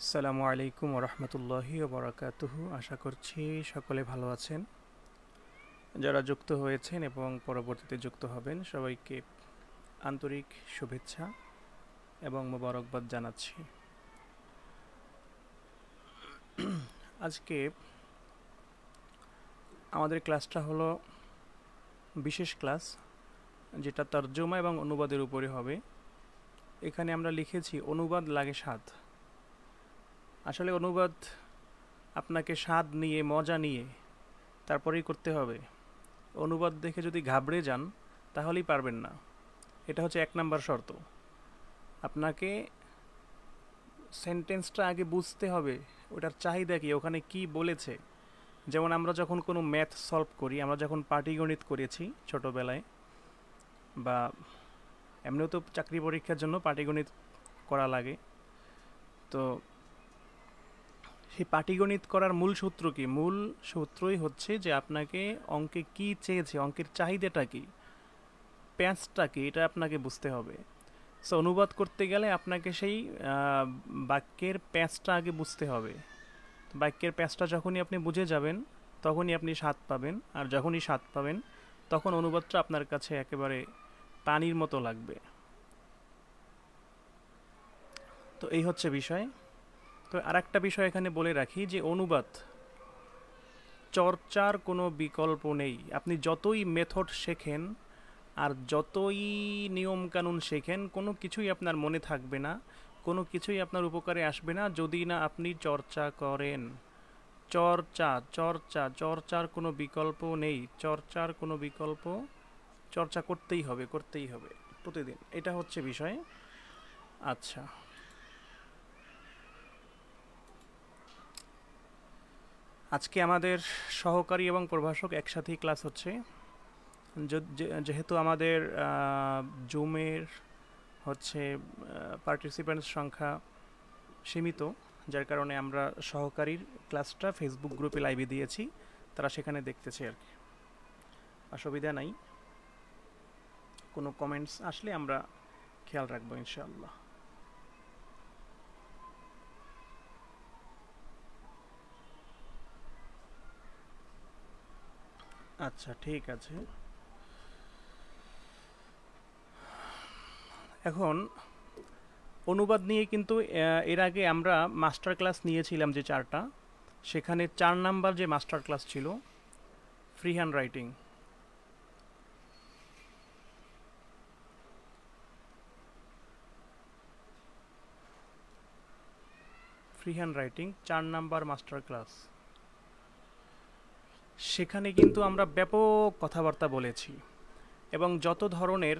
আসসালামু আলাইকুম ওরহমতুল্লাহি ওবরাকাতুহু। আশা করছি সকলে ভালো আছেন। যারা যুক্ত হয়েছেন এবং পরবর্তীতে যুক্ত হবেন সবাইকে আন্তরিক শুভেচ্ছা এবং মোবারকবাদ জানাচ্ছি। আজকে আমাদের ক্লাসটা হলো বিশেষ ক্লাস, যেটা তর্জমা এবং অনুবাদের উপরে হবে। এখানে আমরা লিখেছি অনুবাদ লাগে স্বাদ। আসলে অনুবাদ আপনাকে স্বাদ নিয়ে মজা নিয়ে তারপরেই করতে হবে। অনুবাদ দেখে যদি ঘাবড়ে যান তাহলেই পারবেন না। এটা হচ্ছে এক নাম্বার শর্ত। আপনাকে সেন্টেন্সটা আগে বুঝতে হবে, ওটার চাহিদা কি, ওখানে কি বলেছে। যেমন আমরা যখন কোনো ম্যাথ সলভ করি, আমরা যখন পাটিগণিত করেছি ছোটোবেলায়, বা এমনিও তো চাকরি পরীক্ষার জন্য পাটিগণিত করা লাগে। তো সেই পাটিগণিত করার মূল সূত্র কি? মূল সূত্রই হচ্ছে যে আপনাকে অঙ্কে কি চেয়েছে, অঙ্কের চাহিদাটা কি, প্যাঁচটা কি, এটা আপনাকে বুঝতে হবে। সো অনুবাদ করতে গেলে আপনাকে সেই বাক্যের প্যাঁচটা আগে বুঝতে হবে। বাক্যের প্যাঁচটা যখনই আপনি বুঝে যাবেন তখনই আপনি স্বাদ পাবেন, আর যখনই স্বাদ পাবেন তখন অনুবাদটা আপনার কাছে একেবারে পানির মতো লাগবে। তো এই হচ্ছে বিষয়। তো আর একটা বিষয় এখানে বলে রাখি যে অনুবাদ চর্চার কোনো বিকল্প নেই। আপনি যতই মেথড শেখেন আর যতই নিয়মকানুন শেখেন, কোনো কিছুই আপনার মনে থাকবে না, কোনো কিছুই আপনার উপকারে আসবে না যদি না আপনি চর্চা করেন। চর্চা চর্চা চর্চার কোনো বিকল্প নেই, চর্চার কোনো বিকল্প, চর্চা করতেই হবে, করতেই হবে প্রতিদিন। এটা হচ্ছে বিষয়। আচ্ছা, আজকে আমাদের সহকারী এবং প্রভাষক একসাথেই ক্লাস হচ্ছে। যেহেতু আমাদের জুমের হচ্ছে পার্টিসিপেন্টস সংখ্যা সীমিত, যার কারণে আমরা সহকারীর ক্লাসটা ফেসবুক গ্রুপে লাইভে দিয়েছি, তারা সেখানে দেখতেছে আর কি। অসুবিধা নাই, কোনো কমেন্টস আসলে আমরা খেয়াল রাখবো ইনশাআল্লাহ। আচ্ছা, ঠিক আছে। এখন অনুবাদ নিয়ে কিন্তু এর আগে আমরা মাস্টার ক্লাস নিয়েছিলাম যে চারটা, সেখানে 4 নাম্বার যে মাস্টার ক্লাস ছিল free hand writing, free hand writing 4 number master class, সেখানে কিন্তু আমরা ব্যাপক কথাবার্তা বলেছি এবং যত ধরনের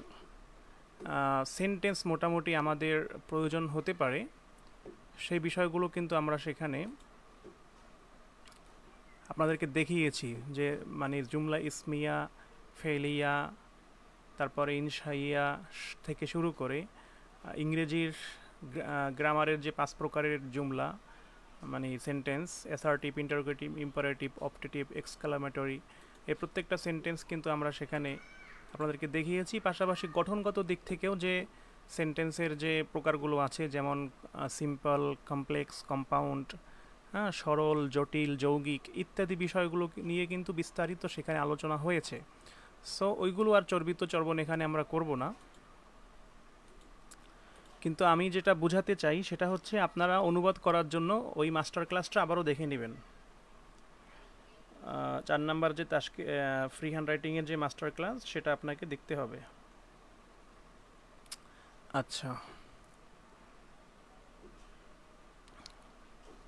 সেন্টেন্স মোটামুটি আমাদের প্রয়োজন হতে পারে সেই বিষয়গুলো কিন্তু আমরা সেখানে আপনাদেরকে দেখিয়েছি। যে মানে জুমলা ইসমিয়া, ফেলিয়া, তারপরে ইনশাইয়া থেকে শুরু করে ইংরেজির গ্রামারের যে 5 প্রকারের জুমলা, মানে sentence, assertive, interrogative, imperative, optative, exclamatory, এই প্রত্যেকটা সেন্টেন্স কিন্তু আমরা সেখানে আপনাদেরকে দেখিয়েছি। পাশাপাশি গঠনগত দিক থেকেও যে সেন্টেন্সের যে প্রকারগুলো আছে, যেমন সিম্পল, কমপ্লেক্স, কম্পাউন্ড, হ্যাঁ, সরল, জটিল, যৌগিক ইত্যাদি বিষয়গুলো নিয়ে কিন্তু বিস্তারিত সেখানে আলোচনা হয়েছে। সো ওইগুলো আর চর্বিত চর্বণ এখানে আমরা করব না। কিন্তু আমি যেটা বোঝাতে চাই সেটা হচ্ছে আপনারা অনুবাদ করার জন্য ওই মাস্টার ক্লাসটা আবারও দেখে নেবেন। 4 নাম্বার যে তাস্কে ফ্রি হ্যান্ড রাইটিংয়ের যে মাস্টার ক্লাস, সেটা আপনাকে দেখতে হবে। আচ্ছা,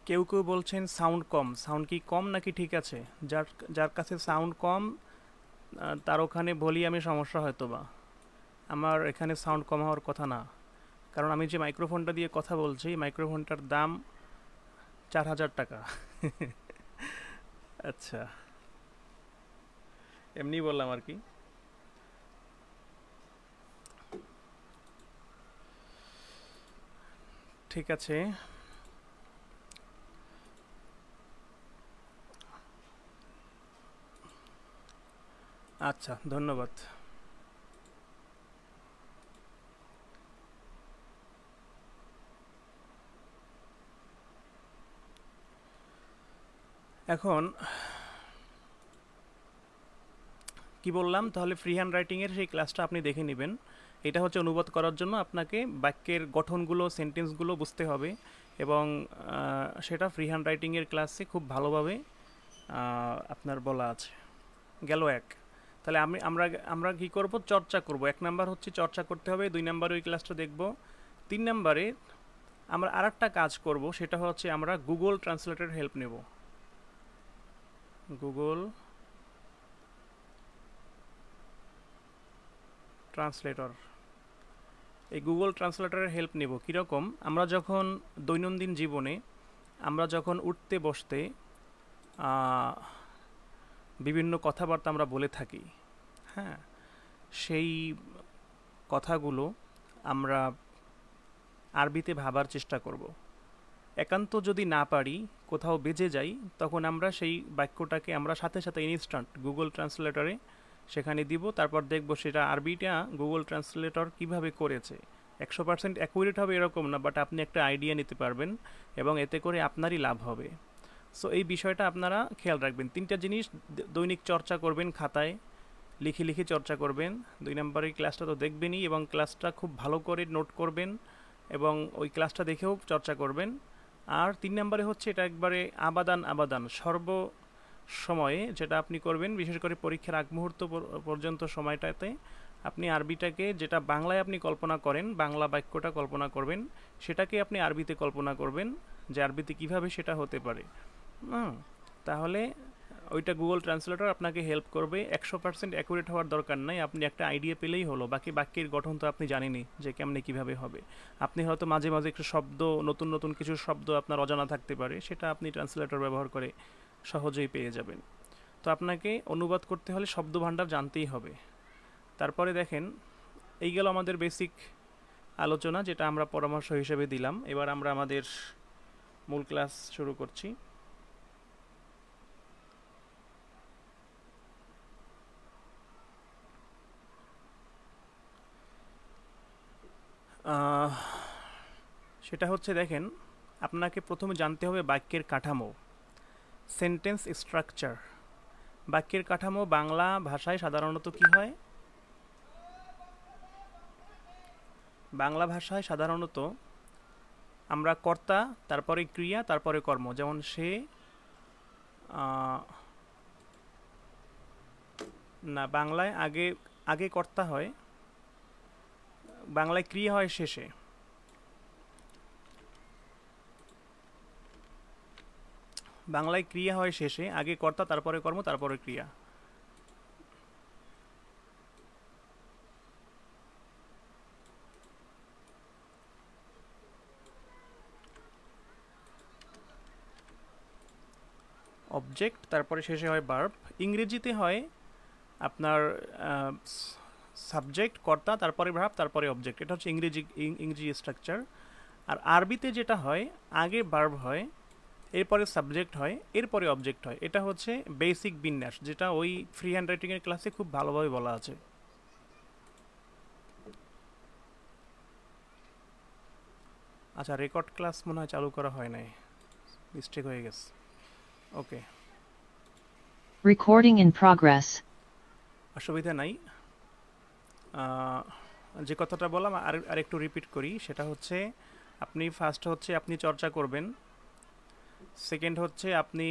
কেউ কেউ বলছেন সাউন্ড কম। সাউন্ড কি কম নাকি ঠিক আছে? যার যার কাছে সাউন্ড কম তার ওখানে ভলিউমে সমস্যা হয়তো বা। আমার এখানে সাউন্ড কম হওয়ার কথা না, কারণ আমি যে মাইক্রোফোনটা দিয়ে কথা বলছি, মাইক্রোফোনটার দাম 4,000 টাকা। আচ্ছা, এমনি বললাম আর কি। ঠিক আছে, আচ্ছা, ধন্যবাদ। এখন কি বললাম, তাহলে ফ্রি হ্যান্ড রাইটিংয়ের সেই ক্লাসটা আপনি দেখে নেবেন। এটা হচ্ছে অনুবাদ করার জন্য আপনাকে বাক্যের গঠনগুলো, সেন্টেন্সগুলো বুঝতে হবে, এবং সেটা ফ্রি হ্যান্ড রাইটিংয়ের ক্লাসে খুব ভালোভাবে আপনার বলা আছে। গেল এক। তাহলে আমরা আমরা কী করব, চর্চা করব। 1 নাম্বার হচ্ছে চর্চা করতে হবে, 2 নাম্বারে ওই ক্লাসটা দেখব, 3 নাম্বারে আমরা আরেকটা কাজ করব, সেটা হচ্ছে আমরা গুগল ট্রান্সলেটর হেল্প নেব। গুগল ট্রান্সলেটর, এই গুগল ট্রান্সলেটরের হেল্প নেব। কীরকম, আমরা যখন দৈনন্দিন জীবনে আমরা যখন উঠতে বসতে বিভিন্ন কথাবার্তা আমরা বলে থাকি, হ্যাঁ, সেই কথাগুলো আমরা আরবিতে ভাবার চেষ্টা করব। একান্ত যদি না পারি, কোথাও বেজে যাই, তখন আমরা সেই বাক্যটাকে আমরা সাথে সাথে ইনস্ট্যান্ট গুগল ট্রান্সলেটরে সেখানে দিব, তারপর দেখব সেটা আরবিটা গুগল ট্রান্সলেটর কিভাবে করেছে। 100% অ্যাকুরেট হবে এরকম না, বাট আপনি একটা আইডিয়া নিতে পারবেন এবং এতে করে আপনারই লাভ হবে। সো এই বিষয়টা আপনারা খেয়াল রাখবেন। 3টা জিনিস দৈনিক চর্চা করবেন, খাতায় লিখে লিখে চর্চা করবেন। 2 নম্বরের ক্লাসটা তো দেখবেনই, এবং ক্লাসটা খুব ভালো করে নোট করবেন এবং ওই ক্লাসটা দেখেও চর্চা করবেন। আর 3 নম্বরে হচ্ছে এটা একবারে আবাদান সর্ব সময়ে যেটা আপনি করবেন, বিশেষ করে পরীক্ষার আগ মুহূর্ত পর্যন্ত সময়টাতে আপনি আরবিটাকে, যেটা বাংলায় আপনি কল্পনা করেন, বাংলা বাক্যটা কল্পনা করবেন, সেটাকে আপনি আরবিতে কল্পনা করবেন যে আরবিতে কিভাবে সেটা হতে পারে। তাহলে ওইটা গুগল ট্রান্সলেটর আপনাকে হেল্প করবে। 100% অ্যাকুরেট হওয়ার দরকার নাই, আপনি একটা আইডিয়া পেলেই হলো। বাকি বাক্যের গঠন তো আপনি জানেনই যে কেমনে কিভাবে হবে। আপনি হয়তো মাঝে মাঝে একটু শব্দ, নতুন নতুন কিছু শব্দ আপনার অজানা থাকতে পারে, সেটা আপনি ট্রান্সলেটর ব্যবহার করে সহজেই পেয়ে যাবেন। তো আপনাকে অনুবাদ করতে হলে শব্দ ভাণ্ডার জানতেই হবে। তারপরে দেখেন, এই গেল আমাদের বেসিক আলোচনা, যেটা আমরা পরামর্শ হিসেবে দিলাম। এবার আমরা আমাদের মূল ক্লাস শুরু করছি। সেটা হচ্ছে, দেখেন, আপনাকে প্রথমে জানতে হবে বাক্যের কাঠামো, সেন্টেন্স স্ট্রাকচার। বাক্যের কাঠামো বাংলা ভাষায় সাধারণত কি হয়? বাংলা ভাষায় সাধারণত আমরা কর্তা, তারপরে ক্রিয়া, তারপরে কর্ম। যেমন সে, না, বাংলায় আগে আগে কর্তা হয়, বাংলায় ক্রিয়া হয় শেষে। বাংলায় ক্রিয়া হয় শেষে, আগে কর্তা, তারপরে কর্ম, তারপরে ক্রিয়া। অবজেক্ট, তারপরে শেষে হয় ভার্ব। ইংরেজিতে হয় আপনার সাবজেক্ট, কর্তা, তারপরে ভার্ব, তারপরে অবজেক্ট। এটা হচ্ছে ইংরেজি স্ট্রাকচার। আর আরবিতে যেটা হয়, আগে ভার্ব হয়, এরপরে সাবজেক্ট হয়, এরপরে অবজেক্ট হয়। এটা হচ্ছে বেসিক বিন্যাস, যেটা ওই ফ্রি হ্যান্ড রাইটিংয়ের ক্লাসে খুব ভালোভাবে বলা আছে। আচ্ছা, রেকর্ড ক্লাস মনে হয় চালু করা হয় নাই, মিস্টেক হয়ে গেছে। ওকে, রেকর্ডিং ইন প্রগ্রেস। অসুবিধা নাই। যে কথাটা বললাম আর একটু রিপিট করি। সেটা হচ্ছে, আপনি ফার্স্ট হচ্ছে আপনি চর্চা করবেন, সেকেন্ড হচ্ছে আপনি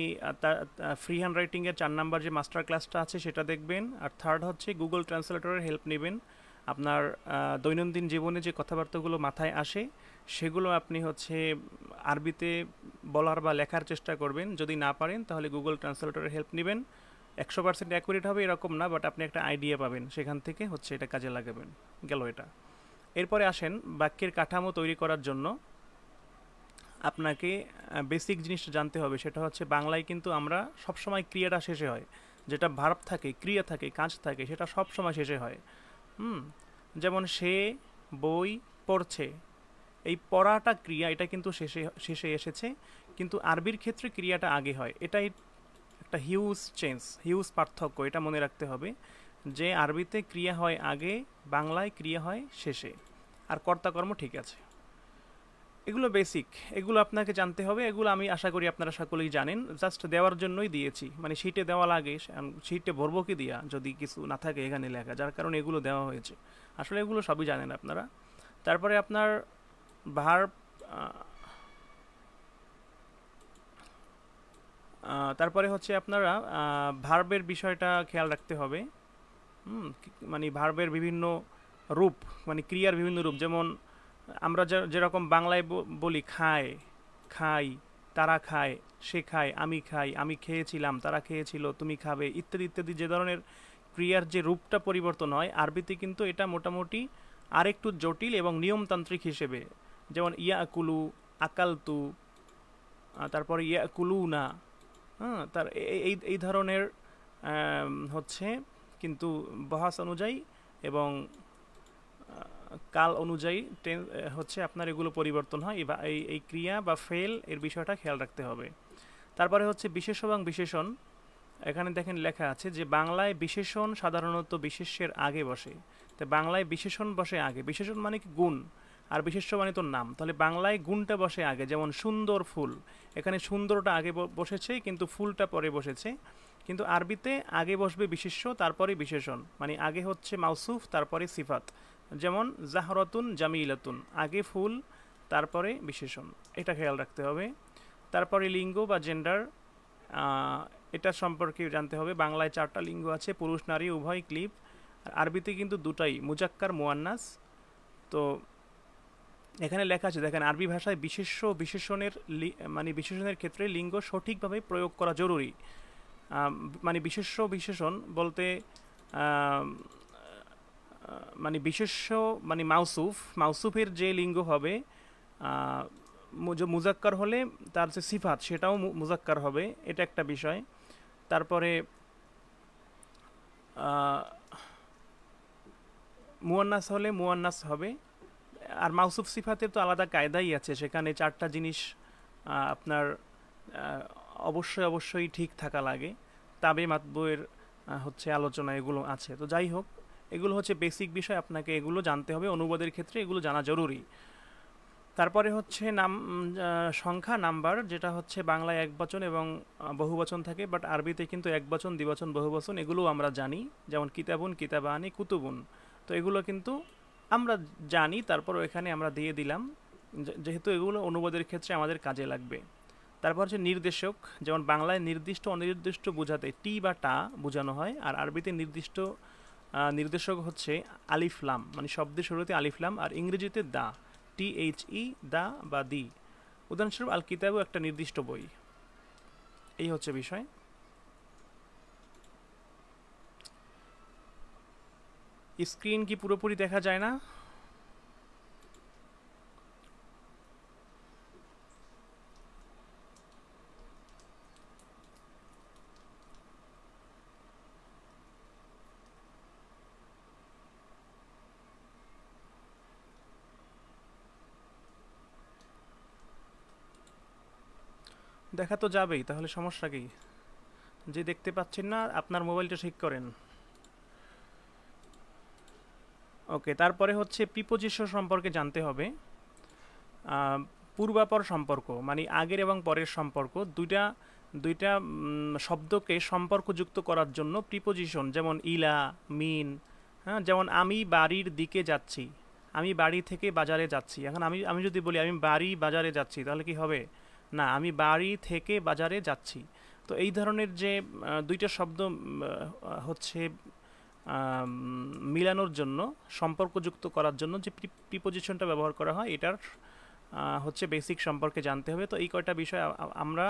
ফ্রি হ্যান্ড রাইটিংয়ের 4 নাম্বার যে মাস্টার ক্লাসটা আছে সেটা দেখবেন, আর থার্ড হচ্ছে গুগল ট্রান্সলেটরের হেল্প নেবেন। আপনার দৈনন্দিন জীবনে যে কথাবার্তাগুলো মাথায় আসে সেগুলো আপনি হচ্ছে আরবিতে বলার বা লেখার চেষ্টা করবেন। যদি না পারেন তাহলে গুগল ট্রান্সলেটরের হেল্প নেবেন। 100% অ্যাকুরেট হবে এরকম না, বাট আপনি একটা আইডিয়া পাবেন, সেখান থেকে হচ্ছে এটা কাজে লাগাবেন। গেল এটা। এরপরে আসেন বাক্যের কাঠামো তৈরি করার জন্য আপনাকে বেসিক জিনিসটা জানতে হবে। সেটা হচ্ছে, বাংলায় কিন্তু আমরা সবসময় ক্রিয়াটা শেষে হয়, যেটা ভার্ব থাকে, ক্রিয়া থাকে, কাজ থাকে, সেটা সবসময় শেষে হয়। যেমন সে বই পড়ছে, এই পড়াটা ক্রিয়া, এটা কিন্তু শেষে এসেছে, কিন্তু আরবির ক্ষেত্রে ক্রিয়াটা আগে হয়। এটাই একটা হিউজ চেঞ্জ, হিউজ পার্থক্য, এটা মনে রাখতে হবে যে আরবিতে ক্রিয়া হয় আগে, বাংলায় ক্রিয়া হয় শেষে, আর কর্তাকর্ম ঠিক আছে। এগুলো বেসিক, এগুলো আপনাকে জানতে হবে, এগুলো আমি আশা করি আপনারা সকলেই জানেন, জাস্ট দেওয়ার জন্যই দিয়েছি, মানে শিটে দেওয়া লাগে, শিটে ভরবো কি দিয়া যদি কিছু না থাকে এখানে লেখা, যার কারণে এগুলো দেওয়া হয়েছে। আসলে এগুলো সবই জানেন আপনারা। তারপরে আপনার ভার্ব, তারপরে হচ্ছে আপনারা ভার্বের বিষয়টা খেয়াল রাখতে হবে। মানে ভার্বের বিভিন্ন রূপ, মানে ক্রিয়ার বিভিন্ন রূপ, যেমন আমরা যেরকম বাংলায় বলি খায়, খাই, তারা খায়, সে খায়, আমি খাই, আমি খেয়েছিলাম, তারা খেয়েছিল, তুমি খাবে, ইত্যাদি ইত্যাদি, যে ধরনের ক্রিয়ার যে রূপটা পরিবর্তন হয়, আরবিতে কিন্তু এটা মোটামুটি আরেকটু জটিল এবং নিয়মতান্ত্রিক হিসেবে। যেমন ইয়াকুলু, আকালতু, তারপরে ইয়াকুলু না, হ্যাঁ, তার এই ধরনের হচ্ছে কিন্তু বহাস অনুযায়ী এবং কাল অনুযায়ী হচ্ছে আপনার এগুলো পরিবর্তন হয়, এই ক্রিয়া বা ফেল এর বিষয়টা খেয়াল রাখতে হবে। তারপরে হচ্ছে বিশেষ এবং বিশেষণ। এখানে দেখেন লেখা আছে যে বাংলায় বিশেষণ সাধারণত বিশেষ্যের আগে বসে। তো বাংলায় বিশেষণ বসে আগে, বিশেষণ মানে কি গুণ, আর বিশেষ্য মানে তো নাম, তাহলে বাংলায় গুণটা বসে আগে। যেমন সুন্দর ফুল, এখানে সুন্দরটা আগে বসেছে কিন্তু ফুলটা পরে বসেছে, কিন্তু আরবিতে আগে বসবে বিশেষ্য তারপরে বিশেষণ, মানে আগে হচ্ছে মাউসুফ তারপরে সিফাত। যেমন জাহরাতুন জামিলাতুন, আগে ফুল তারপরে বিশেষণ, এটা খেয়াল রাখতে হবে। তারপরে লিঙ্গ বা জেন্ডার, এটা সম্পর্কে জানতে হবে। বাংলায় 4টা লিঙ্গ আছে, পুরুষ নারী উভয় ক্লিপ, আর আরবিতে কিন্তু দুটাই, মুজাক্কার মুয়ান্নাস। তো এখানে লেখা আছে দেখেন, আরবি ভাষায় বিশেষ্য বিশেষণের মানে বিশেষণের ক্ষেত্রে লিঙ্গ সঠিকভাবে প্রয়োগ করা জরুরি। মানে বিশেষ্য বিশেষণ বলতে মানে বিশেষ্য মানে মাউসুফ, মাউসুফের যে লিঙ্গ হবে মুজাক্কার হলে তার যে সিফাত সেটাও মুজাক্কার হবে, এটা একটা বিষয়। তারপরে মুয়ান্নাস হলে মুয়ান্নাস হবে। আর মাউসুফ সিফাতের তো আলাদা কায়দাই আছে, সেখানে 4টা জিনিস আপনার অবশ্যই অবশ্যই ঠিক থাকা লাগে। তাবে মাতবুয়ের হচ্ছে আলোচনা এগুলো আছে। তো যাই হোক, এগুলো হচ্ছে বেসিক বিষয়, আপনাকে এগুলো জানতে হবে, অনুবাদের ক্ষেত্রে এগুলো জানা জরুরি। তারপরে হচ্ছে নাম, সংখ্যা, নাম্বার, যেটা হচ্ছে বাংলায় একবচন এবং বহুবচন থাকে, বাট আরবিতে কিন্তু একবচন, দ্বিবচন, বহুবচন এগুলোও আমরা জানি। যেমন কিতাবুন, কিতাবানি, কুতুবুন, তো এগুলো কিন্তু আমরা জানি, তারপর এখানে আমরা দিয়ে দিলাম যেহেতু এগুলো অনুবাদের ক্ষেত্রে আমাদের কাজে লাগবে। তারপর হচ্ছে নির্দেশক, যেমন বাংলায় নির্দিষ্ট অনির্দিষ্ট বোঝাতে টি বা টা বোঝানো হয়, আর আরবিতে নির্দিষ্ট নির্দেশক হচ্ছে আলিফ লাম, মানে শব্দের শুরুতে আলিফ লাম, আর ইংরেজিতে দা, THE, দা বা দি। উদাহরণস্বরূপ আল কিতাবও একটা নির্দিষ্ট বই। এই হচ্ছে বিষয়। স্ক্রিন কি পুরোপুরি দেখা যায় না? দেখা তো যাবেই, তাহলে সমস্যা কি? যে দেখতে পাচ্ছেন না আপনার মোবাইলটা ঠিক করেন। ওকে, তারপরে হচ্ছে প্রিপোজিশন সম্পর্কে জানতে হবে। পূর্বাপর সম্পর্ক মানে আগের এবং পরের সম্পর্ক, দুইটা দুইটা শব্দকে সম্পর্কযুক্ত করার জন্য প্রিপোজিশন, যেমন ইলা, মিন, হ্যাঁ, যেমন আমি বাড়ির দিকে যাচ্ছি, আমি বাড়ি থেকে বাজারে যাচ্ছি। এখন আমি আমি যদি বলি আমি বাড়ি বাজারে যাচ্ছি, তাহলে কি হবে? না, আমি বাড়ি থেকে বাজারে যাচ্ছি। তো এই ধরনের যে দুইটা শব্দ হচ্ছে মিলানোর জন্য, সম্পর্কযুক্ত করার জন্য যে প্রিপোজিশনটা ব্যবহার করা হয়, এটার হচ্ছে বেসিক সম্পর্কে জানতে হবে। তো এই কয়টা বিষয় আমরা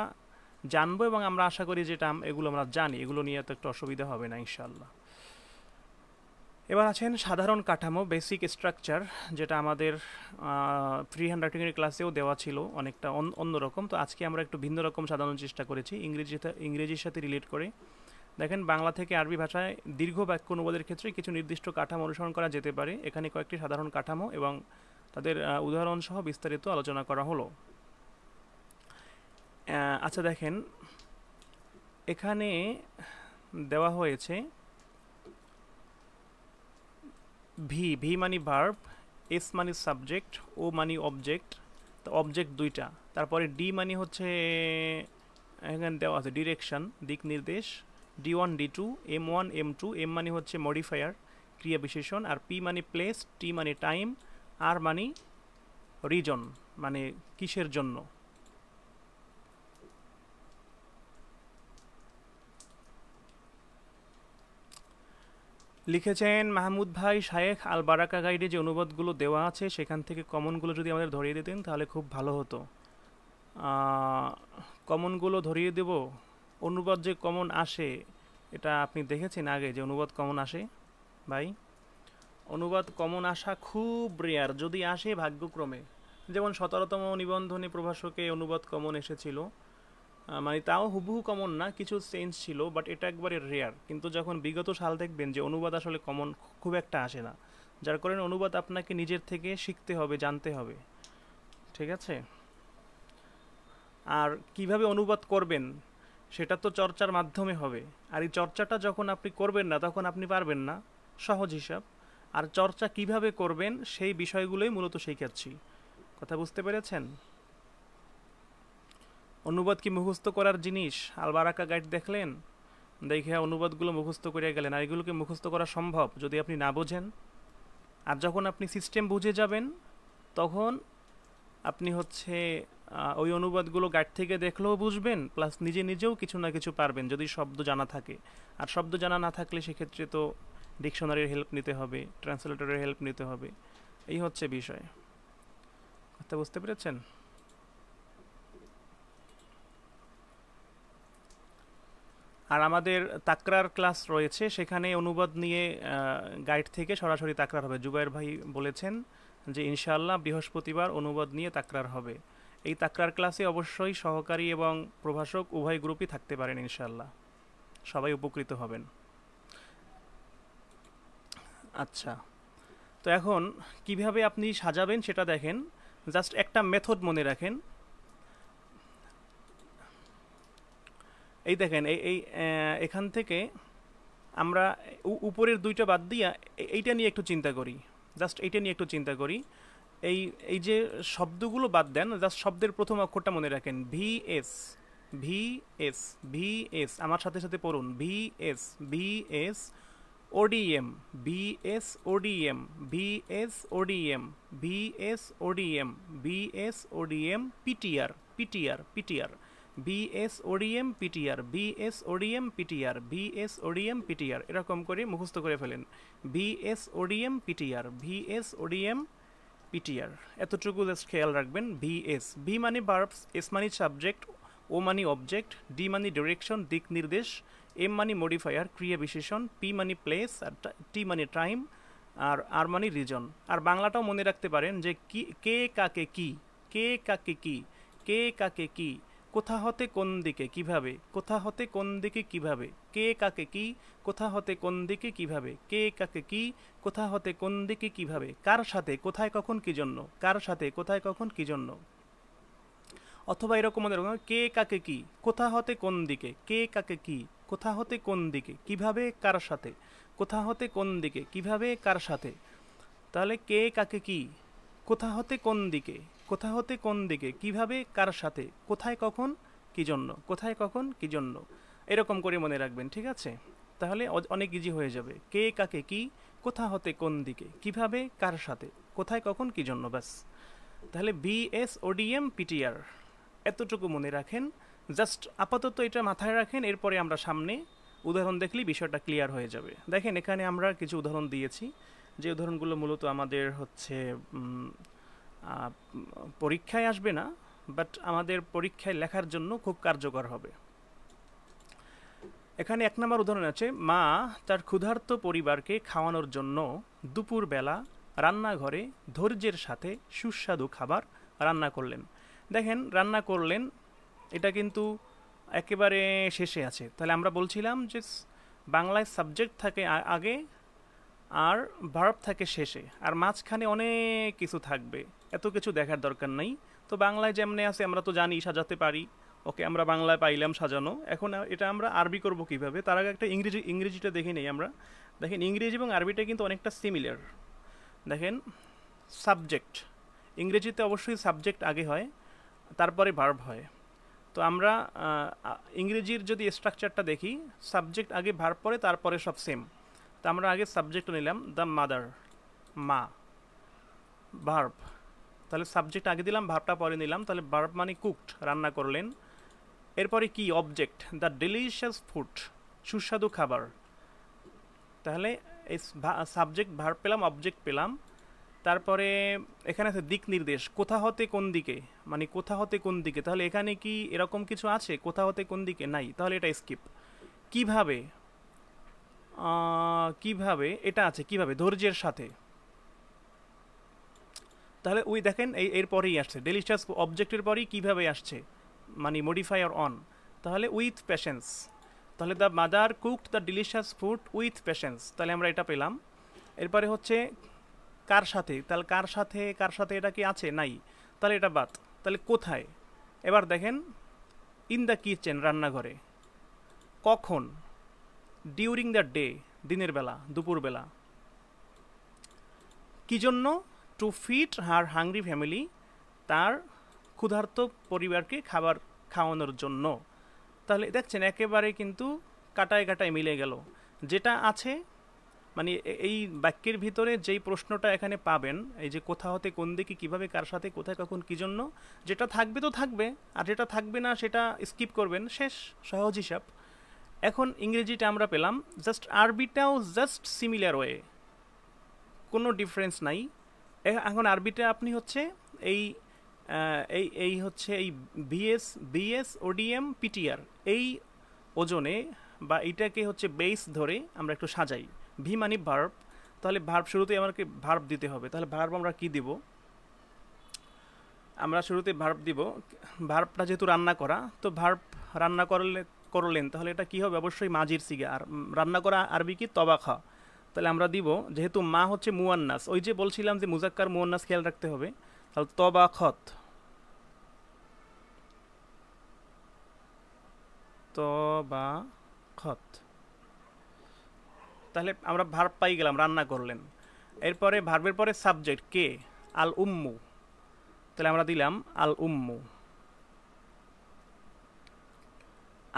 জানবো এবং আমরা আশা করি যেটা এগুলো আমরা জানি, এগুলো নিয়ে তো একটু অসুবিধা হবে না ইনশাল্লাহ। এবার আছেন সাধারণ কাঠামো, বেসিক স্ট্রাকচার, যেটা আমাদের ফ্রি হ্যান্ড রাইটিংয়ের ক্লাসেও দেওয়া ছিল অনেকটা অন্যরকম। তো আজকে আমরা একটু ভিন্ন রকম সাজানোর চেষ্টা করেছি ইংরেজির সাথে রিলেট করে। দেখেন, বাংলা থেকে আরবি ভাষায় দীর্ঘ বাক্য অনুবাদের ক্ষেত্রে কিছু নির্দিষ্ট কাঠামো অনুসরণ করা যেতে পারে। এখানে কয়েকটি সাধারণ কাঠামো এবং তাদের উদাহরণ সহ বিস্তারিত আলোচনা করা হলো। আচ্ছা দেখেন, এখানে দেওয়া হয়েছে ভি, ভি মানে ভার্ব, এস মানে সাবজেক্ট, ও মানে অবজেক্ট, তো অবজেক্ট দুইটা। তারপরে ডি মানে হচ্ছে এখানে দেওয়া আছে ডিরেকশন, দিক নির্দেশ, D1 D2, M1 M2, M মানে হচ্ছে মডিফায়ার ক্রিয়া বিশেষণ, আর পি মানে প্লেস, টি মানে টাইম, আর মানে রিজন মানে কিসের জন্য। লিখেছেন মাহমুদ ভাই, শায়েখ আল বারাকা গাইডে যে অনুবাদগুলো দেওয়া আছে সেখান থেকে কমনগুলো যদি আমাদের ধরিয়ে দিতেন তাহলে খুব ভালো হতো। কমনগুলো ধরিয়ে দেব। অনুবাদ যে কমন আসে এটা আপনি দেখেছেন আগে যে অনুবাদ কমন আসে ভাই? অনুবাদ কমন আসা খুব রেয়ার, যদি আসে ভাগ্যক্রমে। যেমন 17তম নিবন্ধনে প্রভাষকে অনুবাদ কমন এসেছিল, মানে তাও হুবহু কমন না, কিছু চেঞ্জ ছিল, বাট এটা একবারে রেয়ার। কিন্তু যখন বিগত সাল দেখবেন যে অনুবাদ আসলে কমন খুব একটা আসে না, যার কারণে অনুবাদ আপনাকে নিজের থেকে শিখতে হবে, জানতে হবে, ঠিক আছে? আর কিভাবে অনুবাদ করবেন সেটা তো চর্চার মাধ্যমে হবে, আর এই চর্চাটা যখন আপনি করবেন না তখন আপনি পারবেন না, সহজ হিসাব। আর চর্চা কিভাবে করবেন সেই বিষয়গুলোই মূলত শেখাচ্ছি। কথা বুঝতে পেরেছেন? অনুবাদ কি মুখস্থ করার জিনিস? আলবারাকা গাইড দেখলেন, দেখে অনুবাদগুলো মুখস্থ করে গেলেন, আর এগুলোকে মুখস্থ করা সম্ভব যদি আপনি না বোঝেন? আর যখন আপনি সিস্টেম বুঝে যাবেন তখন আপনি হচ্ছে ওই অনুবাদগুলো গাইড থেকে দেখলেও বুঝবেন, প্লাস নিজে নিজেও কিছু না কিছু পারবেন যদি শব্দ জানা থাকে। আর শব্দ জানা না থাকলে সেক্ষেত্রে তো ডিকশনারির হেল্প নিতে হবে, ট্রান্সলেটরের হেল্প নিতে হবে। এই হচ্ছে বিষয়। কথা বুঝতে পেরেছেন? আর আমাদের তাকরার ক্লাস রয়েছে, সেখানে অনুবাদ নিয়ে গাইড থেকে সরাসরি তাকরার হবে। জুবাইর ভাই বলেছেন যে ইনশাআল্লাহ বৃহস্পতিবার অনুবাদ নিয়ে তাকরার হবে। এই তাকরার ক্লাসে অবশ্যই সহকারী এবং প্রভাষক উভয় গ্রুপই থাকতে পারেন ইনশাআল্লাহ, সবাই উপকৃত হবেন। আচ্ছা, তো এখন কিভাবে আপনি সাজাবেন সেটা দেখেন। জাস্ট একটা মেথড মনে রাখেন। এই দেখেন, এই এখান থেকে আমরা উপরের দুইটা বাদ দিয়া এইটা নিয়ে একটু চিন্তা করি। জাস্ট এইটা নিয়ে একটু চিন্তা করি। এই এই যে শব্দগুলো বাদ দেন, জাস্ট শব্দের প্রথম অক্ষরটা মনে রাখেন, V S, V S, V S. আমার সাথে সাথে পড়ুন, V S, V S, ODM, V S ODM, V S ODM, V S ODM, V S ODM, PTR, PTR, PTR, VS ODM PTR, VS ODM PTR, VS ODM PTR, এরকম করে মুখস্থ করে ফেলেন। VS ODM PTR, VS ODM PTR, এতটুকু just খেয়াল রাখবেন। VS, V মানে verbs, S মানে সাবজেক্ট, ও মানে অবজেক্ট, ডি মানে ডিরেকশন দিক নির্দেশ, এম মানে মডিফায়ার ক্রিয়া বিশেষণ, পি মানে প্লেস, আর টি মানে টাইম, আর মানে রিজন। আর বাংলাটাও মনে রাখতে পারেন যে কি, কে কাকে কি, কে কাকে কি, কে কাকে কি, কোথা হতে কোন দিকে কিভাবে, কোথা হতে কোন দিকে কিভাবে, কে কাকে কি, কোথা হতে কোন দিকে কিভাবে, কে কাকে কি, কোথা হতে কোন দিকে কিভাবে, কার সাথে কোথায় কখন কি জন্য, কার সাথে কোথায় কখন কি জন্য। অথবা এরকম কে কাকে কি, কোথা হতে কোন দিকে, কে কাকে কি, কোথা হতে কোন দিকে, কিভাবে কার সাথে, কোথা হতে কোন দিকে কিভাবে কার সাথে। তাহলে কে কাকে কি, কোথা হতে কোন দিকে, কোথা হতে কোন দিকে কিভাবে কার সাথে, কোথায় কখন কি জন্য, কোথায় কখন কি জন্য, এরকম করে মনে রাখবেন, ঠিক আছে? তাহলে অনেক ইজি হয়ে যাবে। কে কাকে কি, কোথা হতে কোন দিকে, কিভাবে কার সাথে, কোথায় কখন কি জন্য, ব্যাস। তাহলে বিএস ওডিএম পিটিআর, এতটুকু মনে রাখেন। জাস্ট আপাতত এটা মাথায় রাখেন, এরপরে আমরা সামনে উদাহরণ দেখলেই বিষয়টা ক্লিয়ার হয়ে যাবে। দেখেন এখানে আমরা কিছু উদাহরণ দিয়েছি, যে উদাহরণগুলো মূলত আমাদের হচ্ছে পরীক্ষায় আসবে না, বাট আমাদের পরীক্ষায় লেখার জন্য খুব কার্যকর হবে। এখানে 1 নম্বর উদাহরণ আছে, মা তার ক্ষুধার্ত পরিবারকে খাওয়ানোর জন্য দুপুরবেলা রান্নাঘরে ধৈর্যের সাথে সুস্বাদু খাবার রান্না করলেন। দেখেন রান্না করলেন, এটা কিন্তু একেবারে শেষে আছে। তাহলে আমরা বলছিলাম যে বাংলায় সাবজেক্ট থাকে আগে আর ভার্ব থাকে শেষে, আর মাঝখানে অনেক কিছু থাকবে, এত কিছু দেখার দরকার নাই। তো বাংলায় যেমনে আছে আমরা তো জানি সাজাতে পারি, ওকে আমরা বাংলায় পাইলাম সাজানো। এখন এটা আমরা আরবি করব কিভাবে, তার আগে একটা ইংরেজিটা দেখে নেই আমরা। দেখেন ইংরেজি এবং আরবিটা কিন্তু অনেকটা সিমিলার। দেখেন সাবজেক্ট, ইংরেজিতে অবশ্যই সাবজেক্ট আগে হয়, তারপরে ভার্ব হয়। তো আমরা ইংরেজির যদি স্ট্রাকচারটা দেখি, সাবজেক্ট আগে ভার্ব পরে, তারপরে সব সেম। তো আমরা আগে সাবজেক্ট নিলাম, দ্য মাদার, মা, ভার্ব, তাহলে সাবজেক্ট আগে দিলাম, ভার্বটা পরে নিলাম, তাহলে ভার্ব মানে কুকড, রান্না করলেন। এরপরে কি অবজেক্ট, দ্য ডেলিশিয়াস ফুড, সুস্বাদু খাবার। তাহলে এই সাবজেক্ট ভার্ব পেলাম, অবজেক্ট পেলাম। তারপরে এখানে আছে দিক নির্দেশ, কোথা হতে কোন দিকে, মানে কোথা হতে কোন দিকে, তাহলে এখানে কি এরকম কিছু আছে কোথা হতে কোন দিকে? নাই, তাহলে এটা স্কিপ। কিভাবে, কিভাবে এটা আছে, কিভাবে ধৈর্যের সাথে, তাহলে ওই দেখেন এরপরেই আসছে ডেলিশিয়াস, অবজেক্টের পরেই কিভাবে আসছে, মানে মডিফায়ার অন, তাহলে উইথ পেশেন্স। তাহলে the mother cooked the delicious food with patience, তাহলে আমরা এটা পেলাম। এরপরে হচ্ছে কার সাথে, তাহলে কার সাথে, কার সাথে এটা কি আছে? নাই, তাহলে এটা বাদ। তাহলে কোথায়? এবার দেখেন ইন দ্য কিচেন, রান্নাঘরে। কখন? ডিউরিং দ্য ডে, দিনের বেলা, দুপুরবেলা। কি জন্য? To feed her hungry family, তার ক্ষুধার্ত পরিবারকে খাবার খাওয়ানোর জন্য। তাহলে দেখছেন একেবারে কিন্তু কাটায় কাটায় মিলে গেল। যেটা আছে মানে এই বাক্যের ভিতরে যেই প্রশ্নটা এখানে পাবেন, এই যে কোথা হতে কোন দিকে, কিভাবে, কার সাথে, কোথায়, কখন, কি জন্য, যেটা থাকবে তো থাকবে, আর যেটা থাকবে না সেটা স্কিপ করবেন, শেষ, সহজ হিসাব। এখন ইংরেজিটা আমরা পেলাম, জাস্ট আরবিটাও জাস্ট সিমিলার ওয়ে, কোনো ডিফারেন্স নাই। এখন আরবিটা আপনি হচ্ছে এই এই এই হচ্ছে এই বিএস ওডিএম পিটিআর এই ওজনে বা এইটাকে হচ্ছে বেস ধরে আমরা একটু সাজাই। ভি মানে ভার্ব, তাহলে ভার্ব শুরুতে আমাকে ভার্ব দিতে হবে। তাহলে ভার্ব আমরা কি দিব? আমরা শুরুতে ভার্ব দিব। ভার্বটা যেহেতু রান্না করা, তো ভার্ব রান্না করলেন, তাহলে এটা কি হবে? অবশ্যই মাজির সিগা। আর রান্না করা আরবি কি? তবাখা। তাহলে আমরা দিব, যেহেতু মা হচ্ছে মুয়ান্নাস, ওই যে বলছিলাম যে মুজাক্কার মুয়ান্নাস খেয়াল রাখতে হবে, তাহলে তবাখত, তবাখত। তাহলে আমরা ভার্ব পাই গেলাম, রান্না করলেন। এরপরে ভার্বের পরে সাবজেক্ট কে? আল উম্মু, তাহলে আমরা দিলাম আল উম্মু,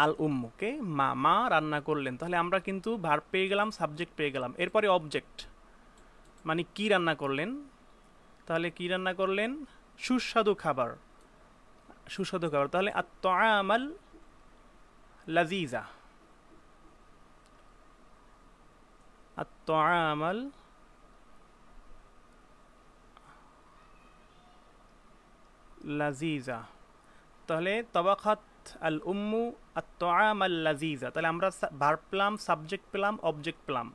আল উম্মুকে মা, মা রান্না করলেন। তাহলে আমরা কিন্তু ভার্ব পেয়ে গেলাম, সাবজেক্ট পেয়ে গেলাম। এরপরে অবজেক্ট মানে কি রান্না করলেন, তাহলে কি রান্না করলেন? সুস্বাদু খাবার, সুস্বাদু খাবার। তাহলে আত-তাআমাল লাযীযা, আত-তাআমাল লাযীযা। তাহলে তাবাখাত আল উম্মু আত-তাআমাল লাযীযা। তাহলে আমরা ভার্ব পেলাম, সাবজেক্ট পেলাম, অবজেক্ট পেলাম।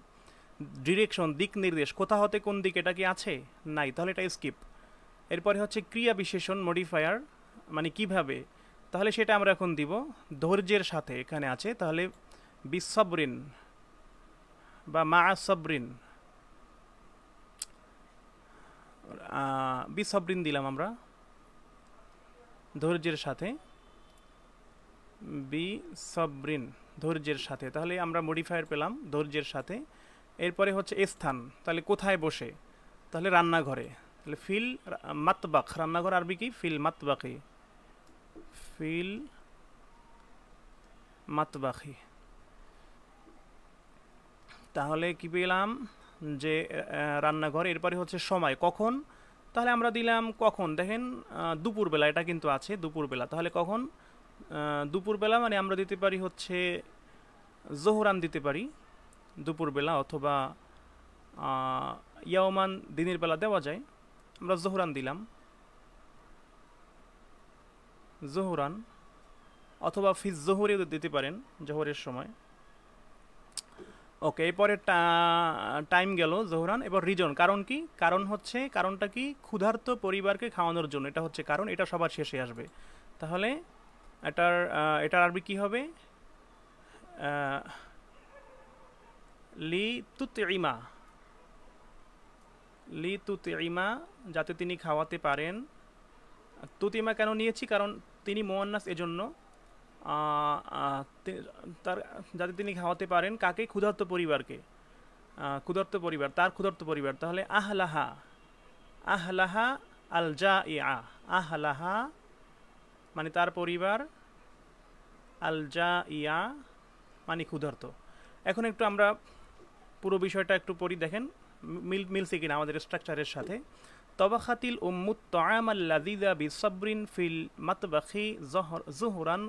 ডিরেকশন, দিক নির্দেশ, কোথা হতে কোন দিক, এটা কি আছে? নাই, তাহলে এটা স্কিপ। এরপরে হচ্ছে ক্রিয়া বিশেষণ মডিফায়ার, মানে কিভাবে, তাহলে সেটা আমরা এখন দিব ধৈর্যের সাথে, এখানে আছে। তাহলে বিসবরিন বা মা সবরিন, বিসবরিন দিলাম আমরা, ধৈর্যের সাথে, বিসবরিন, ধৈর্যের সাথে। তাহলে আমরা মডিফায়ার পেলাম ধৈর্যের সাথে। এরপরে হচ্ছে স্থান, তাহলে কোথায় বসে, তাহলে রান্নাঘরে। তাহলে ফিল মাতবাখ, রান্নাঘর আরবি কি? ফিল মাতবাখি, ফিল মাতবাখি। তাহলে কি পেলাম? যে রান্নাঘর। এরপরে হচ্ছে সময়, কখন, তাহলে আমরা দিলাম কখন, দেখেন দুপুরবেলা, এটা কিন্তু আছে দুপুরবেলা। তাহলে কখন? দুপুরবেলা মানে আমরা দিতে পারি হচ্ছে জোহরান দিতে পারি দুপুরবেলা, অথবা ইয়াওমান দিনের বেলা দেওয়া যায়, আমরা জোহরান দিলাম, জোহরান, অথবা ফিজ জোহরেও দিতে পারেন, জোহরের সময়। ওকে, এরপরে টাইম গেল জোহরান। এবার রিজন, কারণ কি? কারণ হচ্ছে, কারণটা কি? ক্ষুধার্ত পরিবারকে খাওয়ানোর জন্য, এটা হচ্ছে কারণ, এটা সবার শেষে আসবে। তাহলে এটার আরবি কি হবে? লি তুতইমা, লি তুতইমা, যাতে তিনি খাওয়াতে পারেন। তুতিমা কেন নিয়েছি? কারণ তিনি মুয়ান্নাস, এজন্য তার, যাতে তিনি খাওয়াতে পারেন কাকে? ক্ষুধার্ত পরিবারকে, ক্ষুধার্ত পরিবার, তার ক্ষুধার্ত পরিবার। তাহলে আহলাহা, আহলাহা আল জা ইয়া, আহলাহা মানে তার পরিবার, আল জা ইয়া মানে ক্ষুধার্ত। এখন একটু আমরা পুরো বিষয়টা একটু পড়ি, দেখেন মিলছে কিনা আমাদের স্ট্রাকচারের সাথে। তবাখাতিল উম্মুত তাআম আল্লাযিযা বিসাবরিন ফিল মাতবাখি যুহরান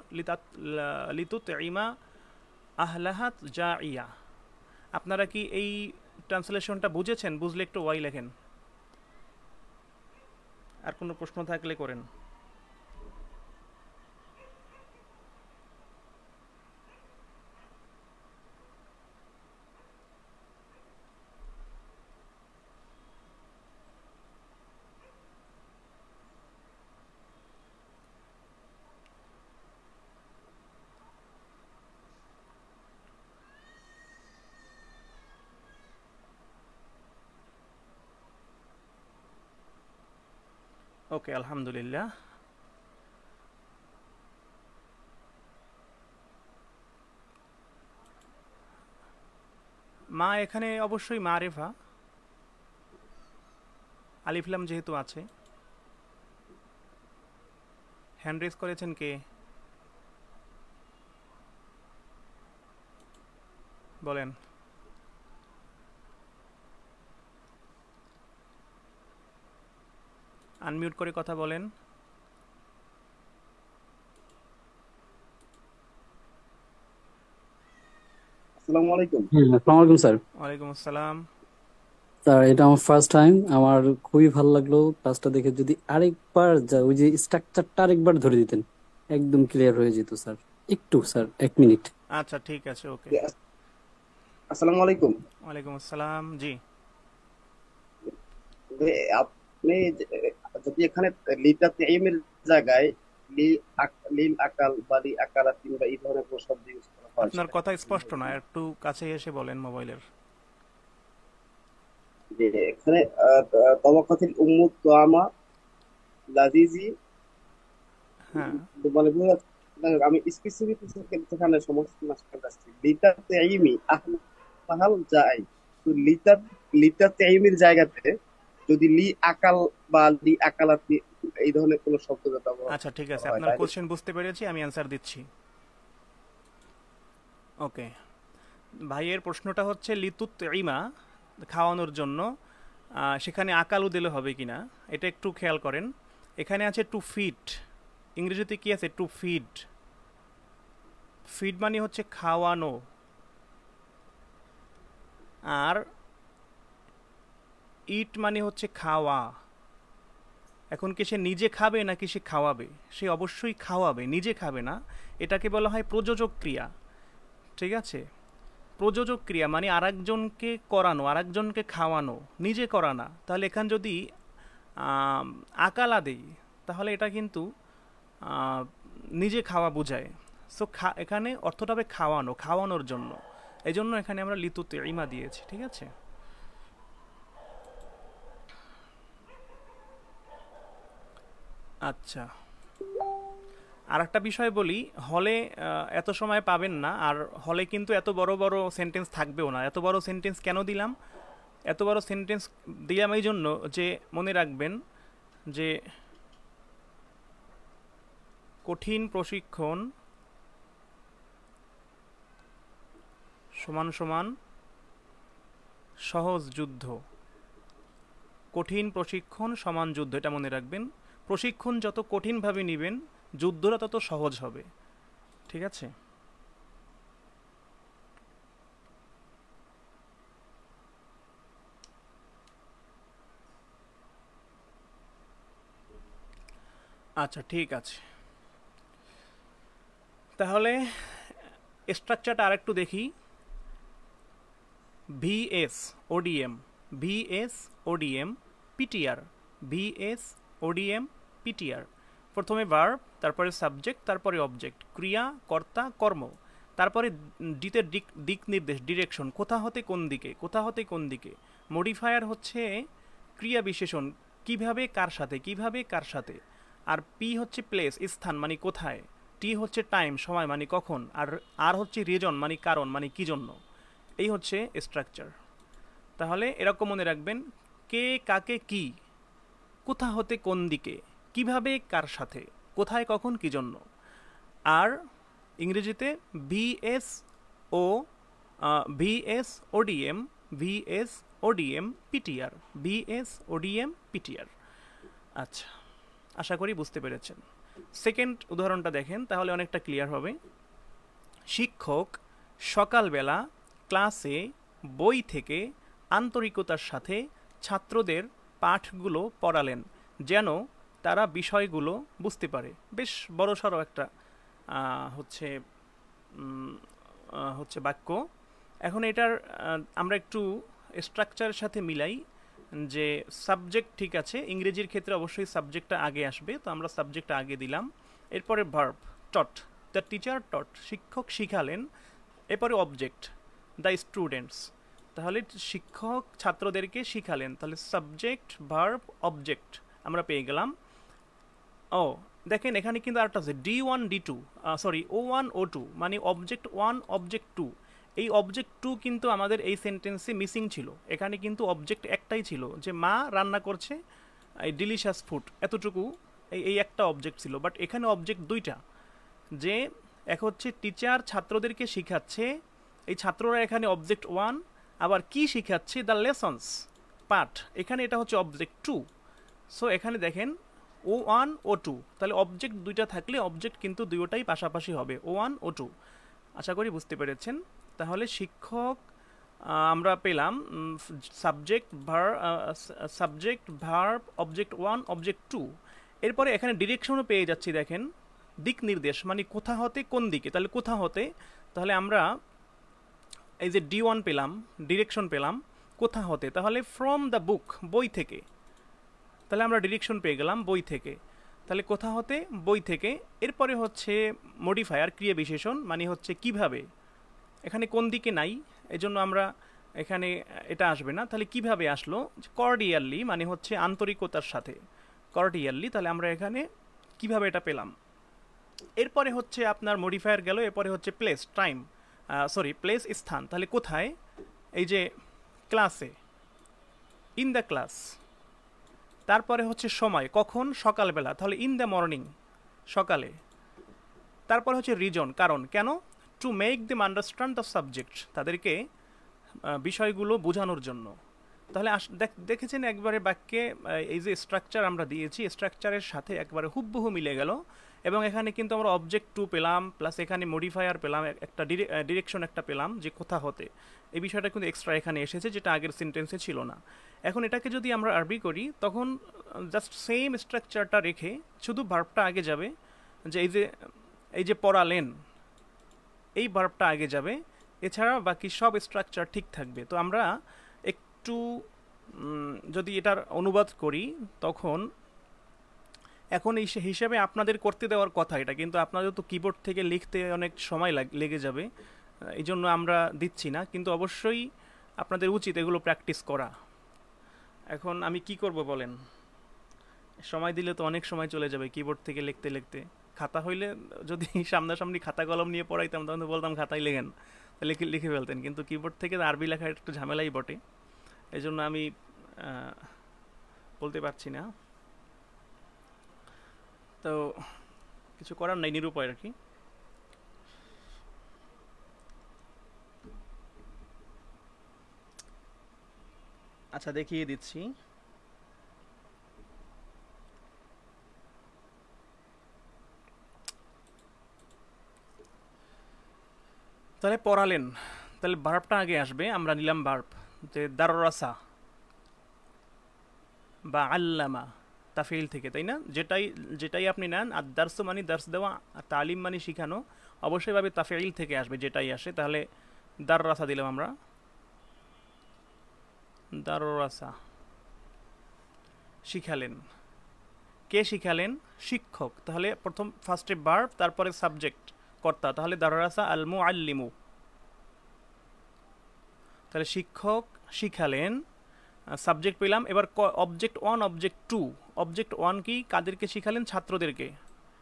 লিতুতঈমা আহলাহাত জাইয়া। আপনারা কি এই ট্রান্সলেশনটা বুঝেছেন? বুঝলে একটু ওয়াই লেখেন, আর কোনো প্রশ্ন থাকলে করেন। ওকে, আলহামদুলিল্লাহ। মা এখানে অবশ্যই মারেফা, আলিফলাম যেহেতু আছে। হ্যান্ড রেজ করেছেন কে? বলেন। আনমিউট করে কথা বলেন। আসসালামু আলাইকুম। আসসালামু আলাইকুম স্যার। ওয়ালাইকুম আসসালাম। স্যার এটা আমার ফার্স্ট টাইম, আমার খুবই ভালো লাগলো ক্লাসটা দেখে। যদি আরেকবার ওই যে স্ট্রাকচারটা আরেকবার ধরে দিতেন, একদম ক্লিয়ার হয়ে যেত স্যার। একটু স্যার, 1 মিনিট। আচ্ছা ঠিক আছে, ওকে। আসসালামু আলাইকুম। ওয়ালাইকুম আসসালাম, জি। আপনি যদি এখানে লিটা তাইমের জায়গায় লি লিল আকাল বা লি আকালা কিংবা এই ধরনের কোনো শব্দ ইউজ করা হয় আপনার সেটা কথা কি স্পষ্ট হবে? না, একটু কাছে এসে বলেন মোবাইলের। যে এখানে তবাকাতিল উম্মুত তোয়ামা লাজিজি, হ্যাঁ, মানে বোঝা যাচ্ছে না, আমি স্পেসিফিক সেখানে সমস্ত মাসটা যাচ্ছি লিতা তাইমি আহমাহাল যাই। তো লিতা তাইমির জায়গাতে যদি লি আকাল বা লি আকালাতি এই ধরনের কোনো শব্দ ব্যবহার আচ্ছা ঠিক আছে, করা হয় আপনার তাহলে কোশ্চেন বুঝতে পেরেছি, আমি অ্যান্সার দিচ্ছি। ওকে, ভাইয়ের প্রশ্নটা হচ্ছে লিতুত ইমা, খাওয়ানোর জন্য, সেখানে আকালু দিলে হবে কিনা এটা একটু খেয়াল করেন। এখানে আছে টু ফিড, ইংরেজিতে কি আছে? To feed. ফিড মানে হচ্ছে খাওয়ানো, আর ইট মানে হচ্ছে খাওয়া। এখন কি সে নিজে খাবে নাকি সে খাওয়াবে? সে অবশ্যই খাওয়াবে, নিজে খাবে না। এটাকে বলা হয় প্রযোজক ক্রিয়া, ঠিক আছে? প্রযোজক ক্রিয়া মানে আরেকজনকে করানো, আরেকজনকে খাওয়ানো, নিজে করা না। তাহলে এখান যদি আম, আকালা দেই, তাহলে এটা কিন্তু আহ, নিজে খাওয়া বোঝায়। সো এখানে অর্থটা হবে খাওয়ানো, খাওয়ানোর জন্য। এই জন্য এখানে আমরা লিতুতে ইমা দিয়েছি, ঠিক আছে? আচ্ছা, আর একটা বিষয় বলি, হলে এত সময় পাবেন না, আর হলে কিন্তু এত বড় বড় সেন্টেন্স থাকবেও না। এত বড় সেন্টেন্স কেন দিলাম? এত বড় সেন্টেন্স দিলাম এই জন্য যে মনে রাখবেন যে কঠিন প্রশিক্ষণ সমান সমান সহজ যুদ্ধ। কঠিন প্রশিক্ষণ সমান যুদ্ধ, এটা মনে রাখবেন। প্রশিক্ষণ যত কঠিনভাবে নেবেন, যুদ্ধটা তত সহজ হবে, ঠিক আছে? আচ্ছা ঠিক আছে, তাহলে স্ট্রাকচারটা আরেকটু দেখি। VS ODM, VS ODM PTR, VS ODM PTR. প্রথমে ভার্ব, তারপরে সাবজেক্ট, তারপরে অবজেক্ট, ক্রিয়া, কর্তা, কর্ম, তারপরে ডিতে দিক দিক নির্দেশ, ডিরেকশন, কোথা হতে কোন দিকে, কোথা হতে কোন দিকে। মডিফায়ার হচ্ছে ক্রিয়া বিশেষণ, কিভাবে কার সাথে, কিভাবে কার সাথে। আর পি হচ্ছে প্লেস, স্থান মানে কোথায়। টি হচ্ছে টাইম, সময় মানে কখন। আর আর হচ্ছে রিজন মানে কারণ, মানে কি জন্য। এই হচ্ছে স্ট্রাকচার। তাহলে এরকম মনে রাখবেন, কে কাকে কি, কোথা হতে কোন দিকে, কিভাবে কার সাথে, কোথায় কখন কি জন্য। আর ইংরেজিতে VS O VS ODM, VS ODM PTR, VS ODM PTR. আচ্ছা, আশা করি বুঝতে পেরেছেন। সেকেন্ড উদাহরণটা দেখেন, তাহলে অনেকটা ক্লিয়ার হবে। শিক্ষক সকালবেলা ক্লাসে বই থেকে আন্তরিকতার সাথে ছাত্রদের পাঠগুলো পড়ালেন যেন তারা বিষয়গুলো বুঝতে পারে। বেশ বড়সড় একটা হচ্ছে হচ্ছে বাক্য। এখন এটার আমরা একটু স্ট্রাকচারের সাথে মিলাই যে সাবজেক্ট ঠিক আছে, ইংরেজির ক্ষেত্রে অবশ্যই সাবজেক্টটা আগে আসবে, তো আমরা সাবজেক্টটা আগে দিলাম। এরপরে ভার্ব টট, দ্য টিচার টট, শিক্ষক শিখালেন। এরপরে অবজেক্ট দ্য স্টুডেন্টস, তাহলে শিক্ষক ছাত্রদেরকে শিখালেন, তাহলে সাবজেক্ট ভার্ব অবজেক্ট আমরা পেয়ে গেলাম। ও দেখেন এখানে কিন্তু আরেকটা আছে D1 D2, sorry O1 O2, মানে অবজেক্ট 1 অবজেক্ট 2। এই অবজেক্ট 2 কিন্তু আমাদের এই সেন্টেন্সে মিসিং ছিল। এখানে কিন্তু অবজেক্ট একটাই ছিল, যে মা রান্না করছে এই ডিলিশিয়াস ফুড, এতটুকু এই একটা অবজেক্ট ছিল। বাট এখানে অবজেক্ট দুইটা, যে এক হচ্ছে টিচার ছাত্রদেরকে শিখাচ্ছে, এই ছাত্ররা এখানে অবজেক্ট 1, আবার কি শিখাচ্ছে দ্য লেসন্স পাঠ, এখানে এটা হচ্ছে অবজেক্ট 2। সো এখানে দেখেন O1 O2, তাহলে অবজেক্ট দুইটা থাকলে অবজেক্ট কিন্তু দুইটাই পাশাপাশি হবে, O1 O2। আশা করি বুঝতে পেরেছেন। তাহলে শিক্ষক আমরা পেলাম সাবজেক্ট ভার্ব অবজেক্ট 1 অবজেক্ট 2। এরপরে এখানে ডিরেকশনও পেয়ে যাচ্ছি, দেখেন দিক নির্দেশ, মানে কোথা হতে কোন দিকে। তাহলে কোথা হতে, তাহলে আমরা এই যে D1 পেলাম, ডিরেকশন পেলাম কোথা হতে, তাহলে ফ্রম দ্য বুক, বই থেকে। তাহলে আমরা ডিরেকশন পেয়ে গেলাম বই থেকে, তাহলে কোথা হতে বই থেকে। এরপরে হচ্ছে মডিফায়ার ক্রিয়া বিশেষণ, মানে হচ্ছে কিভাবে, এখানে কোন দিকে নাই, এজন্য আমরা এখানে এটা আসবে না। তাহলে কিভাবে আসলো, কর্ডিয়ালি, মানে হচ্ছে আন্তরিকতার সাথে, কর্ডিয়ালি, তাহলে আমরা এখানে কিভাবে এটা পেলাম। এরপরে হচ্ছে আপনার মডিফায়ার গেল, এরপরে হচ্ছে প্লেস টাইম, সরি প্লেস স্থান, তাহলে কোথায়, এই যে ক্লাসে, ইন দ্য ক্লাস। তারপরে হচ্ছে সময়, কখন, সকালবেলা, তাহলে ইন দ্য মর্নিং, সকালে। তারপরে হচ্ছে রিজন, কারণ, কেন, to make them understand the subject, তাদেরকে বিষয়গুলো বোঝানোর জন্য। তাহলে দেখেছেন একবারে বাক্যে এই যে স্ট্রাকচার আমরা দিয়েছি, স্ট্রাকচারের সাথে একবারে হুবহু মিলে গেল। এবং এখানে কিন্তু আমরা অবজেক্ট 2 পেলাম, প্লাস এখানে মডিফায়ার পেলাম, একটা ডিরেকশন একটা পেলাম যে কোথা হতে। এই বিষয়টা কিন্তু এক্সট্রা এখানে এসেছে, যেটা আগের সেন্টেন্সে ছিল না। এখন এটাকে যদি আমরা আরবি করি, তখন জাস্ট সেম স্ট্রাকচারটা রেখে শুধু ভার্বটা আগে যাবে, যে এই যে পড়ালেন, এই ভার্বটা আগে যাবে, এছাড়া বাকি সব স্ট্রাকচার ঠিক থাকবে। তো আমরা একটু যদি এটার অনুবাদ করি, তখন এখন এই হিসাবে আপনাদের করতে দেওয়ার কথা এটা, কিন্তু আপনাদের তো কিবোর্ড থেকে লিখতে অনেক সময় লেগে যাবে, এই জন্য আমরা দিচ্ছি না। কিন্তু অবশ্যই আপনাদের উচিত এগুলো প্র্যাকটিস করা। এখন আমি কি করব বলেন, সময় দিলে তো অনেক সময় চলে যাবে কিবোর্ড থেকে লিখতে লিখতে। খাতা হইলে যদি সামনাসামনি খাতা কলম নিয়ে পড়াইতাম, তখন তো বলতাম খাতায় লেখেন, তাহলে লিখে ফেলতেন। কিন্তু কিবোর্ড থেকে আরবি লেখা একটু ঝামেলাই বটে, এই জন্য আমি বলতে পারছি না। তো কিছু করার নাই, নিরুপায় আর কি। আচ্ছা, দেখিয়ে দিচ্ছি। তাহলে পড়ালেন, তাহলে ভার্বটা আগে আসবে, আমরা নিলাম ভার্ব, যে দাররাসা বা আল্লামা, তাফিল থেকে, তাই না? যেটাই আপনি নেন, আর দার্স মানে দার্স দেওয়া, আর তালিম মানে শিখানো, অবশ্যই ভাবে তাফিল থেকে আসবে, যেটাই আসে। তাহলে দাররাসা দিলাম আমরা, দাররাসা, শিখালেন। কে শিখালেন? শিক্ষক। তাহলে প্রথম ফার্স্টে ভার্ব, তারপরে সাবজেক্ট কর্তা, তাহলে দাররাসা আল মুআল্লিমু। তাহলে শিক্ষক শিখালেন, সাবজেক্ট পেলাম। এবার অবজেক্ট 1 অবজেক্ট 2। অবজেক্ট 1 কি, কাদেরকে শিখালেন? ছাত্রদেরকে,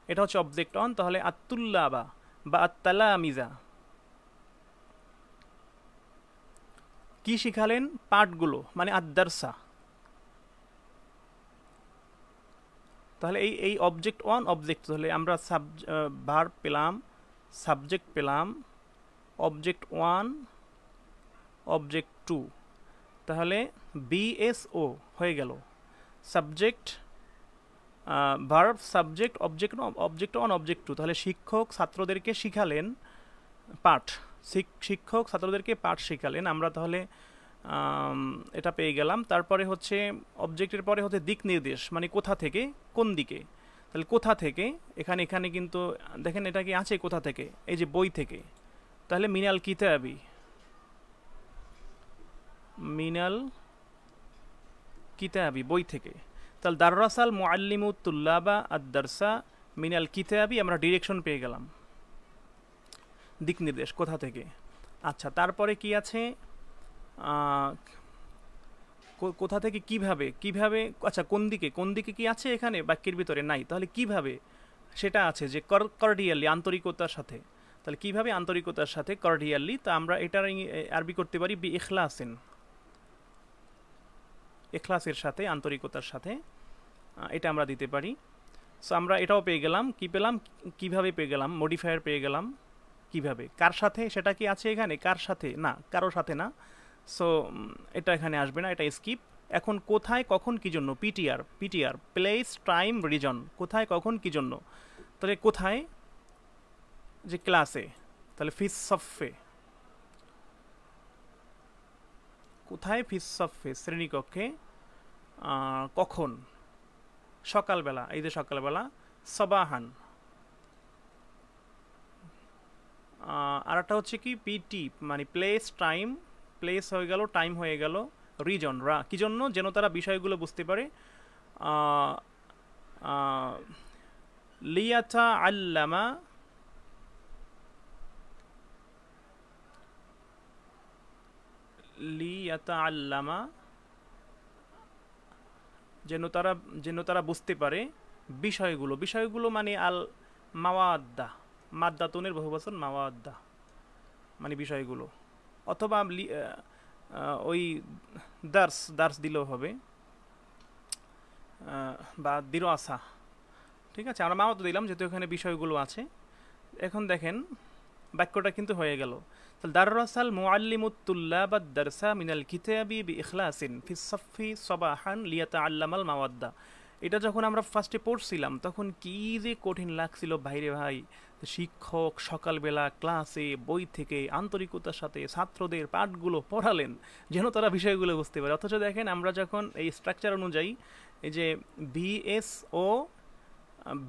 এটা হচ্ছে অবজেক্ট 1। তাহলে আত্তুল্লাবা বা আত্তালামিজা, কি শিখালেন? পাঠগুলো, মানে আদ-দারসা। তাহলে এই এই অবজেক্ট ওয়ান অবজেক্ট, তাহলে আমরা ভার্ব পেলাম, সাবজেক্ট পেলাম, অবজেক্ট ওয়ান, অবজেক্ট টু, তাহলে বিএসও হয়ে গেল। Subject, verb, subject, object, object one, object two. তাহলে শিক্ষক ছাত্রদেরকে শিখালেন পাঠ, শিক্ষক ছাত্রদেরকে পাঠ শিখালেন, আমরা তাহলে এটা পেয়ে গেলাম। তারপরে হচ্ছে অবজেক্টের পরে হচ্ছে দিক নির্দেশ, মানে কোথা থেকে কোন দিকে। তাহলে কোথা থেকে, এখানে এখানে কিন্তু দেখেন এটা কি আছে, কোথা থেকে, এই যে বই থেকে। তাহলে মিনাল কিতাবি, মিনাল কিতাবি বই থেকে। তাহলে দাররাসাল মুআল্লিমু তুল্লাবা আদ-দারসা মিনাল কিতাবি, আমরা ডিরেকশন পেয়ে গেলাম, দিক নির্দেশ কোথা থেকে। আচ্ছা, তারপরে কি আছে, কোথা থেকে কিভাবে, কিভাবে, আচ্ছা কোন দিকে, কোন দিকে কি আছে এখানে বাক্যের ভিতরে নাই, তাহলে কিভাবে সেটা আছে যে কর্ডিয়ালি, আন্তরিকতার সাথে। তাহলে কিভাবে, আন্তরিকতার সাথে, কর্ডিয়ালি। তা আমরা এটার আরবি করতে পারি বি ইখলাসিন, ইখলাসের সাথে, আন্তরিকতার সাথে, এটা আমরা দিতে পারি। সো আমরা এটাও পেয়ে গেলাম, কি পেলাম, কিভাবে পেয়ে গেলাম, মডিফায়ার পেয়ে গেলাম কিভাবে। কার সাথে, সেটা কি আছে এখানে, কার সাথে না, কারো সাথে না। সো এটা এখানে আসবে না, এটা স্কিপ। এখন কোথায় কখন কি জন্য, PTR, PTR place time reason, কোথায় কখন কি জন্য। তাহলে কোথায়, যে ক্লাসে, তাহলে ফিস সফে, কোথায়, ফিস সফে শ্রেণীকক্ষে, কখন, সকালবেলা, এই যে সকালবেলা, সবাহান। আর একটা হচ্ছে কি পিটি, মানে প্লেস টাইম, প্লেস হয়ে গেল, টাইম হয়ে গেল, রিজন কি জন্য, যেন তারা বিষয়গুলো বুঝতে পারে। লিয়াতা আল্লামা, লিয়াতা আল্লামা, যেন তারা বুঝতে পারে বিষয়গুলো, বিষয়গুলো মানে আল মাওয়াদ্দা, মাদ্দাতুনের বহুবচন মাওয়াদ্দা, মানে বিষয়গুলো। অথবা ওই দার্স, দার্স দিলেও হবে, বা দিরআসা, ঠিক আছে, আমরা মাওয়াদ্দা দিলাম যেহেতু এখানে বিষয়গুলো আছে। এখন দেখেন বাক্যটা কিন্তু হয়ে গেল। দাররাসাল মুআল্লিমুত তুল্লাবাদ দারসা মিনাল কিতাবি বিইখলাসিন ফিস সাফফি সাবাহান লিয়াতাআল্লামাল মাওয়াদ্দা। এটা যখন আমরা ফার্স্টে পড়ছিলাম তখন কি যে কঠিন লাগছিল ভাইরে ভাই। শিক্ষক সকালবেলা ক্লাসে বই থেকে আন্তরিকতার সাথে ছাত্রদের পাঠগুলো পড়ালেন যেন তারা বিষয়গুলো বুঝতে পারে। অথচ দেখেন আমরা যখন এই স্ট্রাকচার অনুযায়ী এই যে বিএসও,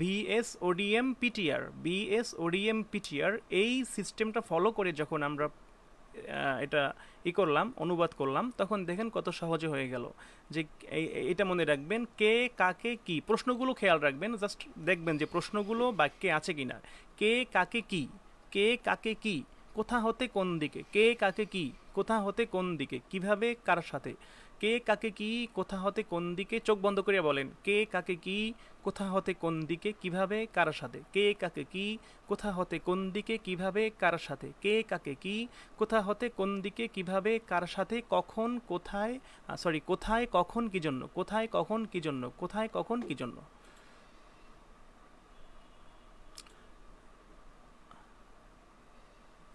বিএসওডিএম পিটিআর, বিএসওডিএম পিটিআর এই সিস্টেমটা ফলো করে যখন আমরা এটা করলাম, অনুবাদ করলাম, তখন দেখেন কত সহজে হয়ে গেল। যে এটা মনে রাখবেন, কে কাকে কি, প্রশ্নগুলো খেয়াল রাখবেন, জাস্ট দেখবেন যে প্রশ্নগুলো বাক্যে আছে কিনা। কে কাকে কি, কে কাকে কি, কোথা হতে কোন দিকে, কে কাকে কি, কোথা হতে কোন দিকে, কিভাবে কার সাথে, কে কাকে কি, কোথা হতে কোন দিকে, চোখ বন্ধ করে বলেন, কে কাকে কি, কোথা হতে কোন দিকে, কিভাবে কার সাথে, কে কাকে কি, কোথা হতে কোন দিকে, কিভাবে কার সাথে, কে কাকে কি, কোথা হতে কোন দিকে, কিভাবে কার সাথে, কখন কোথায়, কোথায় কখন কি জন্য, কোথায় কখন কি জন্য, কোথায় কখন কি জন্য।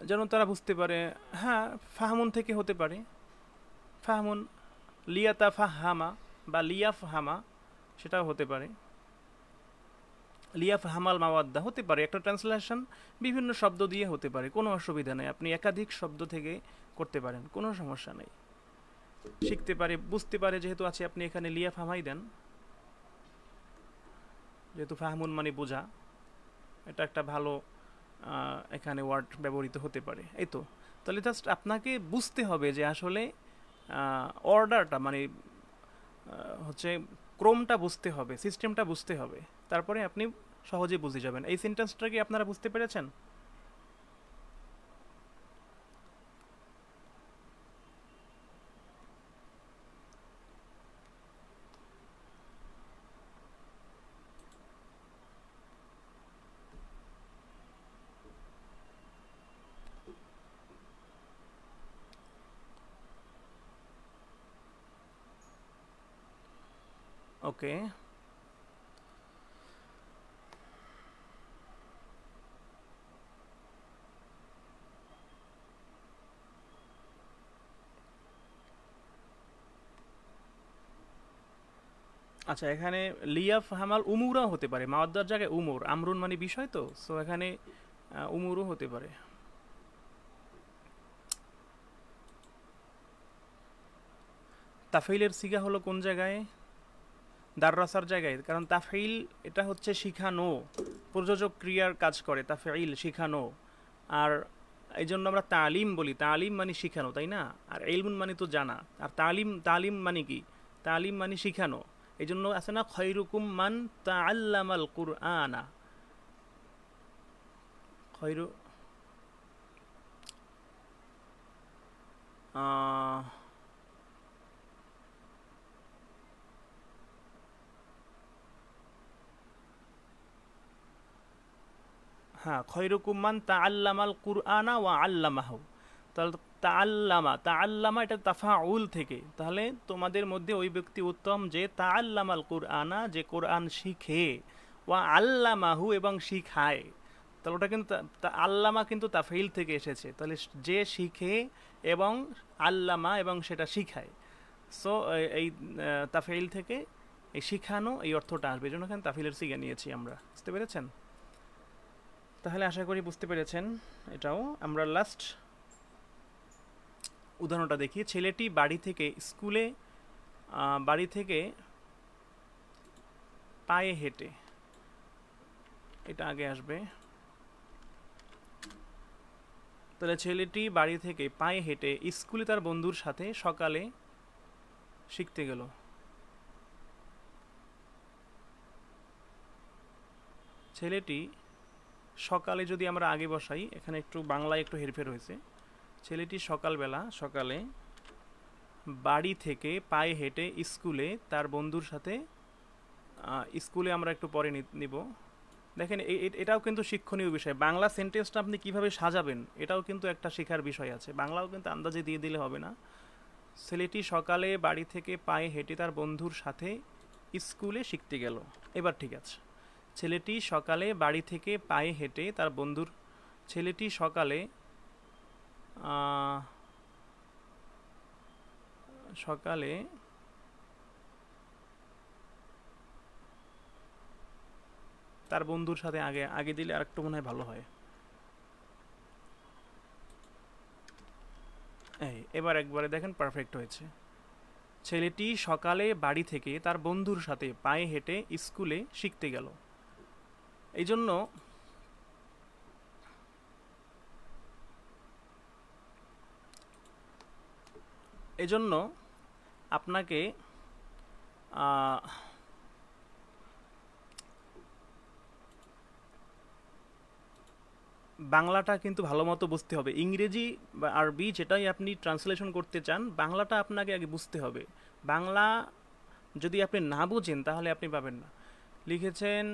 যেন তারা বুঝতে পারে। হ্যাঁ, ফাহমুন থেকে হতে পারে, ফাহমুন, লিয়াতা ফাহামা বা লিয়া ফাহামা, সেটাও হতে পারে, লিয়া ফাহামাল মাওয়াদ্দা হতে পারে। একটা ট্রান্সলেশন বিভিন্ন শব্দ দিয়ে হতে পারে, কোনো অসুবিধা নেই, আপনি একাধিক শব্দ থেকে করতে পারেন, কোনো সমস্যা নেই। শিখতে পারে, বুঝতে পারে যেহেতু আছে, আপনি এখানে লিয়া ফাহামাই দেন, যেহেতু ফাহমুন মানে বোঝা, এটা একটা ভালো এখানে ওয়ার্ড ব্যবহৃত হতে পারে। এই তো, তাহলে জাস্ট আপনাকে বুঝতে হবে যে আসলে অর্ডারটা মানে হচ্ছে ক্রমটা বুঝতে হবে, সিস্টেমটা বুঝতে হবে, তারপরে আপনি সহজে বুঝে যাবেন। এই সেন্টেন্সটা কি আপনারা বুঝতে পেরেছেন? ওকে, আচ্ছা, এখানে লিয়াফ হামাল উমুরাও হতে পারে, মাওয়াদ্দার জায়গায় উমুর, আমরুন মানে বিষয়, তো সো এখানে উমুরও হতে পারে। তাফাইলের সিগা হলো কোন জায়গায়? দাররাসার জায়গায়, কারণ তাফাইল এটা হচ্ছে শিখানো, প্রযোজক ক্রিয়ার কাজ করে তাফাইল, শিখানো। আর এই জন্য আমরা তালিম বলি, তালিম মানে শিখানো, তাই না? আর ইলমুন মানে তো জানা। আর তালিম, তালিম মানে কি? তালিম মানে শিখানো। এই জন্য আছে না, খৈরুকুম মান তাআল্লামাল কুরআনা। খৈরু আহ, হ্যাঁ, খৈরুকুম মান তাআল্লামাল কুরআনা ওয়া আল্লামাহু। তাহলে তাআল্লামা, তাআল্লামা এটা তাফাউল থেকে, তাহলে তোমাদের মধ্যে ওই ব্যক্তি উত্তম যে তাআল্লামাল কুরআনা, যে কোরআন শিখে, ওয়া আল্লামাহু এবং শিখায়। তাহলে ওটা কিন্তু আল্লামা কিন্তু তাফাইল থেকে এসেছে, তাহলে যে শিখে এবং আল্লামা এবং সেটা শিখায়। সো এই তাফাইল থেকে এই শিখানো এই অর্থটা আসবে, এই জন্য এখানে তাফিলের সিগা নিয়েছি আমরা। বুঝতে পেরেছেন? তাহলে আশা করি বুঝতে পেরেছেন এটাও। আমরা লাস্ট উদাহরণটা দেখি। ছেলেটি বাড়ি থেকে স্কুলে, বাড়ি থেকে পায়ে হেঁটে, এটা আগে আসবে। তাহলে ছেলেটি বাড়ি থেকে পায়ে হেঁটে স্কুলে তার বন্ধুর সাথে সকালে শিখতে গেল। ছেলেটি সকালে যদি আমরা আগে বসাই, এখানে একটু বাংলায় একটু হেরফের হয়েছে। ছেলেটি সকালে বাড়ি থেকে পায়ে হেঁটে স্কুলে তার বন্ধুর সাথে, স্কুলে আমরা একটু পরে নিব। দেখেন এটাও কিন্তু শিক্ষণীয় বিষয়। বাংলা সেন্টেন্সটা আপনি কিভাবে সাজাবেন এটাও কিন্তু একটা শেখার বিষয় আছে, বাংলাও কিন্তু আন্দাজে দিয়ে দিলে হবে না। ছেলেটি সকালে বাড়ি থেকে পায়ে হেঁটে তার বন্ধুর সাথে স্কুলে শিখতে গেল। এবার ঠিক আছে। ছেলেটি সকালে বাড়ি থেকে পায়ে হেঁটে তার বন্ধুর, ছেলেটি সকালে সকালে তার বন্ধুর সাথে, আগে আগে দিলে আর একটু মনে হয় ভালো হয়। এই এবার একবারে দেখেন পারফেক্ট হয়েছে। ছেলেটি সকালে বাড়ি থেকে তার বন্ধুর সাথে পায়ে হেঁটে স্কুলে শিখতে গেল। এই জন্য এজন্য আপনাকে বাংলাটা কিন্তু ভালো মতো বুঝতে হবে। ইংরেজি বা আরবি যেটাই আপনি ট্রান্সলেশন করতে চান, বাংলাটা আপনাকে আগে বুঝতে হবে। বাংলা যদি আপনি না বুঝেন তাহলে আপনি পাবেন না। লিখেছেন,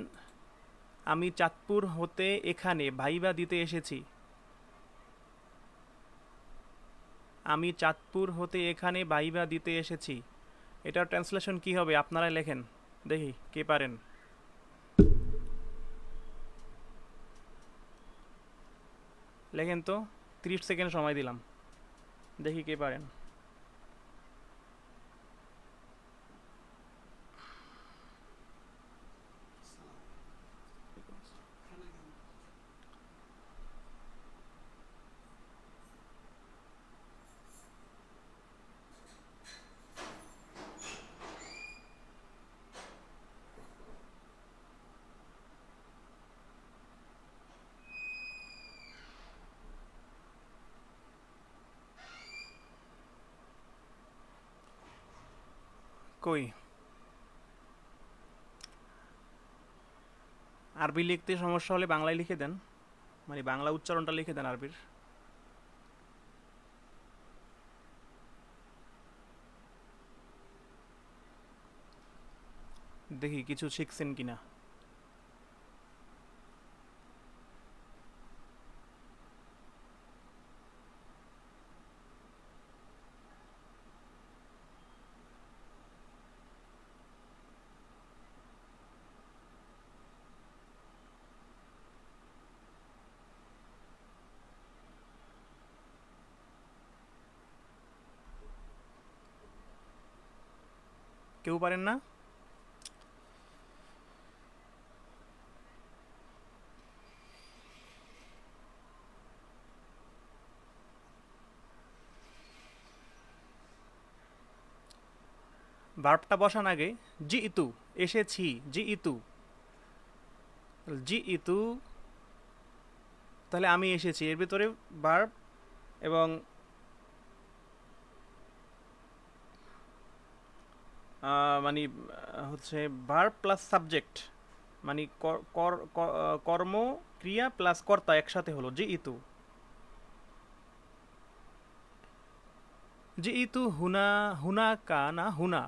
আমি চাঁদপুর হতে এখানে ভাইবা দিতে এসেছি। আমি চাঁদপুর হতে এখানে ভাইবা দিতে এসেছি। এটার ট্রান্সলেশন কি হবে আপনারাই লেখেন, দেখি কে পারেন। লেখেন তো, 30 সেকেন্ড সময় দিলাম, দেখি কে পারেন। কই, আরবি লিখতে সমস্যা হলে বাংলায় লিখে দেন, মানে বাংলা উচ্চারণটা লিখে দেন আরবির। দেখি কিছু শিখছেন কিনা। কেউ পারেন না? ভার্বটা বসান আগে, জি ইতু এসেছি, জি ইতু, জি ইতু, তাহলে আমি এসেছি, এর ভিতরে ভার্ব এবং মানে হচ্ছে ভার্ব প্লাস সাবজেক্ট, মানে কর্ম ক্রিয়া প্লাস কর্তা একসাথে হলো, জি ইতু, জি ইতু হুনা, হুনাকা না হুনা,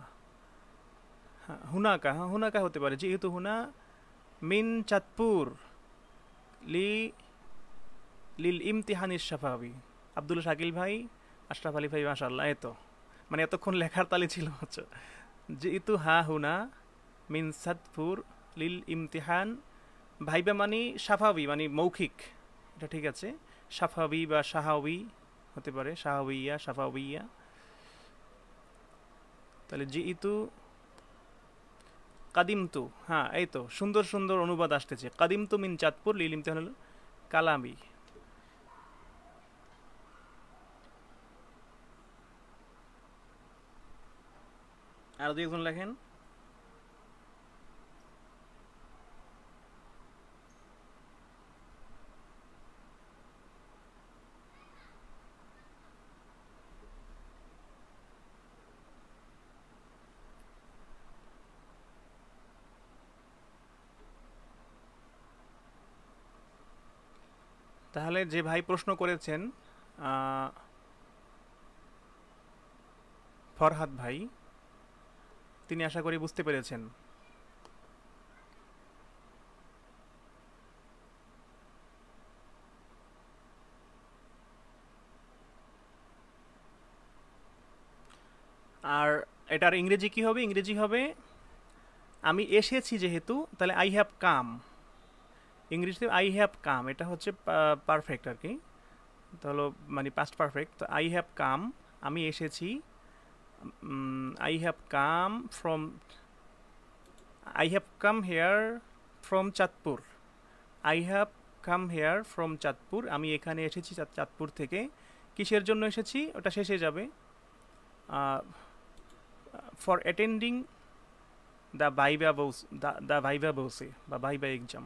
হ্যাঁ হুনাকা, হ্যাঁ হুনাকা হতে পারে, জি ইতু হুনা মিন চাঁদপুর লি লিল ইমতিহানিস শাফাবি। আব্দুল শাকিল ভাই, আশরাফ আলী ভাই, মাশাল্লাহ, এই তো মানে এতক্ষণ লেখার তালে ছিল হচ্ছে, যে ইতু হা হুনা মিন সাদপুর লিল ইমতিহান, ভাইবা মানে সাফাবি মানে মৌখিক, এটা ঠিক আছে, সাফাবি বা সাহাবি হতে পারে, সাহাবিয়া সাফাবিয়া। তাহলে জি ইতু কাদিমতু, হ্যাঁ এই তো সুন্দর সুন্দর অনুবাদ আসতেছে, কাদিমতু মিন চাঁদপুর লিল ইমতিহান হলো কালামি। আর দুই একজন লেখেন। তাহলে যে ভাই প্রশ্ন করেছেন, আহ, ফরহাদ ভাই, তিনি আশা করি বুঝতে পেরেছেন। আর এটার ইংরেজি কি হবে? ইংরেজি হবে আমি এসেছি যেহেতু, তাহলে আই হ্যাভ কাম, ইংরেজিতে আই হ্যাভ কাম, এটা হচ্ছে পারফেক্ট আর কি, তাহলে মানে পাস্ট পারফেক্ট। তো আই হ্যাভ কাম, আমি এসেছি, I have come from, I have come here from Chandpur, I have come here from Chandpur, আমি এখানে এসেছি চাঁদপুর থেকে। কিসের জন্য এসেছি ওটা শেষে যাবে, for attending the viva voce, the ভাইবা বৌসে বা ভাইবা এক্সাম,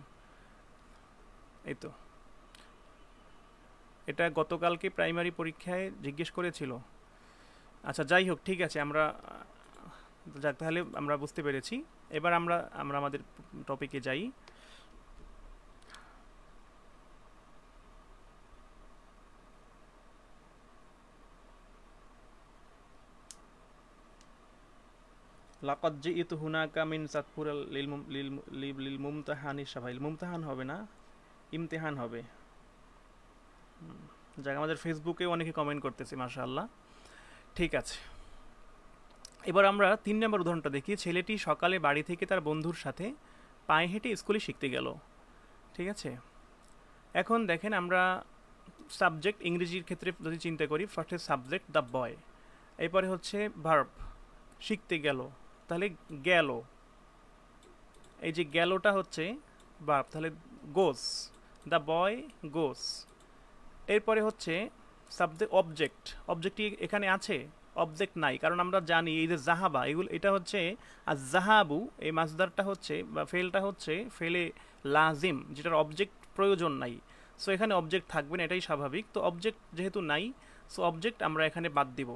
এই তো। এটা গতকালকে প্রাইমারি পরীক্ষায় জিজ্ঞেস করেছিল। আচ্ছা যাই হোক, ঠিক আছে, আমরা যাক তাহলে আমরা বুঝতে পেরেছি। এবার আমরা আমরা আমাদের টপিকে যাই। লাকাদ জিইতু হুনাকা মিন সাতপুর লিল মুমতাহানি সাফাইল, মুমতাহান হবে না, ইমতিহান হবে। যাক, আমাদের ফেসবুকেও অনেকে কমেন্ট করতেছে, মাশাআল্লাহ। ঠিক আছে, এবার আমরা 3 নম্বর উদাহরণটা দেখি। ছেলেটি সকালে বাড়ি থেকে তার বন্ধুর সাথে পায়ে হেঁটে স্কুলে শিখতে গেল। ঠিক আছে, এখন দেখেন আমরা সাবজেক্ট ইংরেজির ক্ষেত্রে যদি চিন্তা করি, ফার্স্টে সাবজেক্ট দ্য বয়, এরপরে হচ্ছে ভার্ব শিখতে গেল, তাহলে গেল, এই যে গেলটা হচ্ছে ভার্ব, তাহলে গোস, দ্য বয় গোস। এরপরে হচ্ছে সাবজেক্ট অবজেক্ট, অবজেক্ট এখানে আছে, অবজেক্ট নাই, কারণ আমরা জানি এই যে জাহাবা, এগুলো এটা হচ্ছে আর জাহাবু, এই মাসদারটা হচ্ছে বা ফেলটা হচ্ছে ফেলে লাজিম, যেটার অবজেক্ট প্রয়োজন নাই। সো এখানে অবজেক্ট থাকবে না, এটাই স্বাভাবিক। তো অবজেক্ট যেহেতু নাই, সো অবজেক্ট আমরা এখানে বাদ দিব,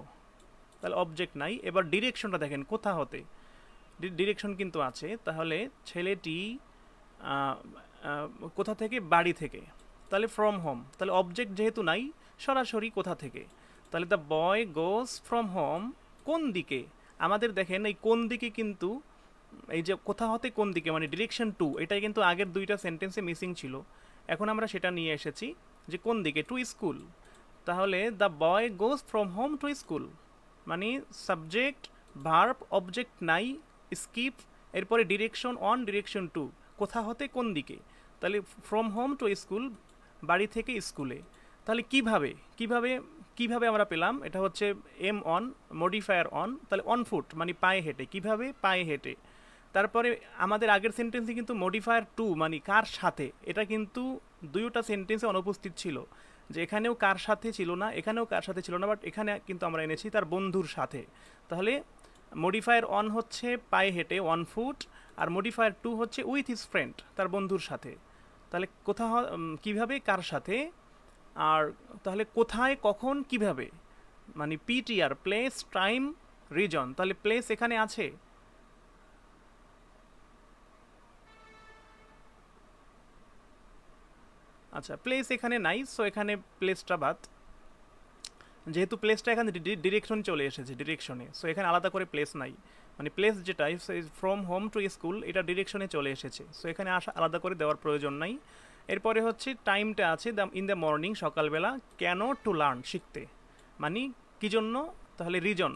তাহলে অবজেক্ট নাই। এবার ডিরেকশনটা দেখেন, কোথা হতে, ডিরেকশন কিন্তু আছে, তাহলে ছেলেটি আহ, কোথা থেকে, বাড়ি থেকে, তাহলে ফ্রম হোম, তাহলে অবজেক্ট যেহেতু নাই, সরাসরি কোথা থেকে, তাহলে the boy goes from home, কোন দিকে, আমাদের দেখেন এই কোন দিকে কিন্তু, এই যে কোথা হতে কোন দিকে মানে ডিরেকশন টু, এটাই কিন্তু আগের দুইটা সেন্টেন্সে মিসিং ছিল, এখন আমরা সেটা নিয়ে এসেছি যে কোন দিকে, টু স্কুল। তাহলে the boy goes from home to school, মানে সাবজেক্ট ভার্ব অবজেক্ট নাই, স্কিপ, এরপরে ডিরেকশন অন, ডিরেকশন টু, কোথা হতে কোন দিকে, তাহলে ফ্রম হোম টু স্কুল, বাড়ি থেকে স্কুলে। তাহলে কিভাবে কিভাবে কিভাবে আমরা পেলাম, এটা হচ্ছে এম অন, মডিফায়ার অন, তাহলে অন ফুট মানে পায়ে হেঁটে, কিভাবে, পায়ে হেঁটে। তারপরে আমাদের আগের সেন্টেন্সে কিন্তু মডিফায়ার টু মানে কার সাথে, এটা কিন্তু দুইটা সেন্টেন্সে অনুপস্থিত ছিল, যে এখানেও কার সাথে ছিল না, এখানেও কার সাথে ছিল না, বাট এখানে কিন্তু আমরা এনেছি তার বন্ধুর সাথে। তাহলে মডিফায়ার অন হচ্ছে পায়ে হেঁটে 1 ফুট, আর মডিফায়ার 2 হচ্ছে উইথ হিজ ফ্রেন্ড, তার বন্ধুর সাথে। তাহলে কোথাও কিভাবে, কার সাথে, আর তাহলে কোথায়, কখন, কিভাবে, মানে পিটিআর প্লেস টাইম রিজন। তাহলে প্লেস এখানে আছে, আচ্ছা প্লেস এখানে নাই, সো এখানে প্লেসটা বাদ। যেহেতু প্লেসটা এখানে ডিরেকশন চলে এসেছে, ডিরেকশনে, সো এখানে আলাদা করে প্লেস নাই, মানে প্লেস যেটা ফ্রম হোম টু স্কুল এটা ডিরেকশনে চলে এসেছে, সো এখানে আলাদা করে দেওয়ার প্রয়োজন নাই। এরপরে হচ্ছে টাইমটা আছে ইন দ্য মর্নিং, সকালবেলা, কেন, টু লার্ন, শিখতে, মানে কি জন্য, তাহলে রিজন,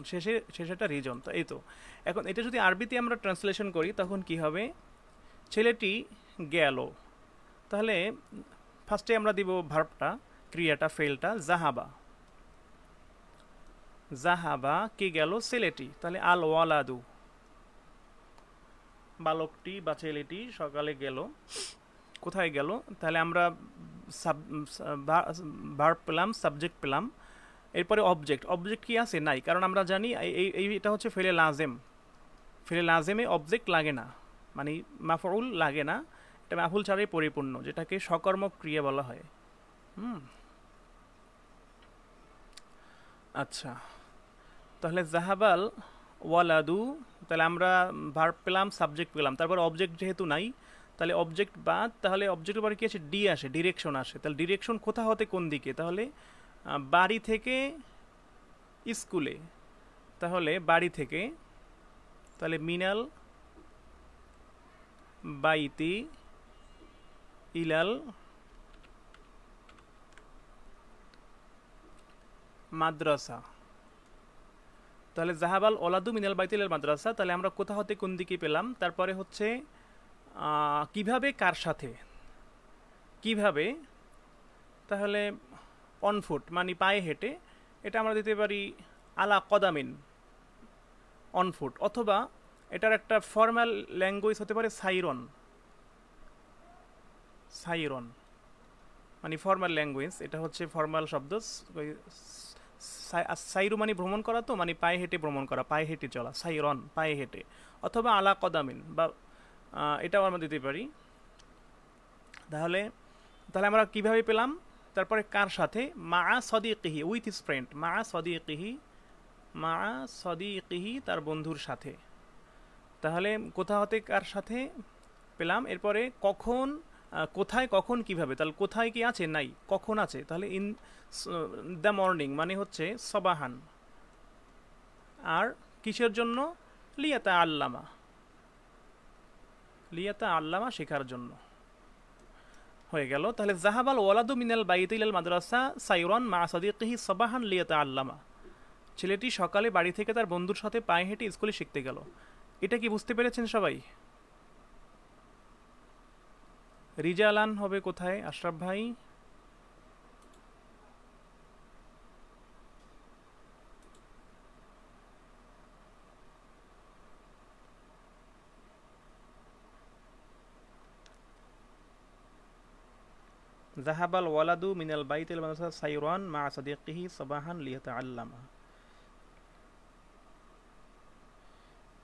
শেষেটা রিজন। তো এই তো, এখন এটা যদি আরবিতে আমরা ট্রান্সলেশন করি তখন কি হবে, ছেলেটি গেল, তাহলে ফার্স্টে আমরা দিব ভার্বটা, ক্রিয়াটা, ফেলটা, জাহাবা, জাহাবা কে গেল, ছেলেটি, তাহলে আল ওয়ালাদু, বালকটি বা ছেলেটি সকালে গেল, কোথায় গেল, তাহলে আমরা ভার্ব পেলাম, সাবজেক্ট পেলাম, এরপরে অবজেক্ট, অবজেক্ট কি আছে, নাই, কারণ আমরা জানি এটা হচ্ছে ফেলে লাজেম, ফেলে লাজেমে অবজেক্ট লাগে না, মানে মাফউল লাগে না, এটা মাফউল ছাড়াই পরিপূর্ণ, যেটাকে সকর্মক ক্রিয়া বলা হয়। আচ্ছা, তাহলে জাহাবাল ওয়ালাদু, তাহলে আমরা ভার্ব পেলাম, সাবজেক্ট পেলাম, তারপর অবজেক্ট যেহেতু নাই, তাহলে অবজেক্ট বাদ, তাহলে অবজেক্টের পরে কি আসে, ডি আসে, ডিরেকশন আসে, তাহলে ডিরেকশন কোথা হতে কোন দিকে, তাহলে বাড়ি থেকে স্কুলে, তাহলে বাড়ি থেকে, তাহলে মিনাল বাইতি ইলাল মাদ্রাসা, তাহলে জাহাবাল ওলাদু মিনাল বাইতি ইলাল মাদ্রাসা, তাহলে আমরা কোথা হতে কোন দিকে পেলাম, তারপরে হচ্ছে কিভাবে, কার সাথে, কিভাবে, তাহলে অন ফুট মানে পায়ে হেঁটে, এটা আমরা দিতে পারি আলা কদামিন, অন ফুট, অথবা এটার একটা ফর্মাল ল্যাঙ্গুয়েজ হতে পারে সাইরন, সাইরন মানে ফর্মাল ল্যাঙ্গুয়েজ, এটা হচ্ছে ফর্মাল শব্দ, সাইরু মানে ভ্রমণ করা, তো মানে পায়ে হেঁটে ভ্রমণ করা, পায়ে হেঁটে চলা, সাইরন পায়ে হেঁটে, অথবা আলা কদামিন, বা এটাও আমরা দিতে পারি। তাহলে তাহলে আমরা কিভাবে পেলাম, তারপরে কার সাথে, মা সদিকিহি, উইথ হিজ ফ্রেন্ড, মা সদিকিহি, মা সদিকিহি তার বন্ধুর সাথে, তাহলে কোথা হতে কার সাথে পেলাম, এরপরে কখন, কোথায়, কখন, কিভাবে, তাহলে কোথায় কি আছে, নাই, কখন আছে, তাহলে ইন দ্য মর্নিং মানে হচ্ছে সবাহান, আর কিসের জন্য, লিয়াতা আল্লামা, লিয়াতা আল্লামা শেখার জন্য, হয়ে গেল। তাহলে জাহাবাল ওয়ালাদু মিনাল বাইতি ইলাল মাদ্রাসা সাইরন মা সাদিকিহি সাবাহান লিয়াতা আল্লামা, ছেলেটি সকালে বাড়ি থেকে তার বন্ধুর সাথে পায়ে হেঁটে স্কুলে শিখতে গেল। এটা কি বুঝতে পেরেছেন সবাই? রিজালান হবে কোথায়, আশরাফ ভাই? জাহাবাল ওয়ালাদু মিনাল বাইতি ইলাল মাদ্রাসা সাইরান মা সাদিকিহি সাবাহান লিয়াতাআল্লামা।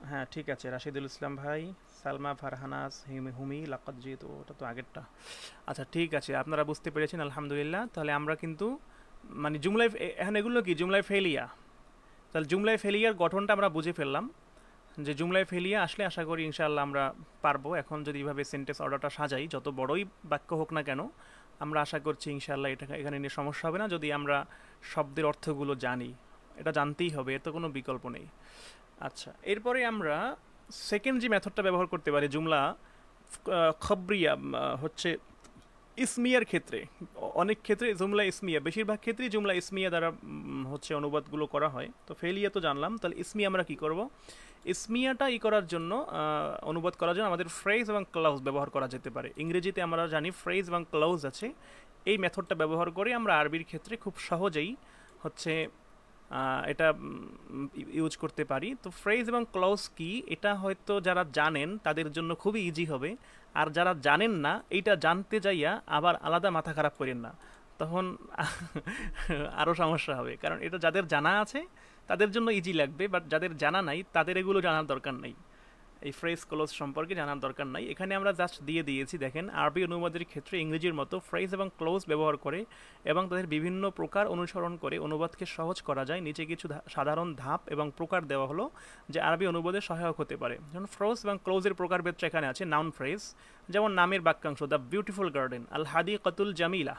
হ্যাঁ ঠিক আছে, রাশিদুল ইসলাম ভাই, সালমা ফারহানাস হুমি লাকাত জিত, ওটা তো আগেরটা। আচ্ছা ঠিক আছে, আপনারা বুঝতে পেরেছেন আলহামদুলিল্লাহ। তাহলে আমরা কিন্তু মানে জুমলায়, এখন এগুলো কি জুমলায় ফেলিয়া, তাহলে জুমলায় ফেলিয়ার গঠনটা আমরা বুঝে ফেললাম, যে জুমলায় ফেলিয়া আসলে আশা করি ইনশাআল্লাহ আমরা পারবো। এখন যদি এইভাবে সেন্টেন্স অর্ডারটা সাজাই, যত বড়ই বাক্য হোক না কেন, আমরা আশা করছি ইনশাআল্লাহ এটা এখানে নিয়ে সমস্যা হবে না, যদি আমরা শব্দের অর্থগুলো জানি। এটা জানতেই হবে, এর তো কোনো বিকল্প নেই। আচ্ছা, এরপরে আমরা সেকেন্ড যে মেথডটা ব্যবহার করতে পারি জুমলা খবরিয়া, হচ্ছে ইসমিয়ার ক্ষেত্রে, অনেক ক্ষেত্রে জুমলা ইসমিয়া, বেশিরভাগ ক্ষেত্রেই জুমলা ইসমিয়া দ্বারা হচ্ছে অনুবাদগুলো করা হয়। তো ফেলিয়া তো জানলাম, তাহলে ইসমিয়া আমরা কি করব, ইসমিয়াটা করার জন্য, অনুবাদ করার জন্য আমাদের ফ্রেজ এবং ক্লাউজ ব্যবহার করা যেতে পারে। ইংরেজিতে আমরা জানি ফ্রেজ এবং ক্লাউজ আছে, এই মেথডটা ব্যবহার করে আমরা আরবির ক্ষেত্রে খুব সহজেই হচ্ছে এটা ইউজ করতে পারি। তো ফ্রেজ এবং ক্লজ কি, এটা হয়তো যারা জানেন তাদের জন্য খুবই ইজি হবে, আর যারা জানেন না এইটা জানতে যাইয়া আবার আলাদা মাথা খারাপ করেন না, তখন আরও সমস্যা হবে। কারণ এটা যাদের জানা আছে তাদের জন্য ইজি লাগবে, বাট যাদের জানা নাই তাদের এগুলো জানার দরকার নেই, এই ফ্রেজ ক্লোজ সম্পর্কে জানার দরকার নাই। এখানে আমরা জাস্ট দিয়ে দিয়েছি, দেখেন আরবি অনুবাদের ক্ষেত্রে ইংরেজির মতো ফ্রেজ এবং ক্লোজ ব্যবহার করে এবং তাদের বিভিন্ন প্রকার অনুসরণ করে অনুবাদকে সহজ করা যায়। নিচে কিছু সাধারণ ধাপ এবং প্রকার দেওয়া হলো যে আরবি অনুবাদে সহায়ক হতে পারে। যেমন ফ্রেজ এবং ক্লোজের প্রকারভেদটা এখানে আছে। নাউন ফ্রেজ, যেমন নামের বাক্যাংশ দ্য বিউটিফুল গার্ডেন, আল হাদিকাতুল জামিলা।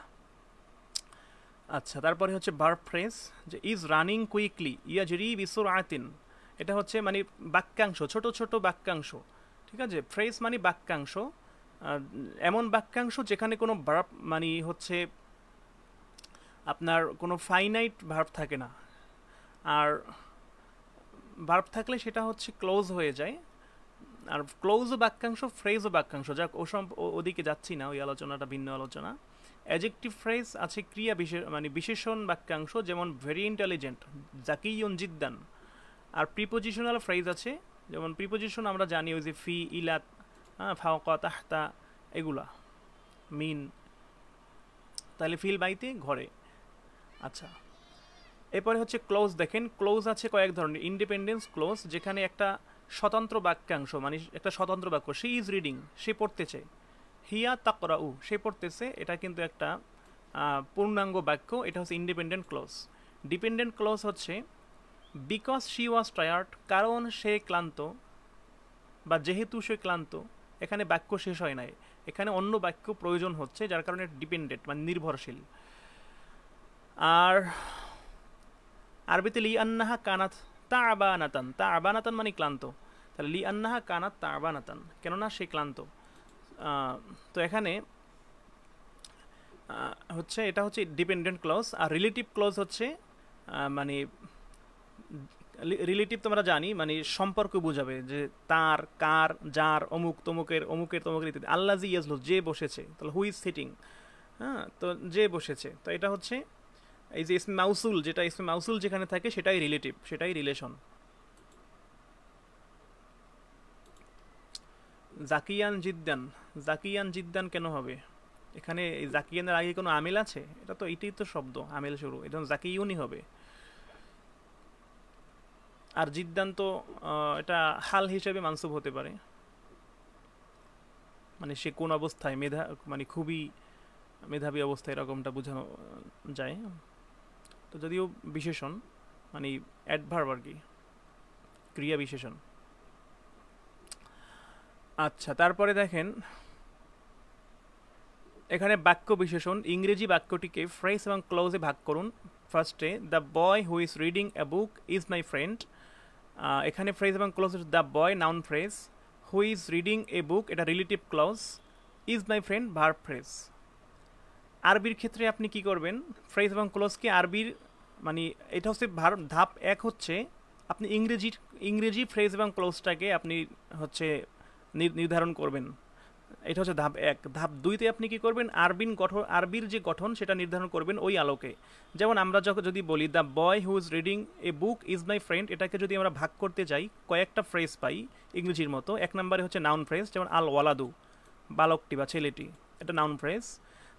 আচ্ছা, তারপরে হচ্ছে ভার্ব ফ্রেজ, যে ইজ রানিং কুইকলি, ইয়াজরি বিসুরআতিন। এটা হচ্ছে মানে বাক্যাংশ, ছোট ছোট বাক্যাংশ, ঠিক আছে। ফ্রেজ মানে বাক্যাংশ, এমন বাক্যাংশ যেখানে কোনো ভার্ব মানে হচ্ছে আপনার কোনো ফাইনাইট ভার্ব থাকে না, আর ভার্ব থাকলে সেটা হচ্ছে ক্লোজ হয়ে যায়। আর ক্লোজও বাক্যাংশ, ফ্রেজও বাক্যাংশ, যাক ওদিকে যাচ্ছি না, ওই আলোচনাটা ভিন্ন আলোচনা। অ্যাডজেক্টিভ ফ্রেজ আছে ক্রিয়া মানে বিশেষণ বাক্যাংশ, যেমন ভেরি ইন্টেলিজেন্ট, জাকিয়ুন জিদ্দান। আর প্রিপোজিশনাল ফ্রেজ আছে, যেমন প্রিপোজিশন আমরা জানি ওই যে ফি, ইলাত, ফাওকা, তাহতা, এগুলা, মিন, তাহলে ফিল বাইতে, ঘরে। আচ্ছা, এরপরে হচ্ছে ক্লোজ। দেখেন ক্লোজ আছে কয়েক ধরনের। ইন্ডিপেন্ডেন্স ক্লোজ, যেখানে একটা স্বতন্ত্র বাক্যাংশ, মানে একটা স্বতন্ত্র বাক্য, শি ইজ রিডিং, সে পড়তেছে, হিয়া তাকরাউ, সে পড়তেছে, এটা কিন্তু একটা পূর্ণাঙ্গ বাক্য, এটা হচ্ছে ইন্ডিপেন্ডেন্ট ক্লোজ। ডিপেন্ডেন্ট ক্লোজ হচ্ছে বিকজ শি ওয়াজ টায়ার্ড, কারণ সে ক্লান্ত, বা যেহেতু সে ক্লান্ত। এখানে বাক্য শেষ হয় নাই, এখানে অন্য বাক্য প্রয়োজন হচ্ছে, যার কারণে ডিপেন্ডেন্ট মানে নির্ভরশীল। আর আরবিতে লি আন্নাহা কানাত তা'বানাতান, তা'বানাতান মানে ক্লান্ত, তাহলে লি আন্নাহা কানাত তা'বানাতান, কেননা সে ক্লান্ত। তো এখানে হচ্ছে এটা হচ্ছে ডিপেন্ডেন্ট ক্লজ। আর রিলেটিভ ক্লজ হচ্ছে মানে রিলেটিভ তোমরা জানি মানে সম্পর্ক বোঝাবে, যে তার, কার, যার, অমুক, তমুকের, অমুকের, তমুকের ইত্যাদি। আল্লাজি ইয়াজলু, যে বসেছে, তাহলে হু ইজ সিটিং, হ্যাঁ, তো যে বসেছে, তো এটা হচ্ছে এই যে ইসমে মাউসুল, যেটা ইসমে মাউসুল যেখানে থাকে সেটাই রিলেটিভ, সেটাই রিলেশন। জাকিয়ান জিদ্দান, জাকিয়ান জিদ্দান কেন হবে? এখানে এই জাকিয়ানের আগে কোনো আমিল আছে? এটা তো এটাই তো শব্দ, আমিল শুরু, এটা জাকিউনই হবে। আর জিদ্দান তো এটা হাল হিসেবে মানসুব হতে পারে, মানে সে কোন অবস্থায় মানে খুবই মেধাবী অবস্থায়, এরকমটা বোঝানো যায়। তো যদিও বিশেষণ মানে অ্যাডভার্ব আর কি, ক্রিয়া বিশেষণ। আচ্ছা, তারপরে দেখেন এখানে বাক্য বিশেষণ। ইংরেজি বাক্যটিকে ফ্রেজ এবং ক্লোজে ভাগ করুন। ফার্স্টে the boy who is reading a book is my friend. এখানে ফ্রেজ এবং clause, the boy noun phrase, who is reading a book এটা relative clause, is my friend verb phrase. আরবির ক্ষেত্রে আপনি কি করবেন? ফ্রেজ এবং ক্লোজকে আরবির মানে এটা হচ্ছে ধাপ এক, হচ্ছে আপনি ইংরেজি ফ্রেজ এবং ক্লোজটাকে আপনি হচ্ছে নির্ধারণ করবেন, এটা হচ্ছে ধাপ এক। ধাপ দুইতে আপনি কি করবেন? আরবির যে গঠন সেটা নির্ধারণ করবেন ওই আলোকে। যেমন আমরা যদি বলি the boy who is reading a book is my friend, এটাকে যদি আমরা ভাগ করতে যাই কয়েকটা ফ্রেজ পাই ইংরেজির মতো। এক নম্বরে হচ্ছে নাউন ফ্রেজ, যেমন আল ওয়ালাদু, বালকটি বা ছেলেটি, এটা নাউন ফ্রেজ।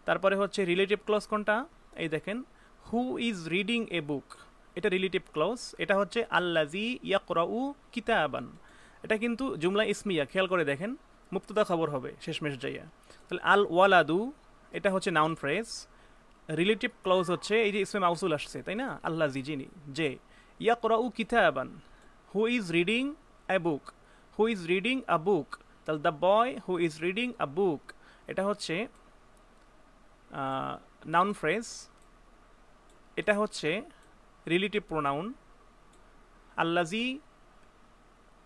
তারপরে হচ্ছে রিলেটিভ ক্লজ কোনটা? এই দেখেন, হু ইজ রিডিং এ বুক, এটা রিলেটিভ ক্লজ, এটা হচ্ছে আল্লাজি ইয়াকরাউ কিতাবান, এটা কিন্তু জুমলা ইসমিয়া, খেয়াল করে দেখেন মুক্তদা খবর হবে শেষমেশ যাইয়া। তাহলে আল ওয়ালাদু এটা হচ্ছে নাউন ফ্রেজ, রিলেটিভ ক্লজ হচ্ছে এই যে ইসমে মাউসুল আসছে, তাই না, আল্লাজি যিনি, যে, ইয়াকরাউ কিতাবান, who is reading a book, who is reading a book, তাহলে the boy who is reading a book এটা হচ্ছে নাউন ফ্রেজ, এটা হচ্ছে রিলেটিভ প্রোনাউন। আল্লাজি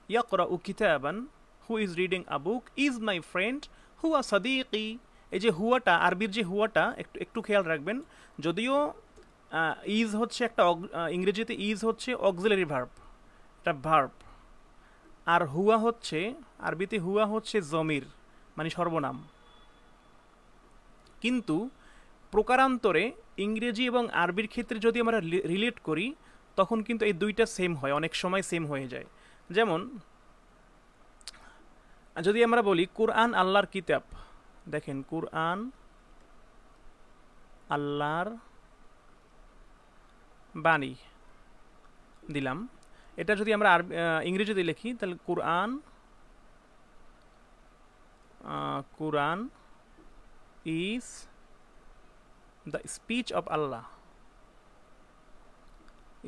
ইয়াকরাউ কিতাবান who is reading a book is my friend হুয়া সাদিকি। এই যে হুয়াটা, আরবির যে হুয়াটা একটু খেয়াল রাখবেন, যদিও ইজ হচ্ছে একটা ইংরেজিতে ইজ হচ্ছে অক্সিলারি ভার্ব, এটা ভার্ব, আর হুয়া হচ্ছে আরবিতে হুয়া হচ্ছে জমির মানে সর্বনাম। কিন্তু প্রকারান্তরে ইংরেজি এবং আরবির ক্ষেত্রে যদি আমরা রিলেট করি তখন কিন্তু এই দুইটা সেম হয়, অনেক সময় সেম হয়ে যায়। যেমন যদি আমরা বলি কুরআন আল্লাহর কিতাব, দেখেন কুরআন আল্লাহর বাণী, দিলাম। এটা যদি আমরা ইংরেজিতে লিখি তাহলে Quran, Quran is the speech of Allah,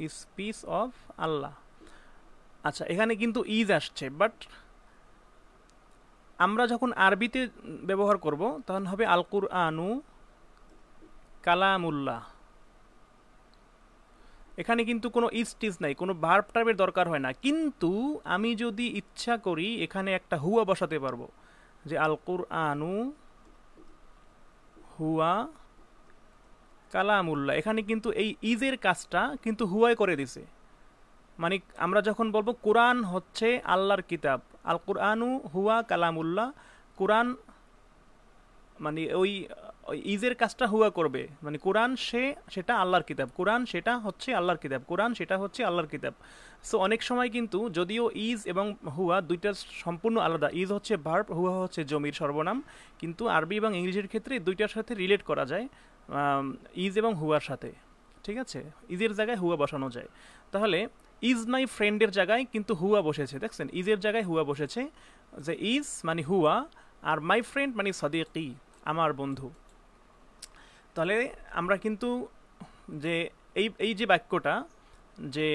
is speech of Allah. আচ্ছা, এখানে কিন্তু ইজ আসছে, বাট আমরা যখন আরবিতে ব্যবহার করব তখন হবে আল কুরআনু কালামুল্লাহ। এখানে কিন্তু কোনো ইজ টিজ নাই, কোনো ভার্ব টার্বের দরকার হয় না। কিন্তু আমি যদি ইচ্ছা করি এখানে একটা হুয়া বসাতে পারবো, যে আল কুরআনু হুয়া কালামুল্লাহ। এখানে কিন্তু এই ইজের কাজটা কিন্তু হুয়াই করে দিছে। মানে আমরা যখন বলবো কোরআন হচ্ছে আল্লাহর কিতাব, আল কুরআনু হুয়া কালামুল্লাহ, কোরআন মানে ওই ইজের কাজটা হুয়া করবে, মানে কোরআন সেটা আল্লাহর কিতাব, কোরআন সেটা হচ্ছে আল্লাহর কিতাব, কোরআন সেটা হচ্ছে আল্লাহর কিতাব। সো অনেক সময় কিন্তু যদিও ইজ এবং হুয়া দুইটা সম্পূর্ণ আলাদা, ইজ হচ্ছে ভার্ব, হুয়া হচ্ছে জমির সর্বনাম, কিন্তু আরবি এবং ইংরেজির ক্ষেত্রে দুইটার সাথে রিলেট করা যায় ইজ এবং হুয়ার সাথে। ঠিক আছে, ইজের জায়গায় হুয়া বসানো যায়। তাহলে ইজ মাই ফ্রেন্ডের জায়গায় কিন্তু হুয়া বসেছে, দেখছেন, ইজের জায়গায় হুয়া বসেছে, যে ইজ মানে হুয়া, আর মাই ফ্রেন্ড মানে সদিকি, আমার বন্ধু। তাহলে আমরা কিন্তু যে এই যে বাক্যটা, যে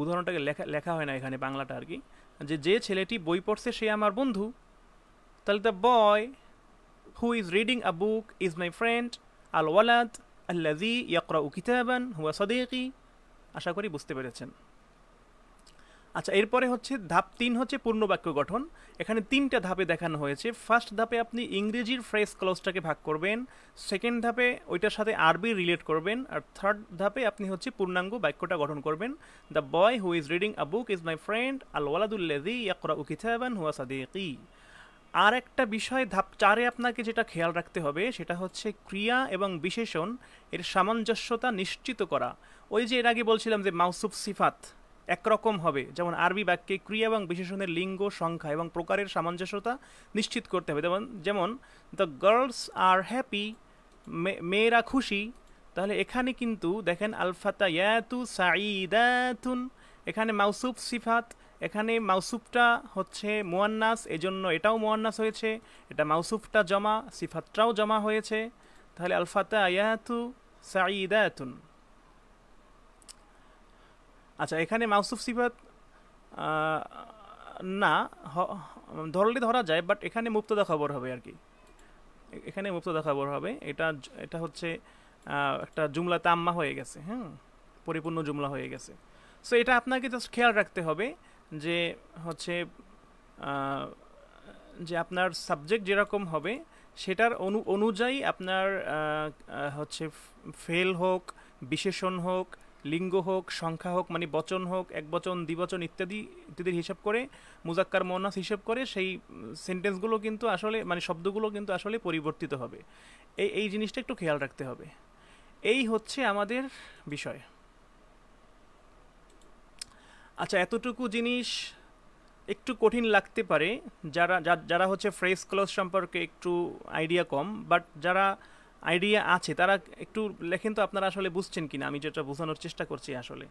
উদাহরণটাকে লেখা হয় না এখানে বাংলাটা আর কি, যে ছেলেটি বই পড়ছে সে আমার বন্ধু, তাহলে the boy who is reading a book is my friend, আল ওয়ালাদ আল্লাযী ইয়াকরাউ কিতাবান হুয়া সদিকি। আশা করি বুঝতে পেরেছেন। আচ্ছা, এরপরে হচ্ছে ধাপ 3 হচ্ছে পূর্ণ বাক্য গঠন। এখানে 3টা ধাপে দেখানো হয়েছে। ফার্স্ট ধাপে আপনি ইংরেজির ফ্রেজ ক্লজটাকে ভাগ করবেন, সেকেন্ড ধাপে ওইটার সাথে আরবি রিলেট করবেন, আর থার্ড ধাপে আপনি হচ্ছে পূর্ণাঙ্গ বাক্যটা গঠন করবেন। The boy who is reading a book is my friend, আল ওয়ালাদুল্লাযী ইয়াকরাউ কিতাবান হুয়া সাদিকি। আর একটা বিষয় ধাপ 4-এ আপনাকে যেটা খেয়াল রাখতে হবে সেটা হচ্ছে ক্রিয়া এবং বিশেষণ এর সামঞ্জস্যতা নিশ্চিত করা। ওই যে এর আগে বলছিলাম যে মাউসুফ সিফাত একরকম হবে, যেমন আরবি বাক্যে ক্রিয়া এবং বিশেষণের লিঙ্গ, সংখ্যা এবং প্রকারের সামঞ্জস্যতা নিশ্চিত করতে হবে। যেমন দ্য গার্লস আর হ্যাপি, মেয়েরা খুশি। তাহলে এখানে কিন্তু দেখেন আলফাতায়াতু সাঈদাতুন, এখানে মাউসুফ সিফাত, এখানে মাউসুফটা হচ্ছে মুয়ান্নাস, এজন্য এটাও মুয়ান্নাস হয়েছে, এটা মাউসুফটা জমা, সিফাতটাও জমা হয়েছে। তাহলে আলফাতায়াতু সাঈদাতুন। আচ্ছা, এখানে মাউসুফ সিফাত না ধরলে ধরা যায়, বাট এখানে মুবতাদা খবর হবে আর কি, এখানে মুবতাদা খবর হবে। এটা হচ্ছে একটা জুমলা তাম্মা হয়ে গেছে, হ্যাঁ, পরিপূর্ণ জুমলা হয়ে গেছে। সো এটা আপনাকে জাস্ট খেয়াল রাখতে হবে যে হচ্ছে যে আপনার সাবজেক্ট যেরকম হবে সেটার অনুযায়ী আপনার হচ্ছে ফেল হোক, বিশেষণ হোক, লিঙ্গ হোক, সংখ্যা হোক, মানে বচন হোক, একবচন, দ্বিবচন ইত্যাদি ইত্যাদির হিসাব করে, মুজাক্কার মুয়ান্নাস হিসাব করে সেই সেন্টেন্সগুলো কিন্তু আসলে মানে শব্দগুলো কিন্তু আসলে পরিবর্তিত হবে। এই জিনিসটা একটু খেয়াল রাখতে হবে। এই হচ্ছে আমাদের বিষয়। আচ্ছা, এতটুকু জিনিস একটু কঠিন লাগতে পারে যারা হচ্ছে ফ্রেজ ক্লজ সম্পর্কে একটু আইডিয়া কম, বাট যারা আইডিয়া আছে তারা একটু লেখেন তো আপনারা আসলে বুঝছেন কিনা, আমি যেটা বোঝানোর চেষ্টা করছি আসলে।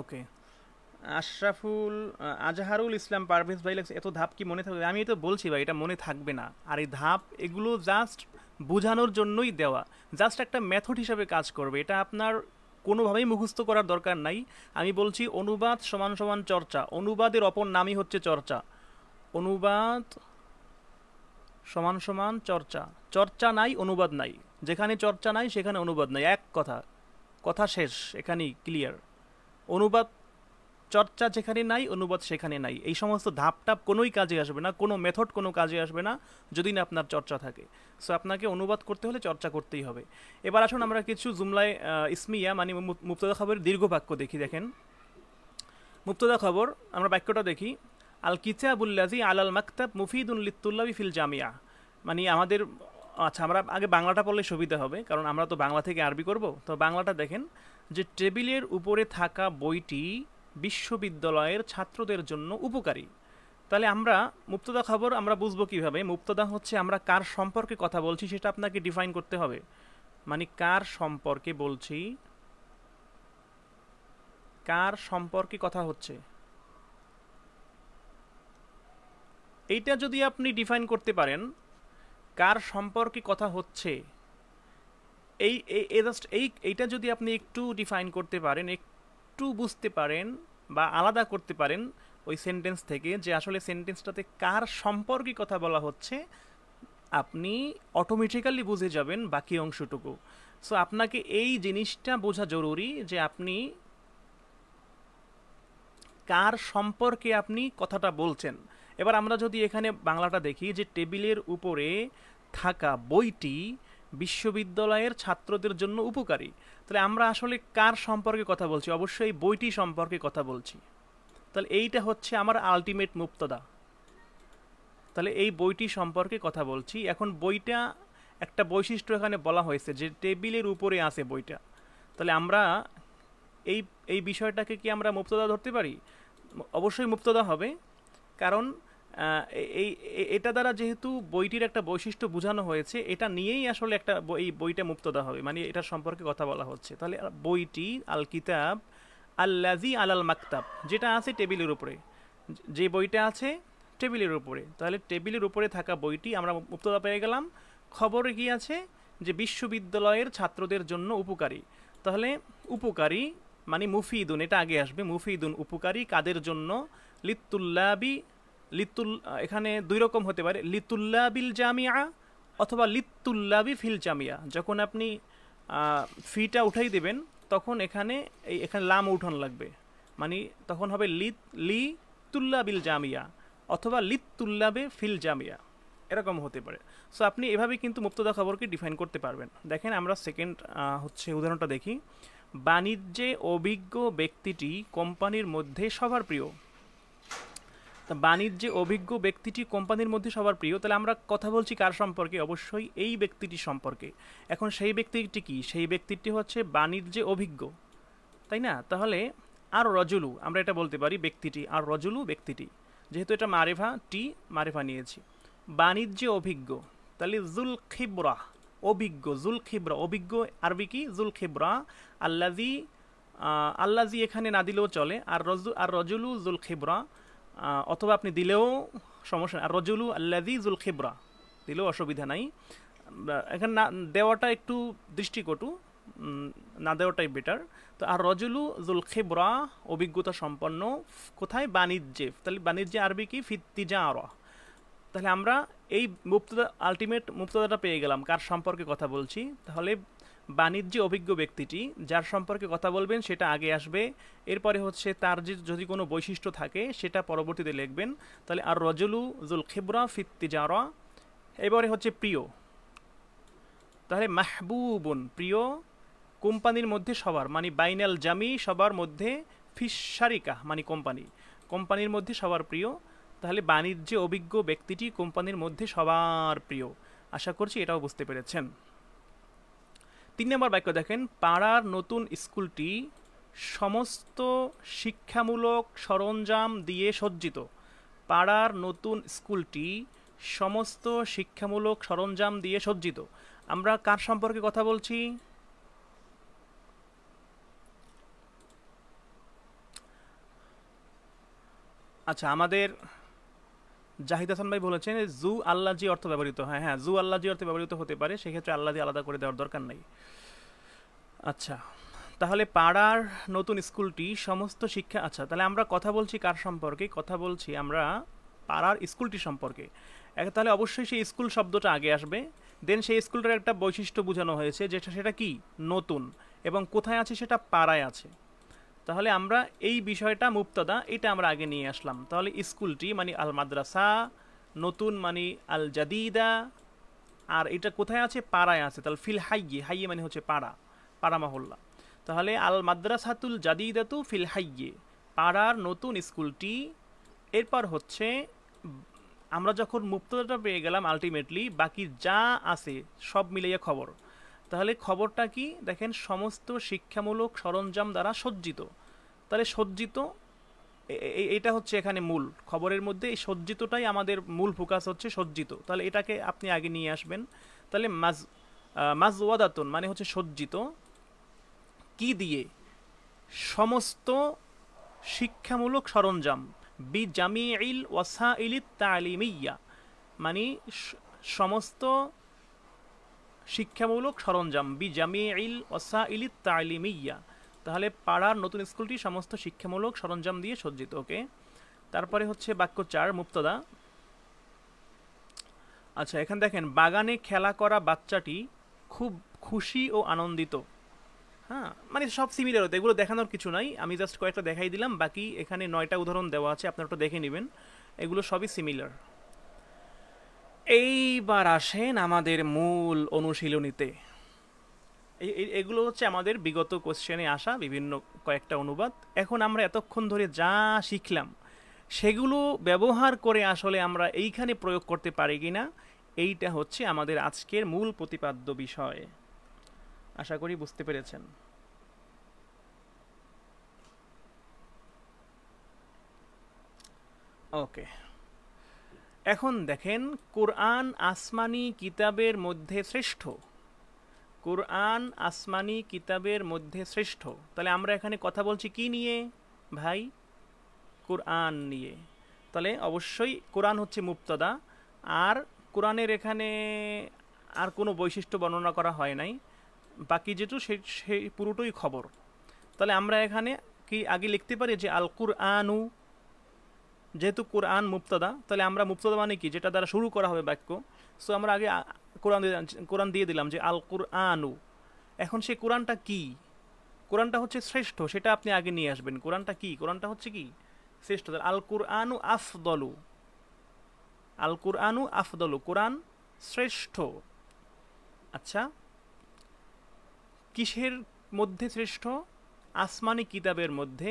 ওকে, আজহারুল ইসলাম পারভেজ ভাই লাগছে, এত ধাপ কি মনে থাকবে? আমি তো বলছি ভাই, এটা মনে থাকবে না। আর এই ধাপ এগুলো জাস্ট বোঝানোর জন্যই দেওয়া, জাস্ট একটা মেথড হিসাবে কাজ করবে। এটা আপনার কোনোভাবেই মুখস্থ করার দরকার নাই। আমি বলছি অনুবাদ সমান সমান চর্চা, অনুবাদের অপর নামই হচ্ছে চর্চা। অনুবাদ সমান সমান চর্চা, চর্চা নাই অনুবাদ নাই, যেখানে চর্চা নাই সেখানে অনুবাদ নাই, এক কথা শেষ, এখানেই ক্লিয়ার। অনুবাদ চর্চা যেখানে নাই, অনুবাদ সেখানে নাই। এই সমস্ত ধাপটাপ কোনোই কাজে আসবে না, কোনো মেথড কোনো কাজে আসবে না যদি না আপনার চর্চা থাকে। সো আপনাকে অনুবাদ করতে হলে চর্চা করতেই হবে। এবার আসুন আমরা কিছু জুমলায় ইসমিয়া মানে মুবতাদা খবরের দীর্ঘ বাক্য দেখি। দেখেন, মুবতাদা খবর আমরা বাক্যটা দেখি, আল কিতাবুল্লাযী আলাল মাকতাব মুফিদুন লিত-তুল্লাবি ফিল জামিয়া, মানে আমাদের আচ্ছা, আমরা আগে বাংলাটা পড়লে সুবিধা হবে, কারণ আমরা তো বাংলা থেকে আরবি করব। তো বাংলাটা দেখেন যে টেবিলের উপরে থাকা বইটি বিশ্ববিদ্যালয়ের ছাত্রদের জন্য উপকারী। তাহলে আমরা মুক্তদা খবর আমরা বুঝবো কিভাবে? মুক্তদা হচ্ছে আমরা কার সম্পর্কে কথা বলছি সেটা আপনাকে ডিফাইন করতে হবে। মানে কার সম্পর্কে বলছি, কার সম্পর্কে কথা হচ্ছে, এইটা যদি আপনি ডিফাইন করতে পারেন, কার সম্পর্কে কথা হচ্ছে, এই জাস্ট এইটা যদি আপনি একটু ডিফাইন করতে পারেন, একটু বুঝতে পারেন বা আলাদা করতে পারেন ওই সেন্টেন্স থেকে যে আসলে সেন্টেন্সটাতে কার সম্পর্কে কথা বলা হচ্ছে, আপনি অটোমেটিক্যালি বুঝে যাবেন বাকি অংশটুকু। সো আপনাকে এই জিনিসটা বোঝা জরুরি যে আপনি কার সম্পর্কে আপনি কথাটা বলছেন। এবার আমরা যদি এখানে বাংলাটা দেখি যে টেবিলের উপরে থাকা বইটি বিশ্ববিদ্যালয়ের ছাত্রদের জন্য উপকারী, তাহলে আমরা আসলে কার সম্পর্কে কথা বলছি? অবশ্যই বইটি সম্পর্কে কথা বলছি। তাহলে এইটা হচ্ছে আমার আলটিমেট মুক্তদা। তাহলে এই বইটি সম্পর্কে কথা বলছি। এখন বইটা একটা বৈশিষ্ট্য এখানে বলা হয়েছে যে টেবিলের উপরে আছে বইটা। তাহলে আমরা এই এই বিষয়টাকে কি আমরা মুক্তদা ধরতে পারি? অবশ্যই মুক্তদা হবে, কারণ এটা দ্বারা যেহেতু বইটির একটা বৈশিষ্ট্য বোঝানো হয়েছে, এটা নিয়েই আসলে একটা এই বইটা মুক্তদা হবে, মানে এটার সম্পর্কে কথা বলা হচ্ছে। তাহলে বইটি আল কিতাব আল্লাজি আলাল মাকতাব, যেটা আছে টেবিলের উপরে, যে বইটা আছে টেবিলের উপরে, তাহলে টেবিলের উপরে থাকা বইটি আমরা মুক্তদা পেয়ে গেলাম। খবরে কি আছে যে বিশ্ববিদ্যালয়ের ছাত্রদের জন্য উপকারী। তাহলে উপকারী মানে মুফিদুন, এটা আগে আসবে। মুফিদুন উপকারী কাদের জন্য? লিতুল্লাবি, এখানে দুই রকম হতে পারে, লিতুল্লাবিল জামিয়া অথবা লিতুল্লাবি ফিল জামিয়া। যখন আপনি ফিটা উঠাই দেবেন তখন এখানে এখানে লাম উঠান লাগবে, মানে তখন হবে লি তুল্লাবিল জামিয়া অথবা লিতুল্লাবে ফিল জামিয়া, এরকম হতে পারে। সো আপনি এভাবে কিন্তু মুক্তদা খবরকে ডিফাইন করতে পারবেন। দেখেন আমরা সেকেন্ড হচ্ছে উদাহরণটা দেখি। বাণিজ্যে অভিজ্ঞ ব্যক্তিটি কোম্পানির মধ্যে সবার প্রিয়। তা বাণিজ্যে অভিজ্ঞ ব্যক্তিটি কোম্পানির মধ্যে সবার প্রিয়, তাহলে আমরা কথা বলছি কার সম্পর্কে? অবশ্যই এই ব্যক্তিটি সম্পর্কে। এখন সেই ব্যক্তিটি কি? সেই ব্যক্তিটি হচ্ছে বাণিজ্যে অভিজ্ঞ, তাই না? তাহলে আর রজুলু, আমরা এটা বলতে পারি ব্যক্তিটি, আর রজুলু ব্যক্তিটি, যেহেতু এটা মারেফা, টি মারেফা নিয়েছি। বাণিজ্যে অভিজ্ঞ, তাহলে জুল খিবরা অভিজ্ঞ, জুল খিবরা অভিজ্ঞ, আরবি কি? জুল খিবরা। আল্লাজি, আল্লাজি এখানে না দিলেও চলে, আর রজুলু জুল খিবরা, অথবা আপনি দিলেও সমস্যা। আর রজুলু আল্লাজি জুল খিবরা দিলেও অসুবিধা নাই। এখানে না দেওয়াটা একটু দৃষ্টিকটু, না দেওয়াটাই বেটার। তো আর রজুলু জুল খিবরা অভিজ্ঞতা সম্পন্ন, কোথায়? বাণিজ্যে। তাহলে বাণিজ্যে আরবি কি? ফিত্তিজারা। তাহলে আমরা এই মুক্তদা আলটিমেট মুক্তদাটা পেয়ে গেলাম, কার সম্পর্কে কথা বলছি। তাহলে বাণিজ্যে অভিজ্ঞ ব্যক্তিটি, যার সম্পর্কে কথা বলবেন সেটা আগে আসবে, এরপরে হচ্ছে তার যদি কোনো বৈশিষ্ট্য থাকে সেটা পরবর্তীতে লিখবেন। তাহলে আর রজুলু জুল খিবরা ফিত্তিজারা। এবারে হচ্ছে প্রিয়, তাহলে মাহবুবুন প্রিয় কোম্পানির মধ্যে সবার, মানে বাইনাল জামি সবার মধ্যে, ফিশারিকা মানে কোম্পানি, কোম্পানির মধ্যে সবার প্রিয়। তাহলে বাণিজ্যে অভিজ্ঞ ব্যক্তিটি কোম্পানির মধ্যে সবার প্রিয়। আশা করছি এটাও বুঝতে পেরেছেন। 3 নম্বর বাক্য দেখেন, পাড়ার নতুন স্কুলটি সমস্ত শিক্ষামূলক সরঞ্জাম দিয়ে সজ্জিত। পাড়ার নতুন স্কুলটি সমস্ত শিক্ষামূলক সরঞ্জাম দিয়ে সজ্জিত। আমরা কার সম্পর্কে কথা বলছি? আচ্ছা, আমাদের জাহিদ হাসান ভাই বলেছেন জু আল্লাজি অর্থ ব্যবহৃত। হ্যাঁ হ্যাঁ, জু আল্লাজি অর্থে ব্যবহৃত হতে পারে, সেক্ষেত্রে আল্লাজি আলাদা করে দেওয়ার দরকার নাই। আচ্ছা, তাহলে পাড়ার নতুন স্কুলটি সমস্ত শিক্ষা, আচ্ছা তাহলে আমরা কথা বলছি কার সম্পর্কে? কথা বলছি আমরা পাড়ার স্কুলটি সম্পর্কে। তাহলে অবশ্যই সেই স্কুল শব্দটা আগে আসবে, দেন সেই স্কুলটার একটা বৈশিষ্ট্য বোঝানো হয়েছে, যেটা সেটা কি? নতুন, এবং কোথায় আছে? সেটা পাড়ায় আছে। তাহলে আমরা এই বিষয়টা মুবতাদা, এটা আমরা আগে নিয়ে আসলাম। তাহলে স্কুলটি মানে আল মাদ্রাসা, নতুন মানে আল জাদিদা, আর এটা কোথায় আছে? পাড়ায় আছে। তাহলে ফিল হাইয়ে, হাইয়ে মানে হচ্ছে পাড়া, পাড়া মহল্লা। তাহলে আল মাদ্রাসাতুল জাদিদাতু ফিল হাইয়ে, পাড়ার নতুন স্কুলটি। এরপর হচ্ছে আমরা যখন মুক্তদাটা পেয়ে গেলাম আলটিমেটলি বাকি যা আছে সব মিলিয়ে খবর। তাহলে খবরটা কি দেখেন, সমস্ত শিক্ষামূলক সরঞ্জাম দ্বারা সজ্জিত। তাহলে সজ্জিত এটা হচ্ছে এখানে মূল খবরের মধ্যে, এই সজ্জিতটাই আমাদের মূল ফোকাস হচ্ছে সজ্জিত। তাহলে এটাকে আপনি আগে নিয়ে আসবেন। তাহলে মাজওয়াদাতুন মানে হচ্ছে সজ্জিত কি দিয়ে, সমস্ত শিক্ষামূলক সরঞ্জাম, বি জামিইল ওয়াসাইলিত তালিমিয়া মানে সমস্ত শিক্ষামূলক সরঞ্জাম, বি জামিইল ওয়াসাইলিত তালিমিয়া। তাহলে পাড়ার নতুন স্কুলটি সমস্ত শিক্ষামূলক সরঞ্জাম দিয়ে সজ্জিত। ওকে, তারপরে হচ্ছে বাক্য 4 মুক্তদা। আচ্ছা, এখানে দেখেন বাগানে খেলা করা বাচ্চাটি খুব খুশি ও আনন্দিত। হ্যাঁ, মানে সব সিমিলার হতো, এগুলো দেখানোর কিছু নাই, আমি জাস্ট কয়েকটা দেখাই দিলাম। বাকি এখানে 9টা উদাহরণ দেওয়া আছে, আপনারা ওটা দেখে নেবেন, এগুলো সবই সিমিলার। এইবার আসেন আমাদের মূল অনুশীলনীতে। এগুলো হচ্ছে আমাদের বিগত কোশ্চেনে আসা বিভিন্ন কয়েকটা অনুবাদ। এখন আমরা এতক্ষণ ধরে যা শিখলাম সেগুলো ব্যবহার করে আসলে আমরা এইখানে প্রয়োগ করতে পারি কিনা, এইটা হচ্ছে আমাদের আজকের মূল প্রতিপাদ্য বিষয়। আশা করি বুঝতে পেরেছেন। ওকে, এখন দেখেন কোরআন আসমানি কিতাবের মধ্যে শ্রেষ্ঠ। কোরআন আসমানি কিতাবের মধ্যে শ্রেষ্ঠ। তাহলে আমরা এখানে কথা বলছি কি নিয়ে ভাই? কোরআন নিয়ে। তাহলে অবশ্যই কোরআন হচ্ছে মুবতাদা, আর কোরআনের এখানে আর কোনো বৈশিষ্ট্য বর্ণনা করা হয় নাই, বাকি যেটু সেই পুরোটাই খবর। তাহলে আমরা এখানে কি আগে লিখতে পারি যে আল কুরআনু, যেহেতু কোরআন মুবতাদা, তাহলে আমরা মুবতাদা মানে কি, যেটা দ্বারা শুরু করা হবে বাক্য। সো আমরা আগে কোরআন দিয়ে দিলাম যে আল কুরআনু। এখন সেই কোরআনটা কি? কোরআনটা হচ্ছে শ্রেষ্ঠ, সেটা আপনি আগে নিয়ে আসবেন। কোরআনটা কি? কোরআনটা হচ্ছে কি? শ্রেষ্ঠ। আল কুরআনু আফদলু, আল কুরআনু আফদলু, কোরআন শ্রেষ্ঠ। আচ্ছা, কিসের মধ্যে শ্রেষ্ঠ? আসমানি কিতাবের মধ্যে।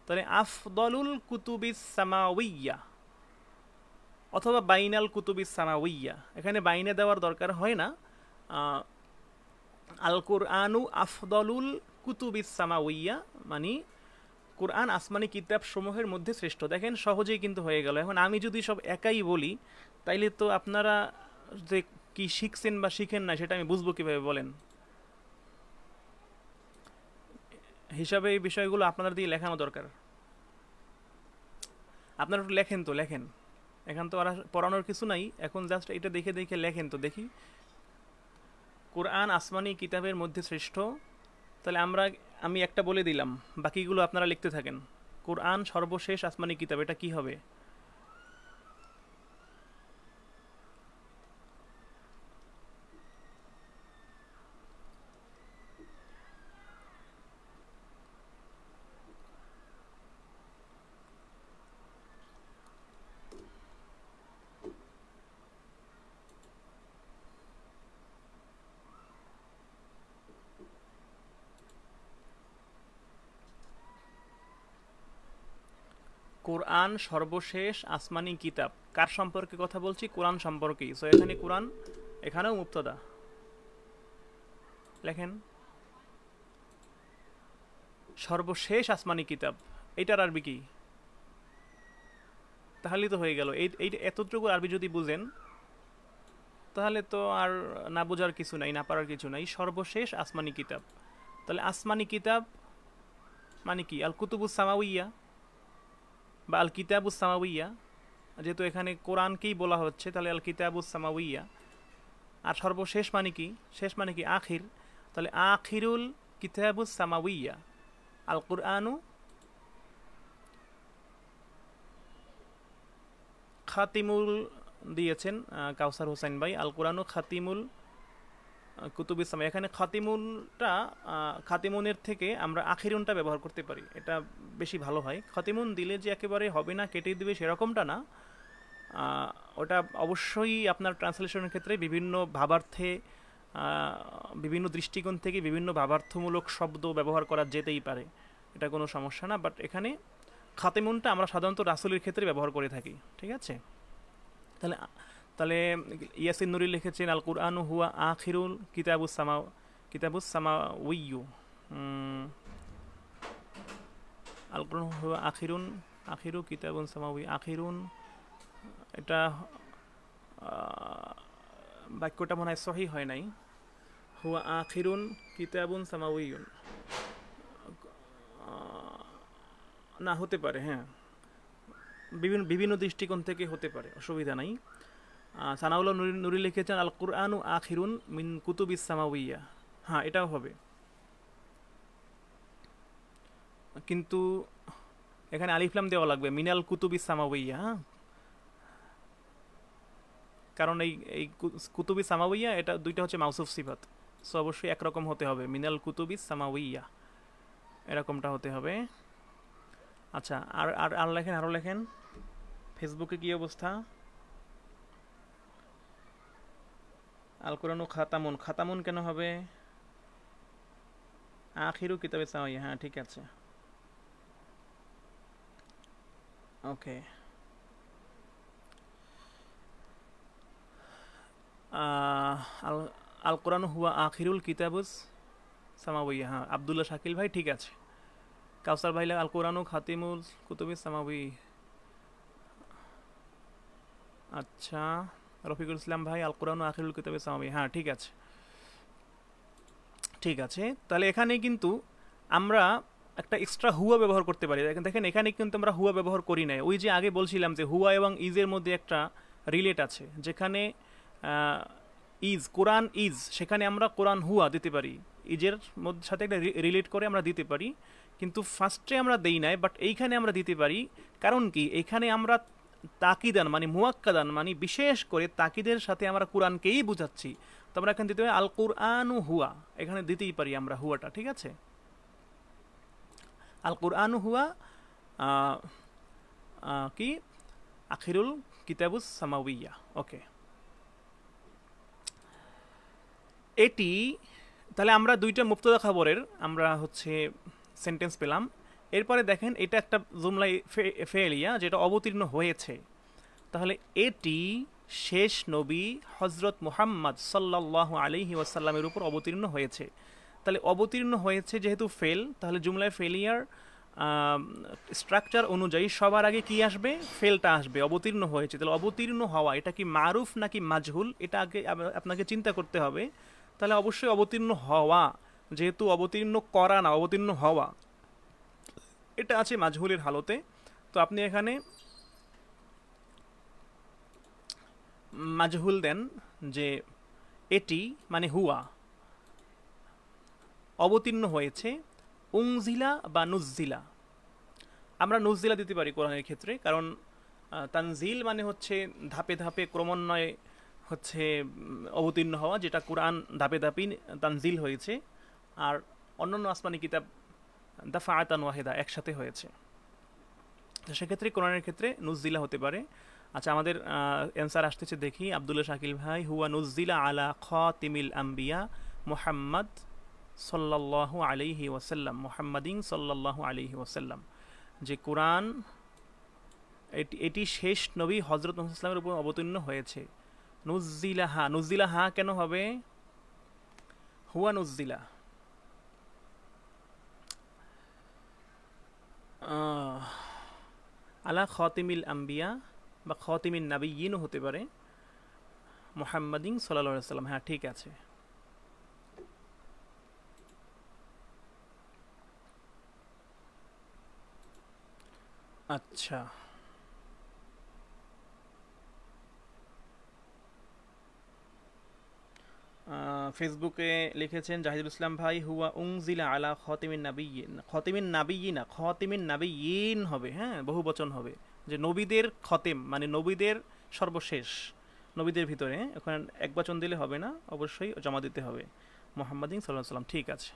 তাহলে আফদলুল কুতুবিস সামাউইয়া অথবা বাইনাল কুতুবিস সামাউইয়া, এখানে বাইনে দেওয়ার দরকার হয় না। আল কুরআনু আফদলুল কুতুবিস সামাউইয়া মানে কোরআন আসমানি কিতাব সমূহের মধ্যে শ্রেষ্ঠ। দেখেন সহজেই কিন্তু হয়ে গেল। এখন আমি যদি সব একাই বলি তাইলে তো আপনারা যে কি শিখছেন বা শিখেন না সেটা আমি বুঝবো কিভাবে বলেন? হিসাবে এই বিষয়গুলো আপনাদের দিয়ে লেখানো দরকার। আপনারা একটু লেখেন তো, লেখেন। এখন তো আর পড়ানোর কিছু নাই, এখন জাস্ট এটা দেখে দেখে লেখেন তো দেখি। কোরআন আসমানি কিতাবের মধ্যে শ্রেষ্ঠ। তাহলে আমি একটা বলে দিলাম, বাকিগুলো আপনারা লিখতে থাকেন। কোরআন সর্বশেষ আসমানি কিতাব, এটা কি হবে? কোরআন সর্বশেষ আসমানি কিতাব, কার সম্পর্কে কথা বলছি? কোরআন সম্পর্কেই। সো এখানে কোরআন, এখানেও মুবতাদা। লেখেন সর্বশেষ আসমানি কিতাব, এটার আরবি কি? তাহলেই তো হয়ে গেল। এই এতটুকু আরবি যদি বুঝেন তাহলে তো আর না বোঝার কিছু নাই, না পারার কিছু নাই। সর্বশেষ আসমানি কিতাব, তাহলে আসমানি কিতাব মানে কি? আল কুতুবুস সামাউইয়া বা আল কিতাবুস সামাউইয়া, যেহেতু এখানে কোরআনকেই বলা হচ্ছে তাহলে আল কিতাবুস সামাউইয়া। আর সর্বশেষ মানে কি? শেষ মানে কি? আখির। তাহলে আখিরুল কিতাবুস সামাউইয়া আল কুরআনু খাতিমুল দিয়েছেন কাউসার হোসেন ভাই, আল কুরআনু খাতিমুল কুতুবিস সামা। এখানে খাতিমুলটা খাতিমুনের থেকে আমরা আখিরুনটা ব্যবহার করতে পারি, এটা বেশি ভালো হয়। খাতিমুন দিলে যে একেবারে হবে না, কেটে দিবে সেরকমটা না। ওটা অবশ্যই আপনার ট্রান্সলেশনের ক্ষেত্রে বিভিন্ন ভাবার্থে, বিভিন্ন দৃষ্টিকোণ থেকে বিভিন্ন ভাবার্থমূলক শব্দ ব্যবহার করা যেতেই পারে, এটা কোনো সমস্যা না। বাট এখানে খাতেমুনটা আমরা সাধারণত রাসূলের ক্ষেত্রে ব্যবহার করে থাকি, ঠিক আছে? তাহলে তাহলে ইয়াসিন নুরি লিখেছেন আল কুরআন হুয়া আখিরুল কিতাবুস সামাউইয়্যু। আল কুরআন হুয়া আখিরু কিতাবুন সামাউই। আখিরুন, এটা বাক্যটা মনে হয় সহি হয় নাই। হুয়া আখিরুন কিতাবুন সামাউইয়ুন, না হতে পারে, হ্যাঁ, বিভিন্ন বিভিন্ন দৃষ্টিকোণ থেকে হতে পারে, অসুবিধা নাই। সানাউল্লাহ নুরি লিখেছেন আল কুরআনু আখিরুন মিন কুতুবিস সামাউইয়া। হ্যাঁ, এটাও হবে, কিন্তু এখানে আলিফলাম দেওয়া লাগবে, মিনাল কুতুবিস সামাউইয়া। হ্যাঁ, কারণ এই কুতুবিস সামাউইয়া এটা দুইটা হচ্ছে মাউসুফ সিফাত, সো অবশ্যই একরকম হতে হবে, মিনাল কুতুবিস সামাউইয়া এরকমটা হতে হবে। আচ্ছা, আর আর আর লেখেন, আরও লেখেন। ফেসবুকে কি অবস্থা? আল কোরআনু খাতামুন, খাতামুন কেন হবে? আখিরু কিতাবে সামাইয়া, হ্যাঁ ঠিক আছে, ওকে। আল আল কোরআন হুয়া আখিরুল কিতাবুস সামাউইয়া, হ্যাঁ আবদুল্লাহ শাকিল ভাই ঠিক আছে। কাউসার ভাই আল কোরআনু খাতিমুল কুতুবিস সামাউই। আচ্ছা, রফিকুল ইসলাম ভাই আল কোরআন আখিরুল কিতাবে সামাউই, হ্যাঁ ঠিক আছে, ঠিক আছে। তাহলে এখানে কিন্তু আমরা একটা এক্সট্রা হুয়া ব্যবহার করতে পারি। দেখেন এখানে কিন্তু আমরা হুয়া ব্যবহার করি নাই। ওই যে আগে বলছিলাম যে হুয়া এবং ইজের মধ্যে একটা রিলেট আছে, যেখানে ইজ, কোরআন ইজ, সেখানে আমরা কোরআন হুয়া দিতে পারি, ইজের মধ্যে সাথে একটা রিলেট করে আমরা দিতে পারি, কিন্তু ফার্স্টে আমরা দেই নাই, বাট এইখানে আমরা দিতে পারি। কারণ কি, এইখানে আমরা তাকিদান মানে মুয়াক্কাদান মানে বিশেষ করে তাকিদের সাথে আমরা কোরআনকেই বুঝাচ্ছি, তো আমরা এখানে দিতে পারি আল কুরআনু হুয়া, এখানে দিতেই পারি আমরা হুয়াটা, ঠিক আছে। আল কুরআনু হুয়া কি আখিরুল কিতাবুস সামাউইয়া, ওকে। এটি তাহলে আমরা দুইটা মুবতাদা খবরের আমরা হচ্ছে সেন্টেন্স পেলাম। এরপরে দেখেন এটা একটা জুমলাই ফেলিয়া যেটা অবতীর্ণ হয়েছে। তাহলে এটি শেষ নবী হজরত মুহাম্মদ সাল্লাল্লাহু আলাইহি ওয়াসাল্লামের উপর অবতীর্ণ হয়েছে। তাহলে অবতীর্ণ হয়েছে যেহেতু ফেল, তাহলে জুমলায় ফেলিয়ার স্ট্রাকচার অনুযায়ী সবার আগে কি আসবে? ফেলটা আসবে। অবতীর্ণ হয়েছে, তাহলে অবতীর্ণ হওয়া এটা কি মারুফ নাকি মাজহুল, এটা আগে আপনাকে চিন্তা করতে হবে। তাহলে অবশ্যই অবতীর্ণ হওয়া, যেহেতু অবতীর্ণ করা না, অবতীর্ণ হওয়া এটা আছে মাজহুলের হালতে। তো আপনি এখানে মাজহুল দেন যে এটি মানে হুয়া অবতীর্ণ হয়েছে, উংজিলা বা নুজ্জিলা। আমরা নুজ্জিলা দিতে পারি কোরআনের ক্ষেত্রে, কারণ তানজিল মানে হচ্ছে ধাপে ধাপে ক্রমান্বয়ে হচ্ছে অবতীর্ণ হওয়া, যেটা কোরআন ধাপে ধাপেই তানজিল হয়েছে, আর অন্যান্য আসমানি কিতাব দাফাআতান ওয়াহিদা একসাথে হয়েছে। তো সেক্ষেত্রে কোরআনের ক্ষেত্রে নুজ্জিলা হতে পারে। আচ্ছা, আমাদের অ্যান্সার আসতেছে দেখি। আবদুল্লাহ শাকিল ভাই হুয়া নুজ্জিলা আলা খাতিমিল আম্বিয়া মুহাম্মদ সাল্লাল্লাহু আলাইহি ওয়াসাল্লাম, মুহাম্মাদিন সাল্লাল্লাহু আলাইহি ওয়াসাল্লাম, যে কোরআন এটি শেষ নবী হজরত মুহাম্মদ সাল্লাল্লাহু আলাইহি ওয়াসাল্লামের উপর অবতীর্ণ হয়েছে। নুজ্জিলা হা, নুজ্জিলা হা কেন হবে? হুয়া নুজ্জিলা আলা খাতিমিল আম্বিয়া বা খাতিমিন নাবিয়্যিনও হতে পারে, মুহাম্মাদিন সাল্লাল্লাহু আলাইহি ওয়াসাল্লাম, হ্যাঁ ঠিক আছে। আচ্ছা, ফেসবুকে লিখেছেন জাহিদুল ইসলাম ভাই হুয়া উংজিলা আলা খতিমিন নাবিয়্যিন, খতিমিন নাবিয়্যিন না, খতিমিন নাবিয়্যিন হবে, হ্যাঁ বহু বচন হবে, যে নবীদের খতেম মানে নবীদের সর্বশেষ, নবীদের ভিতরে। ওখানে এক বচন দিলে হবে না, অবশ্যই জমা দিতে হবে মুহাম্মাদিন সাল্লাল্লাহু আলাইহি ওয়াসাল্লাম, ঠিক আছে।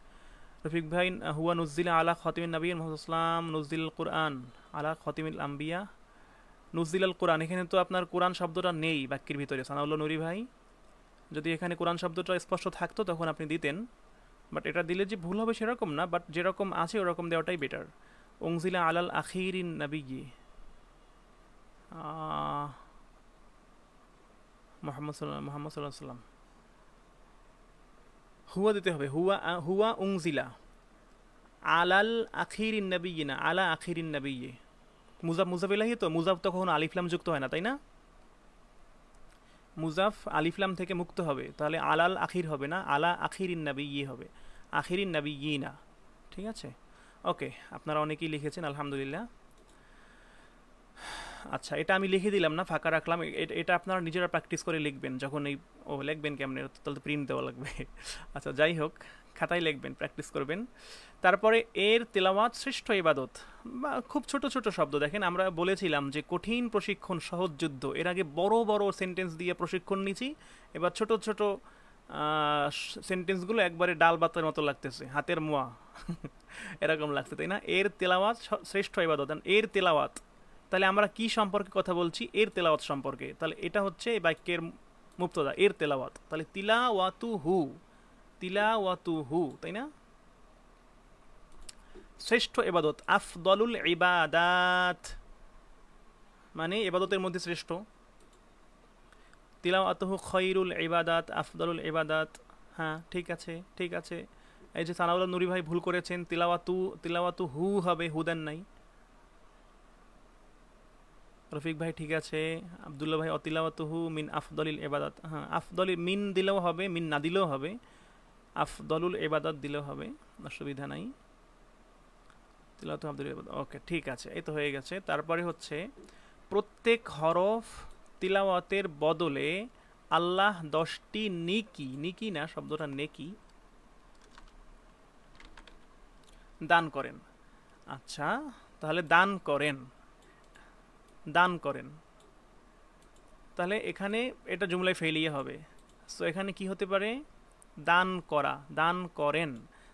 রফিক ভাই হুয়া নুজ্জিলা আলা খতিমিন নাবিয়্যিন মুহাম্মদ সাল্লাম নুজ্জিল কুরআন আলা খতিমিল আম্বিয়া, নুজ্জিল আল কোরআন, এখানে তো আপনার কোরআন শব্দটা নেই বাক্যের ভিতরে। সানাউল্লাহ নুরি ভাই, যদি এখানে কোরআন শব্দটা স্পষ্ট থাকতো তখন আপনি দিতেন, বাট এটা দিলে যে ভুল হবে সেরকম না, বাট যেরকম আছে ওরকম দেওয়াটাই বেটার। উংজিলা আলাল আখিরিন নাবিয়্যি, মোহাম্মদ সাল্লাল্লাহু আলাইহি সাল্লাম। হুয়া দিতে হবে, হুয়া হুয়া উংজিলা আলাল আখিরিন নাবিয়িনা, আলা আখিরিন নাবিয়্যি। মুজাফ মুজাফ ইলাহি, তো মুজাফ তো কখনো আলিফলাম যুক্ত হয় না, তাই না? মুজাফ আলিফলাম থেকে মুক্ত হবে, তাহলে আলাল আখির হবে না, আলা আখিরিন নাবিয়্যি হবে, আখিরিন নাবিয়্যিনা। ঠিক আছে, ওকে। আপনারা অনেকেই লিখেছেন, আলহামদুলিল্লাহ। আচ্ছা, এটা আমি লিখে দিলাম না, ফাঁকা রাখলাম। এটা আপনারা নিজেরা প্র্যাকটিস করে লিখবেন যখন এই, ও লিখবেন কেমন, তাহলে প্রিন্ট দেওয়া লাগবে। আচ্ছা, যাই হোক, খাতায় লিখবেন, প্র্যাকটিস করবেন। তারপরে এর তেলাওয়াত শ্রেষ্ঠ ইবাদত, বা খুব ছোট ছোট শব্দ। দেখেন, আমরা বলেছিলাম যে কঠিন প্রশিক্ষণ সহজ যুদ্ধ, এর আগে বড় বড় সেন্টেন্স দিয়ে প্রশিক্ষণ নিয়েছি, এবার ছোট ছোট সেন্টেন্সগুলো একবারে ডাল ভাতের মতো লাগতেছে, হাতের মোয়া এরকম লাগছে, তাই না? এর তেলাওয়াত শ্রেষ্ঠ ইবাদত, এর তেলাওয়াত, তাহলে আমরা কি সম্পর্কে কথা বলছি? এর তেলাওয়াত সম্পর্কে। তাহলে এটা হচ্ছে এই বাক্যের মুবতাদা, এর তেলাওয়াত। তাহলে তিলাওয়াতু হু, তিলাওয়াতু হু, তাই না? শ্রেষ্ঠ ইবাদত, আফদলুল ইবাদাত, মানে ইবাদতের মধ্যে শ্রেষ্ঠ। তিলাওয়াতুহু খৈরুল ইবাদাত, আফদলুল ইবাদাত। হ্যাঁ, ঠিক আছে, ঠিক আছে। এই যে সানাউল্লাহ নুরি ভাই ভুল করেছেন, তিলাওয়াতু হু হবে, হুদান নাই। রফিক ভাই ঠিক আছে। আবদুল্লাহ ভাই অতিলাওয়াতুহু মিন আফদলিল ইবাদাত। হ্যাঁ, আফদলি মিন দিলেও হবে, মিন না দিলেও হবে, আফদলুল ইবাদাত দিলেও হবে, অসুবিধা নাই। তিলাওয়াতু আফদলুল ইবাদাত, ওকে, ঠিক আছে, এই তো হয়ে গেছে। তারপরে হচ্ছে প্রত্যেক হরফ তিলাওয়াতের বদলে আল্লাহ 10টি নিকি, নিকি না, শব্দটা নেকি, দান করেন। আচ্ছা, তাহলে দান করেন, দান করেন, তাহলে এখানে এটা জুমলায় ফেলিয়ে হবে। সো এখানে কি হতে পারে? দান করা, দান করেন।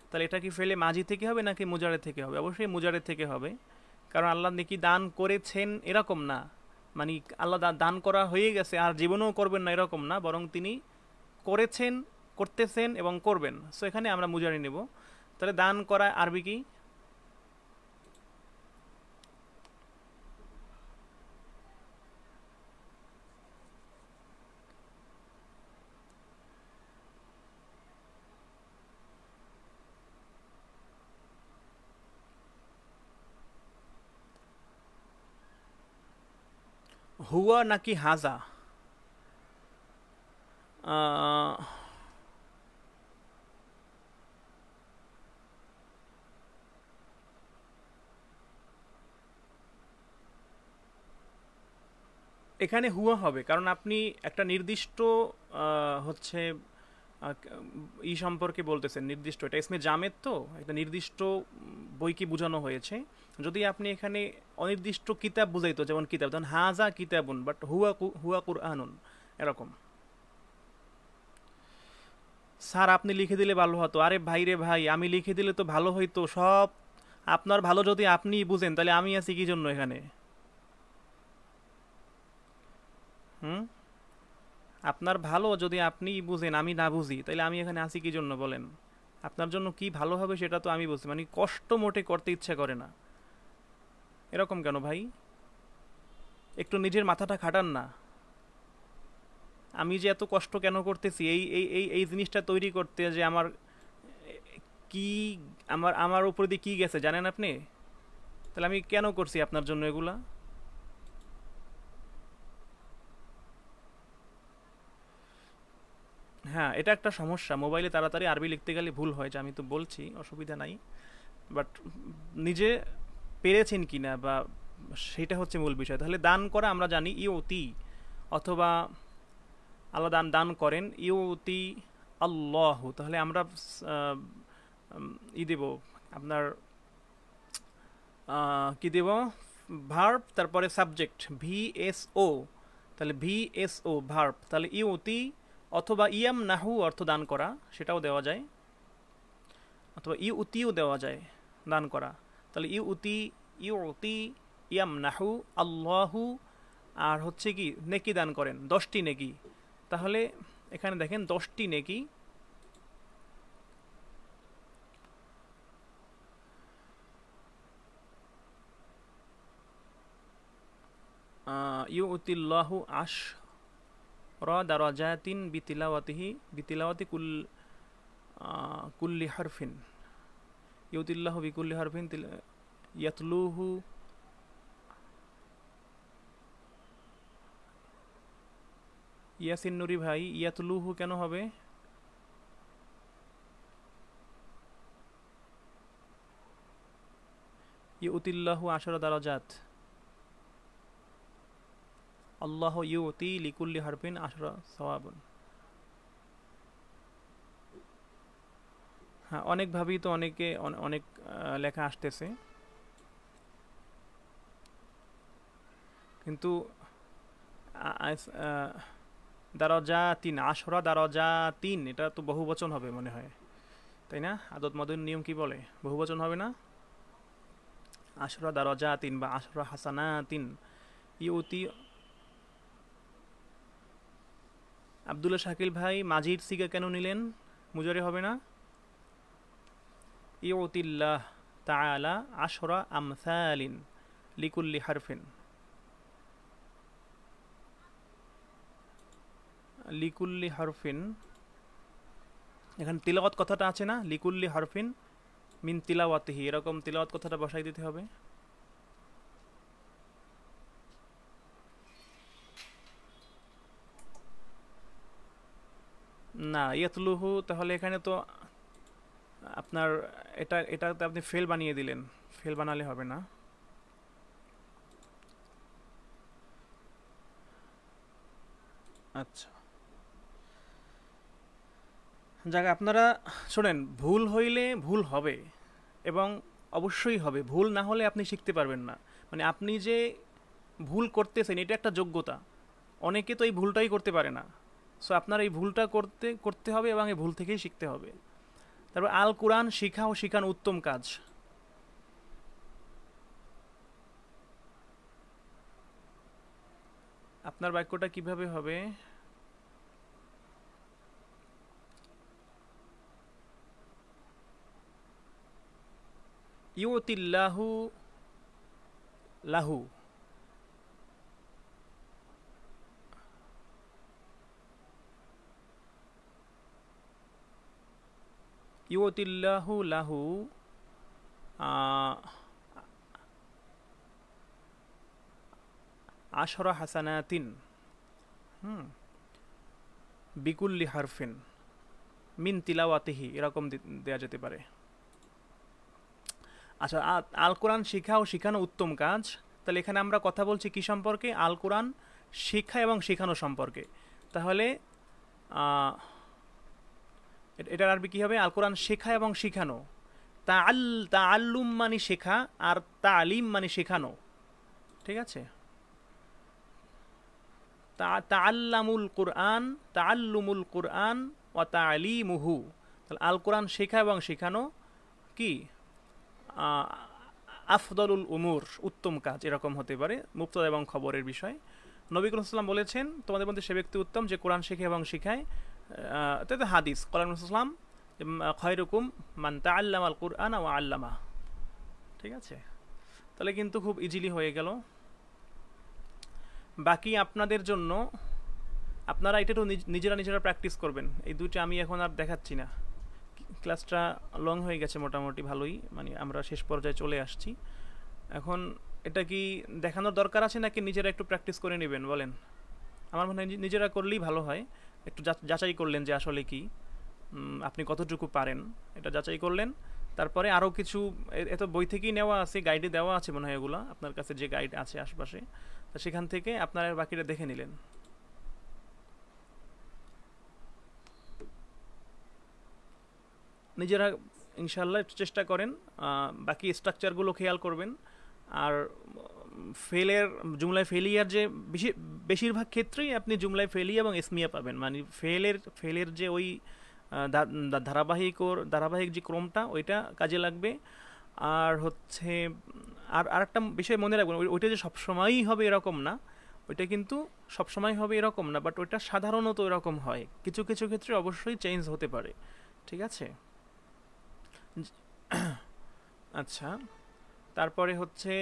তাহলে এটা কি ফেলে মাজি থেকে হবে নাকি মুজারে থেকে হবে? অবশ্যই মুজারে থেকে হবে, কারণ আল্লাহ নাকি দান করেছেন এরকম না, মানে আল্লাহ দান করা হয়ে গেছে আর জীবনেও করবেন না এরকম না, বরং তিনি করেছেন, করতেছেন এবং করবেন। সো এখানে আমরা মুজারি নেব। তাহলে দান করা আরবি কি? হুয়া নাকি হাজা? আহ, এখানে হুয়া হবে, কারণ আপনি একটা নির্দিষ্ট হচ্ছে ই সম্পর্কে বলতেছেন, নির্দিষ্ট, এটা ইসমে জামেদ, তো একটা নির্দিষ্ট বইকে বোঝানো হয়েছে। যদি আপনি এখানে অনির্দিষ্ট কিতাব বুঝাইতো, যেমন কিতাব, তখন হাজা কিতাবুন, বাট হুয়া হুয়া কুরআনুন, এরকম। স্যার আপনি লিখে দিলে ভালো হতো। আরে ভাই রে ভাই, আমি লিখে দিলে তো ভালো হইতো সব। আপনার ভালো যদি আপনিই বুঝেন, তাহলে আমি আছি কি জন্য এখানে? হুম, আপনার ভালো যদি আপনিই বুঝেন, আমি না বুঝি, তাহলে আমি এখানে আছি কি জন্য বলেন? আপনার জন্য কি ভালো হবে সেটা তো আমি বুঝছি, মানে কষ্ট মোটে করতে ইচ্ছা করে না। এরকম কেন ভাই? একটু নিজের মাথাটা খাটান না। আমি যে এত কষ্ট কেন করতেছি এই এই এই এই জিনিসটা তৈরি করতে, যে আমার কি, আমার উপর দিয়ে কি গেছে জানেন আপনি? তাহলে আমি কেন করছি আপনার জন্য এগুলা? হ্যাঁ, এটা একটা সমস্যা, মোবাইলে তাড়াতাড়ি আরবি লিখতে গেলে ভুল হয়, যে আমি তো বলছি, অসুবিধা নাই। বাট নিজে পেরেছেন কিনা, বা সেটা হচ্ছে মূল বিষয়। তাহলে দান করা আমরা জানি ইউতি, অথবা আল্লাহ দান দান করেন, ইউতি আল্লাহ। তাহলে আমরা ই দেব, আপনার কি দেব, ভার্ব, তারপরে সাবজেক্ট ভিএসও। তাহলে ভিএসও ভার্ব, তাহলে ইউতি, অথবা ইয়াম নাহু অর্থ দান করা, সেটাও দেওয়া যায়, অথবা ইউতিও দেওয়া যায়, দান করা। তাহলে ইউতি, ইউতি, ইয়াম নাহু, আল্লাহু, আর হচ্ছে কি নেকি দান করেন, 10টি নেকি। তাহলে এখানে দেখেন 10টি নেকি। ইউতিল্লাহু আশ রা দারাজাতিন বিতিলাওয়াতিহি বিতিলাওয়াতি কুল্লি হারফিন ইউতিল্লাহু বিকুল্লি হারফিন ইয়াতলুহু ইয়াসিন নুরি ভাই ইয়াতলুহু কেন হবে? ইউতিল্লাহু আশরা দারাজাত, আল্লাহ ইউতি লিকুল্লি হারফিন আশরা সওয়াবুন। হ্যাঁ, অনেকভাবেই তো অনেকে অনেক লেখা আসতেছে, কিন্তু দারাজাতিন আশরা দারাজাতিন এটা তো বহুবচন হবে মনে হয়, তাই না? আদত মদের নিয়ম কি বলে, বহুবচন হবে না? আশরা দারাজাতিন বা আশরা হাসানাতিন ইউতি। আব্দুল্লাহ শাকিল ভাই মাজিদ সিগা কেন নিলেন? মুজারে হবে না? ইউতিল্লাহ তাআলা আশরা আমসালিন লিকুল্লি হারফিন, লিকুল্লি হারফিন, এখানে তিলাওয়াত কথাটা আছে না, লিকুল্লি হারফিন মিন তিলাওয়াতিহি, এরকম তিলাওয়াত কথাটা বসাই দিতে হবে। না ইয়াতলুহু, তাহলে এখানে তো আপনার এটাতে আপনি ফেল বানিয়ে দিলেন, ফেল বানালে হবে না। আচ্ছা, যাক, আপনারা শোনেন, ভুল হইলে ভুল হবে এবং অবশ্যই হবে, ভুল না হলে আপনি শিখতে পারবেন না। মানে আপনি যে ভুল করতেছেন এটা একটা যোগ্যতা, অনেকে তো এই ভুলটাই করতে পারে না। সো আপনার এই ভুলটা করতে হবে এবং এই ভুল থেকেই শিখতে হবে। তারপর আল কোরআন শিখা ও শিখানো উত্তম কাজ। আপনার বাক্যটা কিভাবে হবে? ইউতিল্লাহু লাহু, ইউতিল্লাহু লাহু আশরা হাসানাতিন বিকুল্লি হারফিন মিন তিলাওয়াতিহি, এরকম দেয়া যেতে পারে। আচ্ছা, আল কোরআন শিখা ও শিখানো উত্তম কাজ, তাহলে এখানে আমরা কথা বলছি কি সম্পর্কে? আল কোরআন শিক্ষা এবং শিখানো সম্পর্কে। তাহলে এটার আরবি কি হবে? আল কোরআন শেখা এবং শিখানো। তাআল্লুম মানে শেখা, আর তালিম মানে শেখানো, ঠিক আছে? তাআল্লামুল কুরআন, তাআল্লুমুল কুরআন ওয়া তালিমুহু। তাহলে আল কোরআন শেখা এবং শেখানো কি আফদলুল উমুর, উত্তম কাজ, এরকম হতে পারে মুবতাদা এবং খবরের বিষয়। নবী করিম সাল্লাল্লাহু আলাইহি ওয়াসাল্লাম বলেছেন, তোমাদের মধ্যে সে ব্যক্তি উত্তম যে কোরআন শেখে এবং শিখায়। তাতে হাদিস কোরআন সাল্লাম খায়রুকুম মান তাআল্লামাল কুরআন ওয়া আল্লামা, ঠিক আছে? তাহলে কিন্তু খুব ইজিলি হয়ে গেল। বাকি আপনাদের জন্য, আপনারা এটা একটু নিজেরা প্র্যাকটিস করবেন। এই দুইটা আমি এখন আর দেখাচ্ছি না, ক্লাসটা লং হয়ে গেছে মোটামুটি ভালোই, মানে আমরা শেষ পর্যায়ে চলে আসছি। এখন এটা কি দেখানোর দরকার আছে নাকি নিজেরা একটু প্র্যাকটিস করে নেবেন বলেন? আমার মনে হয় নিজেরা করলেই ভালো হয়। একটু যাচাই করলেন যে আসলে কি আপনি কতটুকু পারেন, এটা যাচাই করলেন। তারপরে আরও কিছু এত বই থেকেই নেওয়া আছে, গাইডে দেওয়া আছে মনে হয় এগুলো, আপনার কাছে যে গাইড আছে আশপাশে, তো সেখান থেকে আপনারা বাকিটা দেখে নিলেন। নিজেরা ইনশাল্লাহ একটু চেষ্টা করেন, বাকি স্ট্রাকচারগুলো খেয়াল করবেন। আর জুমলায় ফেলিয়ার যে বেশিরভাগ ক্ষেত্রেই আপনি জুমলায় ফেলিয়া এবং ইসমিয়া পাবেন, মানে ফেলের যে ওই ধারাবাহিক যে ক্রমটা, ওইটা কাজে লাগবে। আর হচ্ছে আরেকটা বিষয় মনে রাখবেন, ওইটা যে সবসময়ই হবে এরকম না, ওইটা কিন্তু সবসময় হবে এরকম না, বাট ওইটা সাধারণত এরকম হয়, কিছু কিছু ক্ষেত্রে অবশ্যই চেঞ্জ হতে পারে, ঠিক আছে? আচ্ছা, তারপরে হচ্ছে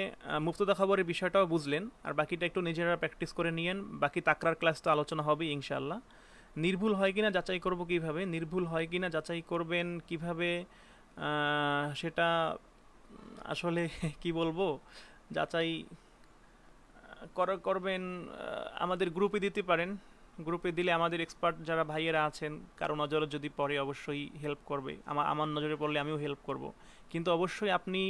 মুক্তদা খবরের বিষয়টাও বুঝলেন, আর বাকিটা একটু নিজেরা প্র্যাকটিস করে নিয়েন। বাকি তাকরার ক্লাস তো আলোচনা হবেই ইনশাআল্লাহ। নির্ভুল হয় কিনা যাচাই করব কিভাবে, নির্ভুল হয় কিনা যাচাই করবেন কিভাবে, সেটা আসলে কি বলবো, যাচাই করবেন আমাদের গ্রুপে দিতে পারেন। গ্রুপে দিলে আমাদের এক্সপার্ট যারা ভাইয়েরা আছেন, কারো নজরে যদি পড়ে অবশ্যই হেল্প করবে, আমার নজরে পড়লে আমিও হেল্প করব। কিন্তু অবশ্যই আপনি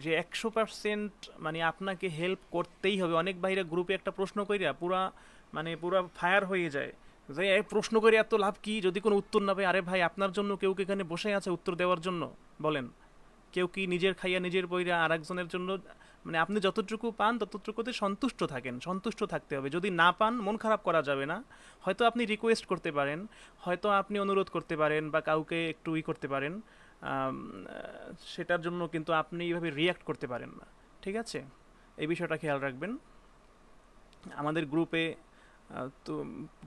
যে 100% মানে আপনাকে হেল্প করতেই হবে। অনেক ভাইরা গ্রুপে একটা প্রশ্ন কইরা পুরা ফায়ার হয়ে যায় যে এই প্রশ্ন করে এত লাভ কি যদি কোনো উত্তর না পাই। আরে ভাই, আপনার জন্য কেউ কি এখানে বসে আছে উত্তর দেওয়ার জন্য? বলেন, কেউ কি নিজের খাইয়া নিজের বইরা আর একজনের জন্য? মানে আপনি যতটুকু পান ততটুকুতে সন্তুষ্ট থাকেন, সন্তুষ্ট থাকতে হবে। যদি না পান মন খারাপ করা যাবে না। হয়তো আপনি রিকোয়েস্ট করতে পারেন, হয়তো আপনি অনুরোধ করতে পারেন বা কাউকে একটু করতে পারেন, সেটার জন্য কিন্তু আপনি এইভাবে রিয়্যাক্ট করতে পারেন না। ঠিক আছে, এই বিষয়টা খেয়াল রাখবেন। আমাদের গ্রুপে তো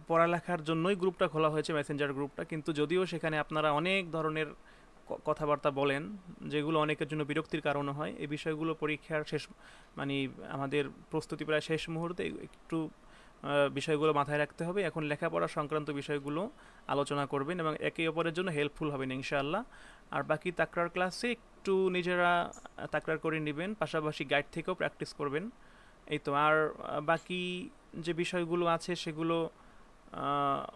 পড়ালেখার জন্যই গ্রুপটা খোলা হয়েছে, মেসেঞ্জার গ্রুপটা, কিন্তু যদিও সেখানে আপনারা অনেক ধরনের কথাবার্তা বলেন যেগুলো অনেকের জন্য বিরক্তির কারণ হয়, এই বিষয়গুলো পরীক্ষার শেষ মানে আমাদের প্রস্তুতি প্রায় শেষ মুহূর্তে একটু বিষয়গুলো মাথায় রাখতে হবে। এখন লেখাপড়া সংক্রান্ত বিষয়গুলো আলোচনা করবেন এবং একে অপরের জন্য হেল্পফুল হবেন ইনশাআল্লাহ। আর বাকি তাকরার ক্লাসে একটু নিজেরা তাকরার করে নেবেন, পাশাপাশি গাইড থেকেও প্র্যাকটিস করবেন। এই তো। আর বাকি যে বিষয়গুলো আছে সেগুলো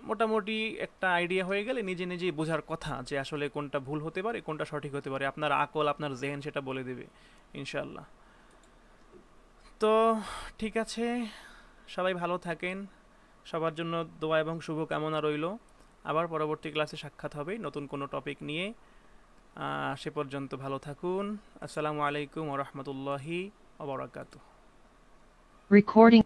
মোটামুটি একটা আইডিয়া হয়ে গেলে নিজে নিজেই বোঝার কথা যে আসলে কোনটা ভুল হতে পারে কোনটা সঠিক হতে পারে। আপনার আকল, আপনার জেহেন সেটা বলে দেবে ইনশাআল্লাহ। তো ঠিক আছে, সবাই ভালো থাকেন, সবার জন্য দোয়া এবং শুভকামনা রইল। আবার পরবর্তী ক্লাসে সাক্ষাৎ হবে নতুন কোনো টপিক নিয়ে। সে পর্যন্ত ভালো থাকুন। আসসালামু আলাইকুম ওয়া রাহমাতুল্লাহি ওয়া বারাকাতুহু। Recording